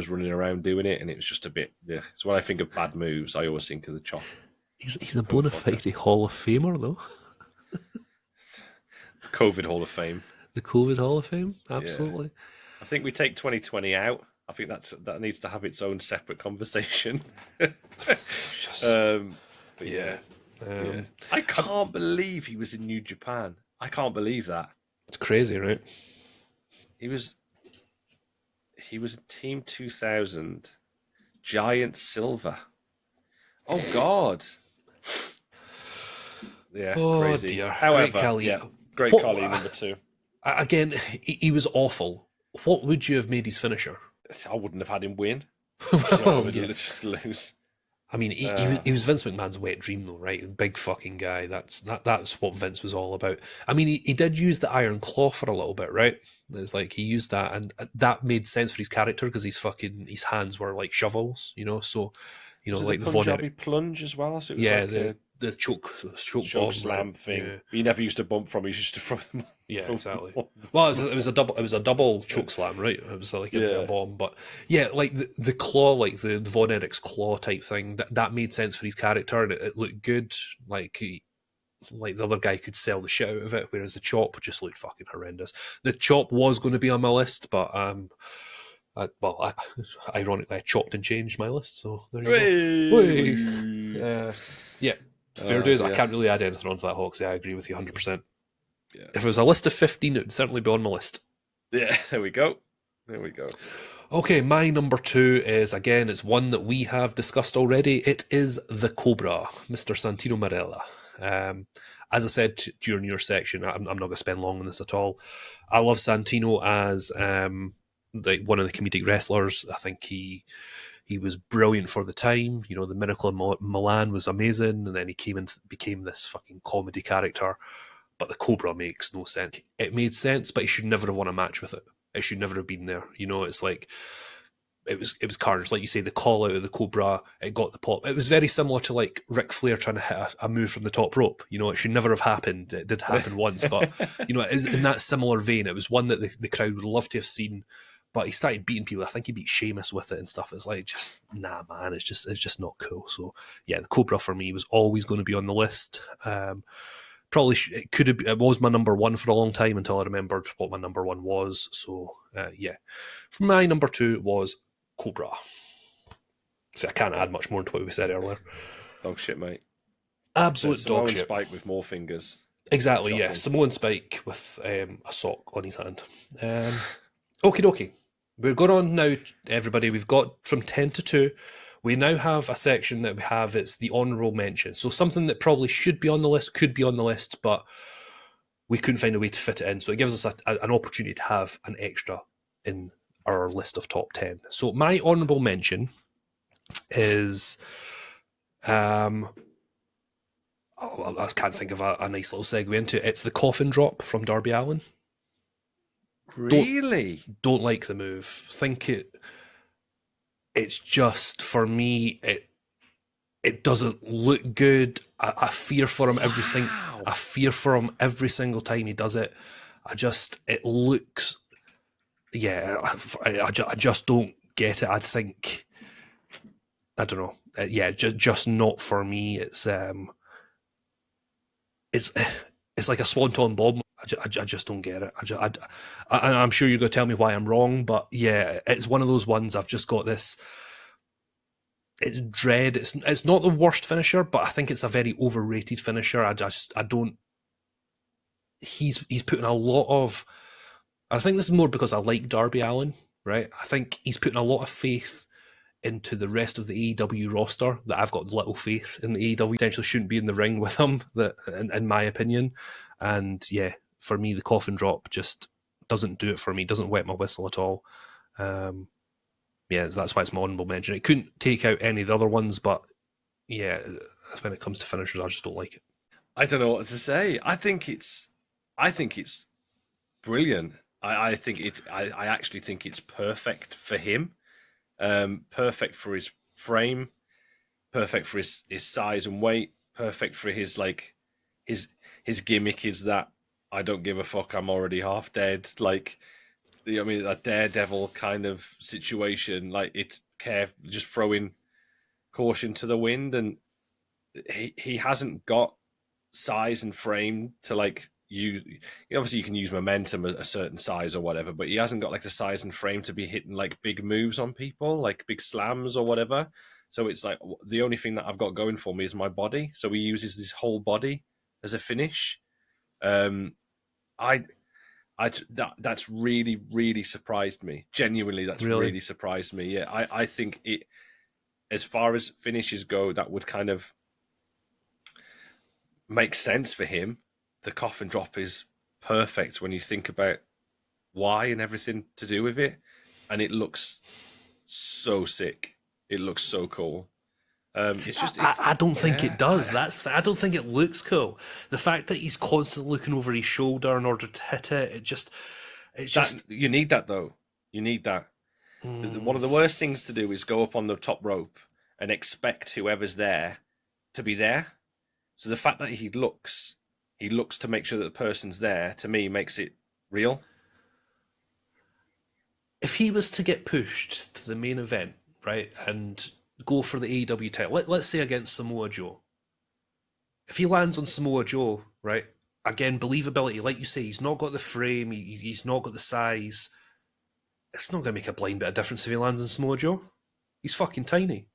running around doing it, and it was just a bit. Yeah. So when I think of bad moves, I always think of the chop. He's a bona fide Hall of Famer, though. The COVID Hall of Fame. The COVID Hall of Fame, absolutely. Yeah. I think we take 2020 out. I think that needs to have its own separate conversation. But yeah. I can't believe he was in New Japan. I can't believe that. It's crazy, right? He was in Team 2000, Giant Silver. Oh God! Yeah, crazy. Dear. However, Great Khali. Great Khali number 2. Again, he was awful. What would you have made his finisher? I wouldn't have had him win. I would just lose. I mean, he was Vince McMahon's wet dream, though, right? Big fucking guy. That's what Vince was all about. I mean, he did use the Iron Claw for a little bit, right? It's like he used that, and that made sense for his character because his hands were like shovels, you know. So, you know, like the Punjabi plunge as well. So it was the choke bomb, slam thing. Yeah. He never used to bump from. He used to throw them. Yeah, exactly. Well, it was a double choke slam, right? It was like a bomb, but yeah, like the claw, like the Von Erich's claw type thing. That made sense for his character, and it looked good. Like the other guy could sell the shit out of it, whereas the chop just looked fucking horrendous. The chop was going to be on my list, but ironically, I chopped and changed my list. So there you go. Yeah. Fair dues. I can't really add anything onto that, Hawks. Yeah, I agree with you 100%. Yeah. If it was a list of 15, it would certainly be on my list. Yeah, there we go. There we go. Okay, my number 2 is, again, it's one that we have discussed already. It is the Cobra, Mr. Santino Marella. As I said during your section, I'm not going to spend long on this at all. I love Santino as one of the comedic wrestlers. I think he was brilliant for the time. You know, the Miracle in Milan was amazing, and then he came and became this fucking comedy character. But the Cobra makes no sense. It made sense, but he should never have won a match with it. It should never have been there. You know, it's like it was carnage. Like you say, the call out of the Cobra, it got the pop. It was very similar to like Ric Flair trying to hit a move from the top rope. You know, it should never have happened. It did happen once, but you know, it is in that similar vein. It was one that the crowd would love to have seen. But he started beating people. I think he beat Sheamus with it and stuff. It's like, just nah, man. It's just not cool. So yeah, the Cobra for me was always going to be on the list. Probably it could have. It was my number one for a long time until I remembered what my number one was. So yeah, for my number 2 was Cobra. See, I can't add much more to what we said earlier. Dog shit, mate. Absolute dog Samoan shit. Spike with more fingers. Exactly, yeah. Samoan Spike with a sock on his hand. Okie dokie. We're going on now, everybody. We've got from 10 to 2. We now have a section that we have, it's the honourable mention. So something that probably should be on the list, could be on the list, but we couldn't find a way to fit it in. So it gives us an opportunity to have an extra in our list of top 10. So my honourable mention is... I can't think of a nice little segue into it. It's the coffin drop from Darby Allin. Really? Don't like the move. Think it's just, for me, it doesn't look good. I fear for him every single time he does it. It looks, yeah. I just don't get it. I think, I don't know. Yeah, just not for me. It's like a swanton bomb. I just don't get it. I'm sure you're going to tell me why I'm wrong, but yeah, it's one of those ones. I've just got this. It's dread. It's not the worst finisher, but I think it's a very overrated finisher. I don't. He's putting a lot of. I think this is more because I like Darby Allin, right? I think he's putting a lot of faith into the rest of the AEW roster that I've got little faith in. The AEW potentially shouldn't be in the ring with him, that in my opinion. And yeah, for me, the coffin drop just doesn't do it for me. Doesn't wet my whistle at all. Yeah, that's why it's my honourable mention. It couldn't take out any of the other ones, but yeah, when it comes to finishers, I just don't like it. I don't know what to say. I think it's brilliant. I actually think it's perfect for him. Perfect for his frame, perfect for his size and weight, perfect for his his gimmick is that I don't give a fuck, I'm already half dead. Like, you know what I mean, a daredevil kind of situation. Like, it's just throwing caution to the wind, and he hasn't got size and frame to like use. Obviously you can use momentum at a certain size or whatever, but he hasn't got like the size and frame to be hitting like big moves on people, like big slams or whatever. So it's like the only thing that I've got going for me is my body. So he uses his whole body as a finish. That's really, really surprised me. Genuinely, that's really surprised me. Yeah, I think it, as far as finishes go, that would kind of make sense for him. The coffin drop is perfect when you think about why and everything to do with it, and it looks so sick. It looks so cool. I don't think it does. I don't think it looks cool. The fact that he's constantly looking over his shoulder in order to hit it, it's just you need that though. You need that. One of the worst things to do is go up on the top rope and expect whoever's there to be there. So the fact that he looks to make sure that the person's there, to me, makes it real. If he was to get pushed to the main event, right, and go for the AEW title, let's say against Samoa Joe. If he lands on Samoa Joe, right, again, believability, like you say, he's not got the frame, he's not got the size. It's not going to make a blind bit of difference if he lands on Samoa Joe. He's fucking tiny.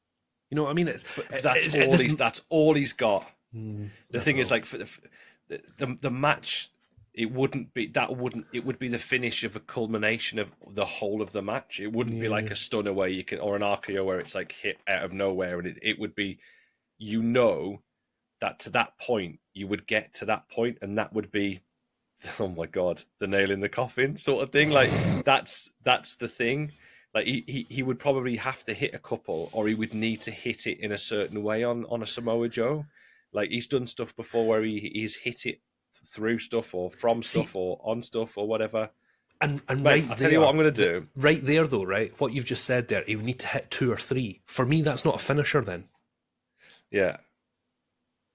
You know what I mean? That's all he's got. The thing is, like, for the match, it wouldn't be that wouldn't it would be the finish of a culmination of the whole of the match. It wouldn't be like a stunner where you can, or an RKO where it's like hit out of nowhere, and it would be, that to that point you would get to that point, and that would be, oh my god, the nail in the coffin sort of thing. Like that's the thing. Like he would probably have to hit a couple, or he would need to hit it in a certain way on a Samoa Joe. Like he's done stuff before where he's hit it through stuff or from stuff or on stuff or whatever. And Mate, right I'll there, tell you what I'm going to do. Right there, though, right? What you've just said there, he would need to hit 2 or 3. For me, that's not a finisher then. Yeah.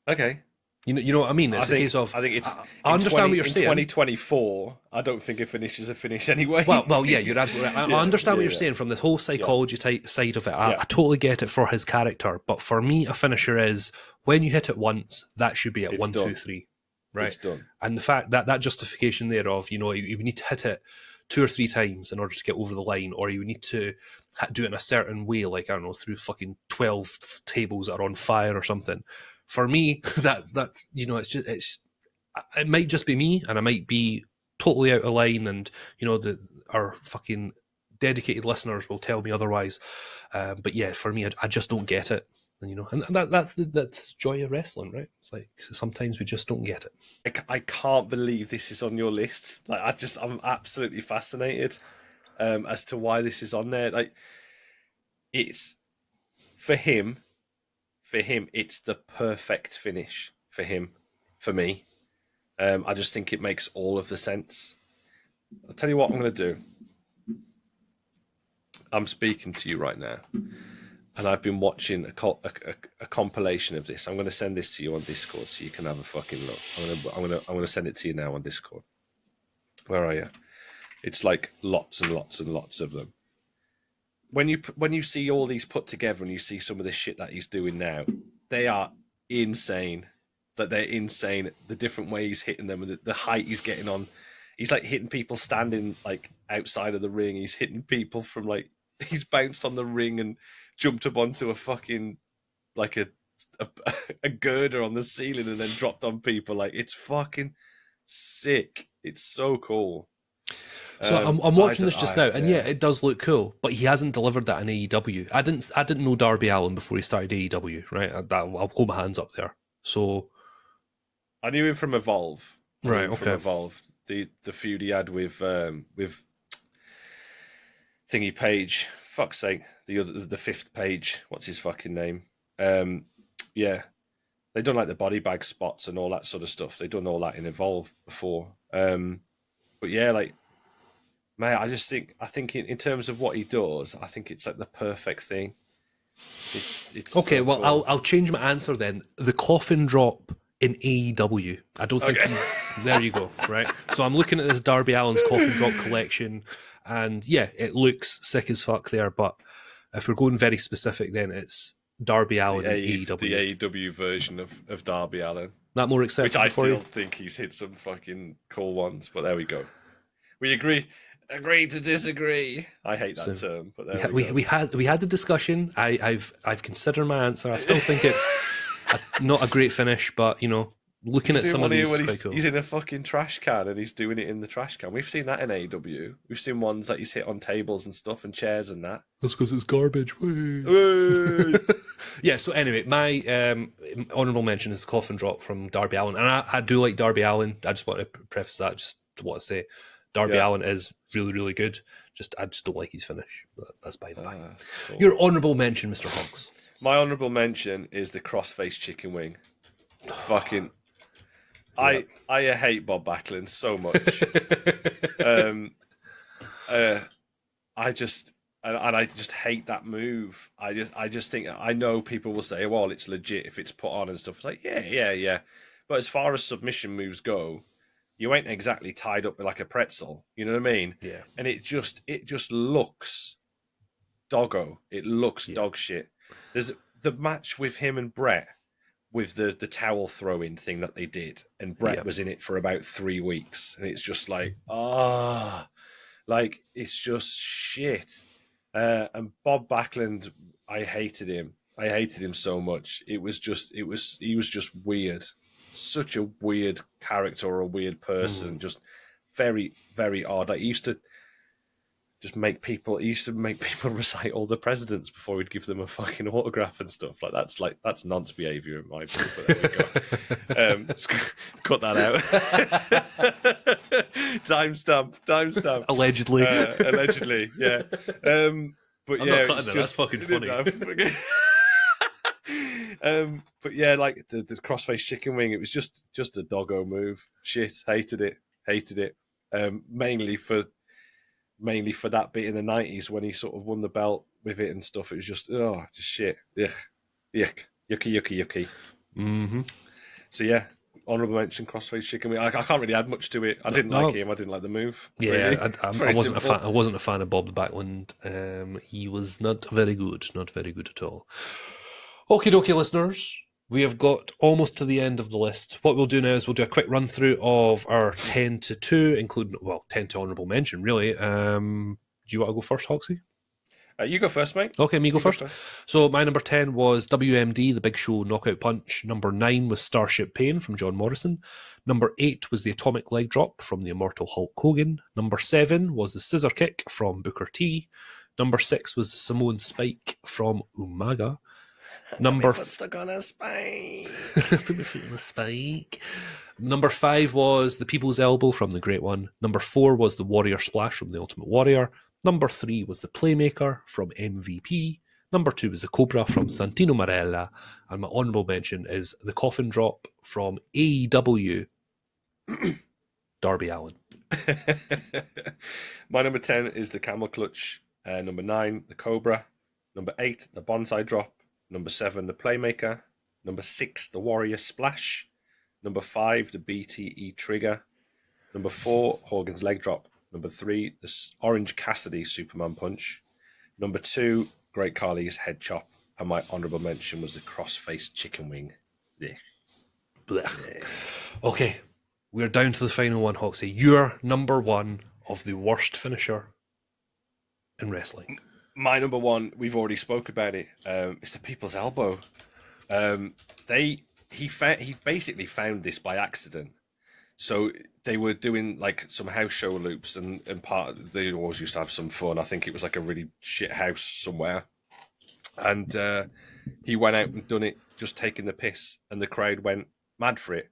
Okay. You know what I mean? It's a case of... I think it's... I understand what you're saying. In 2024, I don't think a finish is a finish anyway. Well, yeah, you're absolutely right. I understand what you're saying from this whole psychology type side of it. I totally get it for his character. But for me, a finisher is, when you hit it once, that should be at 1, 2, 3. Right? It's done. And the fact that justification there of, you would need to hit it 2 or 3 times in order to get over the line, or you would need to do it in a certain way, like, I don't know, through fucking 12 tables that are on fire or something. For me, that's it might just be me, and I might be totally out of line, and our fucking dedicated listeners will tell me otherwise. But yeah, for me, I just don't get it, and that's the joy of wrestling, right? It's like sometimes we just don't get it. I can't believe this is on your list. Like I'm absolutely fascinated as to why this is on there. Like it's for him. For him, it's the perfect finish for him, for me. I just think it makes all of the sense. I'll tell you what I'm going to do. I'm speaking to you right now, and I've been watching a compilation of this. I'm going to send this to you on Discord so you can have a fucking look. I'm going to send it to you now on Discord. Where are you? It's like lots and lots and lots of them. When you see all these put together and you see some of the shit that he's doing now, they are insane. That they're insane. The different ways he's hitting them and the height he's getting on. He's like hitting people standing like outside of the ring. He's hitting people from like, he's bounced on the ring and jumped up onto a fucking like a girder on the ceiling and then dropped on people. Like it's fucking sick. It's so cool. So I'm watching this just now, and yeah, it does look cool, but he hasn't delivered that in AEW. I didn't know Darby Allin before he started AEW, right? I'll hold my hands up there. So I knew him from Evolve, right? Okay, from Evolve, the feud he had with Thingy Page. Fuck's sake, the fifth Page. What's his fucking name? Yeah, they done like the body bag spots and all that sort of stuff. They done all that in Evolve before. But yeah, like. Mate, I think in terms of what he does, I think it's like the perfect thing. It's okay. So well, cool. I'll change my answer then. The coffin drop in AEW. I don't think. There you go. Right. So I'm looking at this Darby Allin's coffin drop collection, and yeah, it looks sick as fuck there. But if we're going very specific, then it's Darby Allin in AEW. The AEW version of Darby Allin. That more acceptable Which I for you? still think he's hit some fucking cool ones. But there we go. We agree. Agree to disagree. I hate that term, but there we had the discussion. I've considered my answer. I still think it's not a great finish, but looking at some of these, it's quite cool. He's in a fucking trash can and he's doing it in the trash can. We've seen that in AEW. We've seen ones that he's hit on tables and stuff and chairs and that. That's because it's garbage. Yeah. So anyway, my honourable mention is the coffin drop from Darby Allin, and I do like Darby Allin. I just want to preface that. Just want to say. Darby Allin is really, really good. I just don't like his finish. That's by the by. Cool. Your honourable mention, Mr. Hawks. My honourable mention is the crossface chicken wing. Fucking, I hate Bob Backlund so much. I just hate that move. I just think, I know people will say, well, it's legit if it's put on and stuff. It's like, yeah. But as far as submission moves go, you ain't exactly tied up like a pretzel. You know what I mean? Yeah. And it just looks doggo. It looks dog shit. There's the match with him and Brett with the towel throwing thing that they did, and Brett was in it for about 3 weeks, and it's just like, like it's just shit. And Bob Backlund, I hated him. I hated him so much. He was just weird. such a weird character or a weird person, just very, very odd. Like, he used to make people recite all the presidents before he'd give them a fucking autograph and stuff. That's nonce behaviour in my view. But there we go. Cut that out. Timestamp. Allegedly, yeah. But I'm yeah, not cutting that. That's fucking funny. But yeah, like the crossface chicken wing, it was just a doggo move. Shit, hated it. Mainly for that bit in the 90s when he sort of won the belt with it and stuff. It was just shit. Yucky. Mm-hmm. So yeah, honourable mention, crossface chicken wing. I can't really add much to it. I didn't like him. I didn't like the move. Yeah, really. I wasn't a fan. I wasn't a fan of Bob the Backlund. He was not very good at all. Okie dokie, listeners. We have got almost to the end of the list. What we'll do now is we'll do a quick run through of our 10 to 2, including 10 to honourable mention. Really. Do you want to go first, Hoxie? You go first, mate. Okay, me go first. So my number 10 was WMD, The Big Show Knockout Punch. Number 9 was Starship Pain from John Morrison. Number 8 was the Atomic Leg Drop from the Immortal Hulk Hogan. Number 7 was the Scissor Kick from Booker T. Number 6 was the Samoan Spike from Umaga. Number stuck on a spike. Put my foot on a spike. Number 5 was the People's Elbow from The Great One. Number 4 was the Warrior Splash from The Ultimate Warrior. Number 3 was the Playmaker from MVP. Number 2 was the Cobra from Santino Marella. And my honourable mention is the Coffin Drop from AEW, Darby Allin. My number 10 is the Camel Clutch. Number 9, the Cobra. Number 8, the Bonsai Drop. Number 7, the Playmaker. Number 6, the Warrior Splash. Number 5, the BTE Trigger. Number 4, Hogan's Leg Drop. Number 3, the Orange Cassidy Superman Punch. Number 2, Great Khali's Head Chop. And my honourable mention was the Crossface Chicken Wing. Yeah. Okay, we're down to the final one, Hoxie. You're number 1 of the worst finisher in wrestling. My number 1, we've already spoke about it. It's the People's Elbow. He basically found this by accident. So they were doing like some house show loops, and they always used to have some fun. I think it was like a really shit house somewhere, and he went out and done it, just taking the piss, and the crowd went mad for it.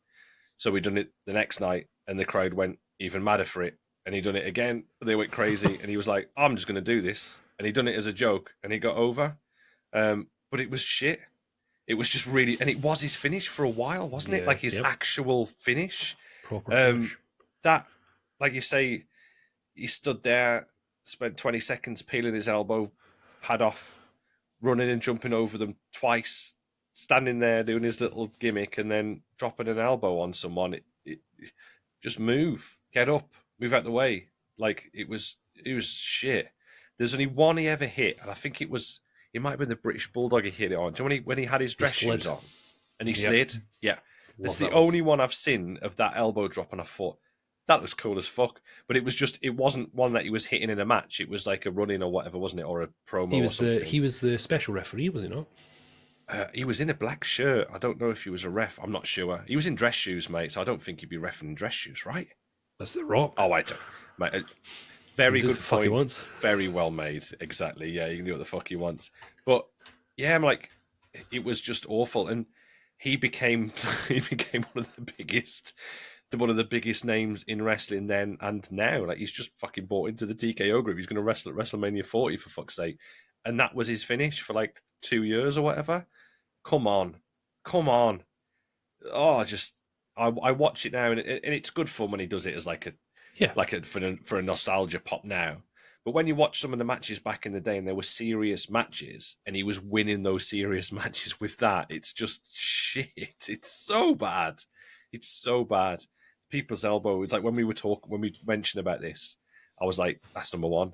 So we done it the next night, and the crowd went even madder for it, and he done it again. They went crazy, and he was like, "I'm just going to do this." And he done it as a joke, and he got over. But it was shit. It was just really, and it was his finish for a while, wasn't it? Like his actual finish. Proper finish. That, like you say, he stood there, spent 20 seconds peeling his elbow pad off, running and jumping over them twice, standing there doing his little gimmick, and then dropping an elbow on someone. It just move, get up, move out the way. Like it was shit. There's only one he ever hit, and I think it might have been the British Bulldog he hit it on. Do you know when he had his dress shoes on and he slid? Yeah. It's the only one I've seen of that elbow drop on a foot. That was cool as fuck. But it wasn't one that he was hitting in a match. It was like a run-in or whatever, wasn't it? Or a promo or something. He was the special referee, was he not? He was in a black shirt. I don't know if he was a ref. I'm not sure. He was in dress shoes, mate, so I don't think he'd be reffing in dress shoes, right? That's The Rock. Oh, I don't. Mate, very good fuck he wants. Very well made. Exactly. Yeah, you can do what the fuck he wants. But yeah, I'm like, it was just awful. And he became one of the biggest names in wrestling then and now. Like he's just fucking bought into the TKO group. He's going to wrestle at WrestleMania 40 for fuck's sake. And that was his finish for like 2 years or whatever. Come on. Oh, I watch it now, and it's good fun when he does it as for a nostalgia pop now. But when you watch some of the matches back in the day, and there were serious matches, and he was winning those serious matches with that, it's just shit. It's so bad. People's Elbow. It's like when we mentioned about this, I was like, that's number 1.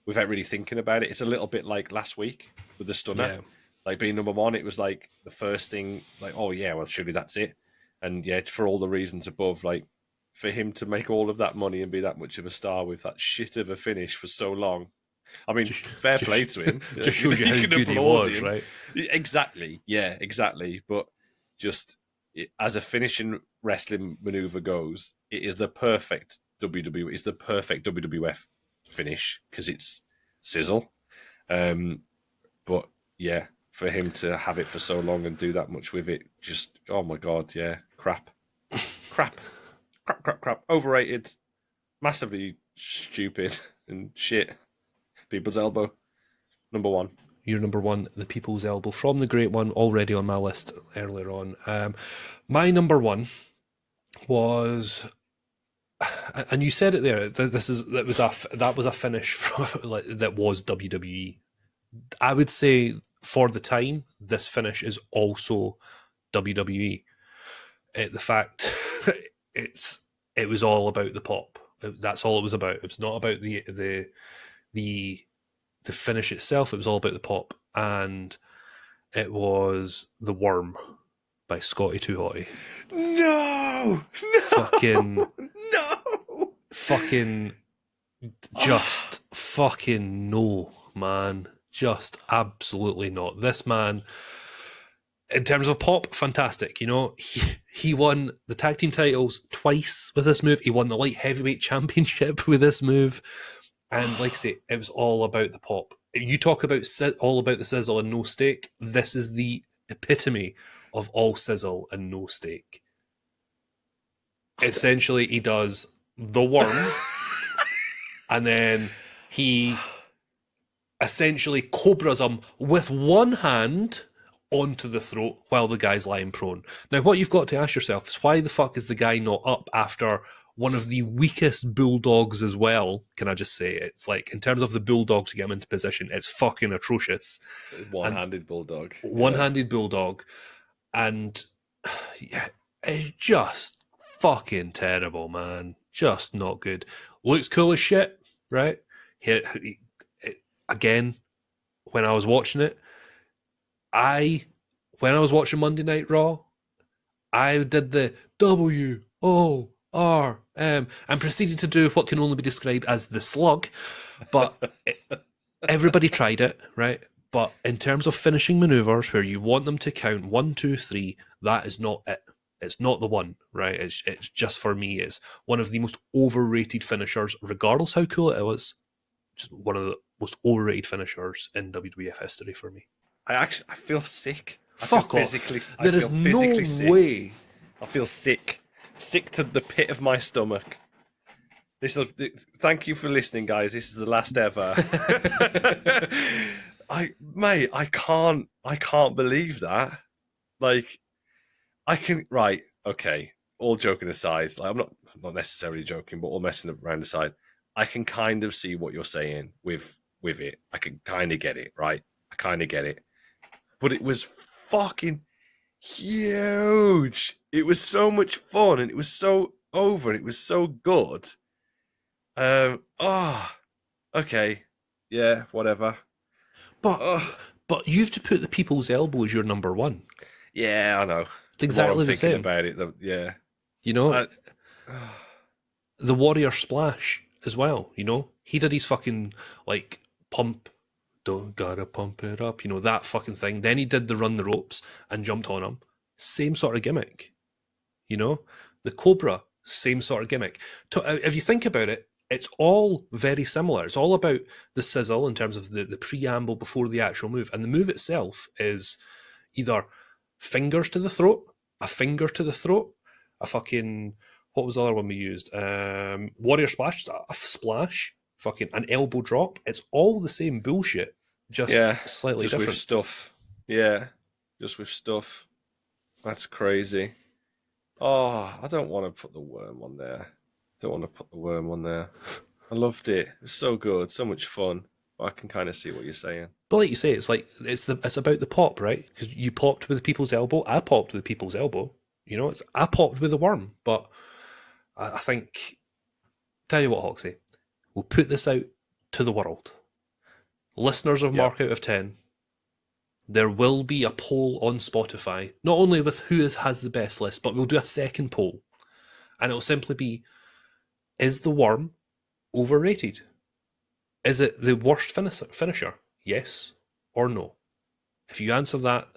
Without really thinking about it, it's a little bit like last week with the Stunner. Yeah. Like being number 1, it was like the first thing. Like, oh yeah, well surely that's it. And yeah, for all the reasons above, like for him to make all of that money and be that much of a star with that shit of a finish for so long. I mean, fair play to him. Just shows you how good he was, right? Exactly. Yeah, exactly. But just, as a finishing wrestling maneuver goes, it is the perfect WWE. It's the perfect WWF finish because it's sizzle. But yeah, for him to have it for so long and do that much with it, just oh my god, yeah, crap. Overrated, massively stupid and shit. People's elbow, number one. Your number one, the People's Elbow, from the Great One, already on my list earlier on. My number one was, and you said it there. That was a finish from, like, that was WWE. I would say for the time, this finish is also WWE. The fact it was all about the pop. That's all it was about. It was not about the finish itself. It was all about the pop, and it was The Worm by Scotty Too Hotty. No, Fucking just fucking no, man. Just absolutely not. This man, in terms of pop, fantastic. You know, he won the tag team titles twice with this move. He won the light heavyweight championship with this move. And like I say, it was all about the pop. You talk about all about the sizzle and no steak. This is the epitome of all sizzle and no steak. Essentially, he does the worm, and then he essentially cobras him with one hand onto the throat while the guy's lying prone. Now, what you've got to ask yourself is, why the fuck is the guy not up after one of the weakest bulldogs as well? Can I just say, it's like, in terms of the bulldogs to get him into position, it's fucking atrocious. One-handed bulldog. One-handed bulldog. And yeah, it's just fucking terrible, man. Just not good. Looks cool as shit, right? Again, when I was watching it, when I was watching Monday Night Raw, I did the WORM and proceeded to do what can only be described as the slug. But everybody tried it, right? But in terms of finishing maneuvers where you want them to count 1, 2, 3, that is not it. It's not the one, right? It's just, for me, it's one of the most overrated finishers, regardless how cool it was. Just one of the most overrated finishers in WWF history for me. I feel sick. Fuck off. There is no way. I feel sick. Sick to the pit of my stomach. Thank you for listening, guys. This is the last ever. I can't believe that. Like, right, okay. All joking aside, like, I'm not necessarily joking, but all messing around aside, I can kind of see what you're saying with it. I can kind of get it, right? I kind of get it. But it was fucking huge. It was so much fun, and it was so over, and it was so good. Okay. Yeah, whatever. But you have to put the People's Elbow as your number one. Yeah, I know. It's exactly the same. About it, yeah. You know, the Warrior Splash as well. You know, he did his fucking, like, pump. Don't gotta pump it up. You know, that fucking thing. Then he did the run the ropes and jumped on him. Same sort of gimmick. You know, the Cobra, same sort of gimmick. If you think about it, it's all very similar. It's all about the sizzle in terms of the preamble before the actual move. And the move itself is either fingers to the throat, a finger to the throat, a fucking, what was the other one we used? Warrior Splash, a splash, fucking an elbow drop. It's all the same bullshit, just slightly different. With stuff. Yeah, just with stuff. That's crazy. Oh, I don't want to put the worm on there. I loved it. It was so good, so much fun. I can kind of see what you're saying. But like you say, it's like it's about the pop, right? Because you popped with the People's Elbow. I popped with the People's Elbow. You know, I popped with the worm. But I think, tell you what, Hoxie, we'll put this out to the world. Listeners of Mark Out of 10, there will be a poll on Spotify, not only with who has the best list, but we'll do a second poll. And it'll simply be, is the worm overrated? Is it the worst finisher? Yes or no? If you answer that,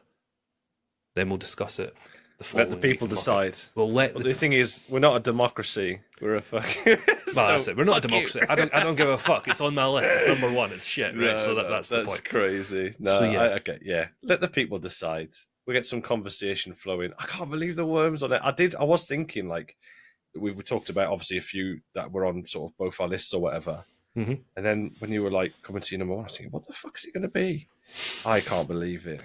then we'll discuss it. the Let following the people week. And muck it. decide. We'll let But the thing is, we're not a democracy. We're a fucking. Well, that's it. We're not a fuck you. democracy. I don't give a fuck. It's on my list. It's number one. It's shit, right? So that's the point. Crazy. No, So, yeah. okay, yeah. Let the people decide. We get some conversation flowing. I can't believe the worms on it. I was thinking, like, we talked about obviously a few that were on sort of both our lists or whatever. Mm-hmm. And then when you were like coming to number one, I was thinking, what the fuck is it going to be? I can't believe it.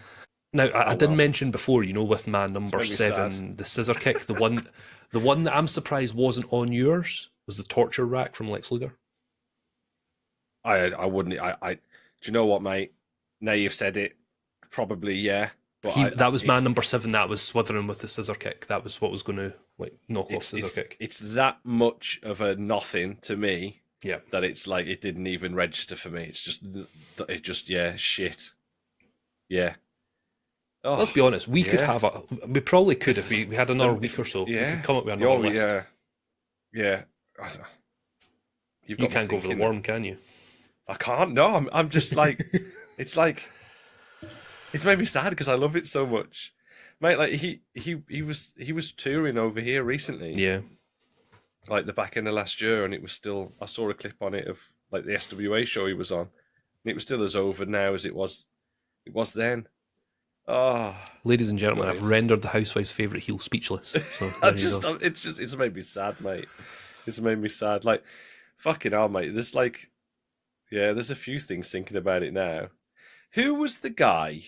Now, I did mention before, with my number 7, sad. the scissor kick, the one that I'm surprised wasn't on yours was the torture rack from Lex Luger. I wouldn't. Do you know what, mate? Now you've said it, probably yeah. But that was my number 7. That was Swithering with the scissor kick. That was what was going to knock off scissor kick. It's that much of a nothing to me. Yeah. That it's like it didn't even register for me. It's just yeah, shit. Yeah. Oh, let's be honest. We could have we probably could if we had another week or so. Yeah. We could come up with another list. Yeah. You can't go for the worm, can you? I can't. No, I'm just like, it's like, it's made me sad because I love it so much, mate. Like he was touring over here recently. Yeah. Like the back end of last year, and it was still. I saw a clip on it of like the SWA show he was on, and it was still as over now as it was then. Oh, ladies and gentlemen, I've rendered the housewife's favourite heel speechless. So it's made me sad, mate. It's made me sad. Like, fucking hell, mate. There's like, yeah, there's a few things thinking about it now. Who was the guy?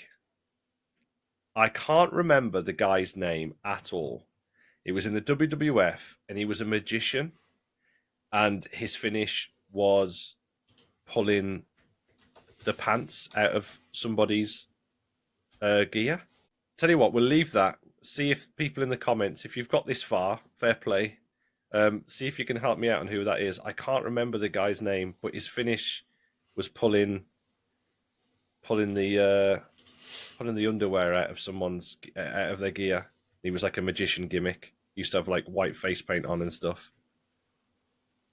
I can't remember the guy's name at all. He was in the WWF, and he was a magician, and his finish was pulling the pants out of somebody's gear. Tell you what, we'll leave that. See if people in the comments, if you've got this far, fair play. See if you can help me out on who that is. I can't remember the guy's name, but his finish was pulling the underwear out of their gear. He was like a magician gimmick. He used to have like white face paint on and stuff.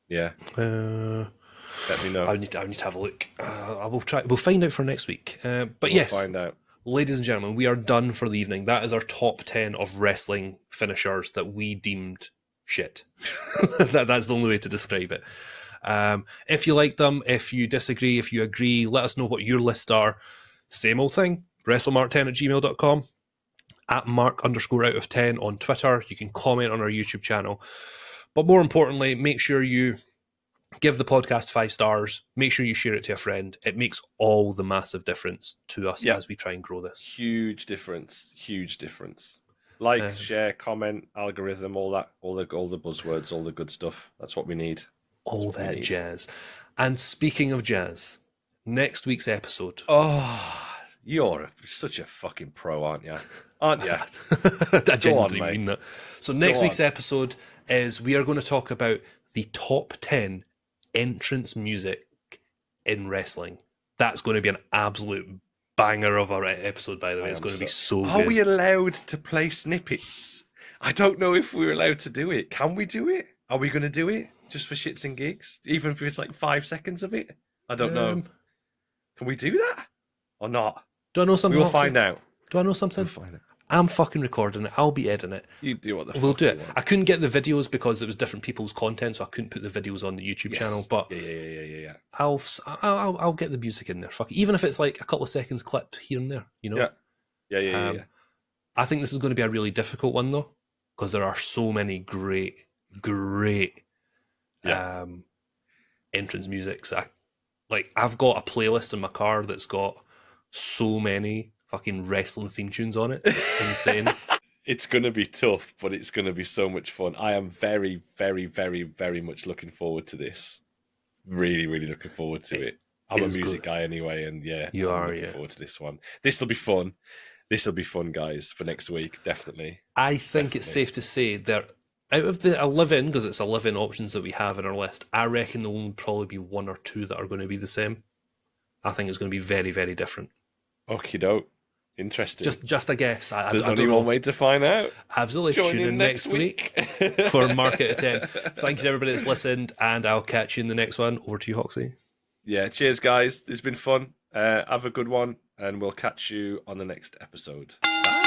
Yeah. Let me know. I need to have a look. I will try. We'll find out for next week. We'll find out. Ladies and gentlemen, we are done for the evening. That is our top 10 of wrestling finishers that we deemed shit. That's the only way to describe it. If you like them, if you disagree, if you agree, let us know what your lists are. Same old thing, wrestlemark10@gmail.com, at @mark_out of 10 on Twitter. You can comment on our YouTube channel. But more importantly, make sure you give the podcast 5 stars. Make sure you share it to a friend. It makes all the massive difference to us as we try and grow this. Huge difference. Like, share, comment, algorithm, all the buzzwords, all the good stuff. That's what we need. All that jazz. And speaking of jazz, next week's episode. Oh, you're such a fucking pro, aren't you? Aren't you? I genuinely mean that. So next week's episode is we are going to talk about the top 10 entrance music in wrestling. That's going to be an absolute banger of our episode, by the way. It's going to be so good. Are we allowed to play snippets? I don't know if we're allowed to do it. Can we do it? Are we going to do it just for shits and gigs? Even if it's like 5 seconds of it? I don't know. Can we do that or not? Do I know something? We'll find out. Do I know something? We'll find out. I'm fucking recording it. I'll be editing it. You do what the fuck we'll do it. Want. I couldn't get the videos because it was different people's content, so I couldn't put the videos on the YouTube channel. But yeah. I'll get the music in there. Fuck it. Even if it's like a couple of seconds clipped here and there, you know. Yeah. I think this is going to be a really difficult one though, because there are so many great entrance musics. I've got a playlist in my car that's got so many fucking wrestling theme tunes on it. It's insane. It's going to be tough, but it's going to be so much fun. I am very, very, very, very much looking forward to this. Really, really looking forward to it. I'm a music guy anyway, and I'm looking forward to this one. This will be fun. This will be fun, guys, for next week, definitely. I think it's safe to say that out of the 11, because it's 11 options that we have in our list, I reckon there will probably be 1 or 2 that are going to be the same. I think it's going to be very, very different. Okie doke. Interesting. Just a guess. There's only one way to find out. Absolutely. Tune in next week for Market at 10. Thank you to everybody that's listened, and I'll catch you in the next one. Over to you, Hoxie. Yeah, cheers, guys. It's been fun. Have a good one, and we'll catch you on the next episode. Bye.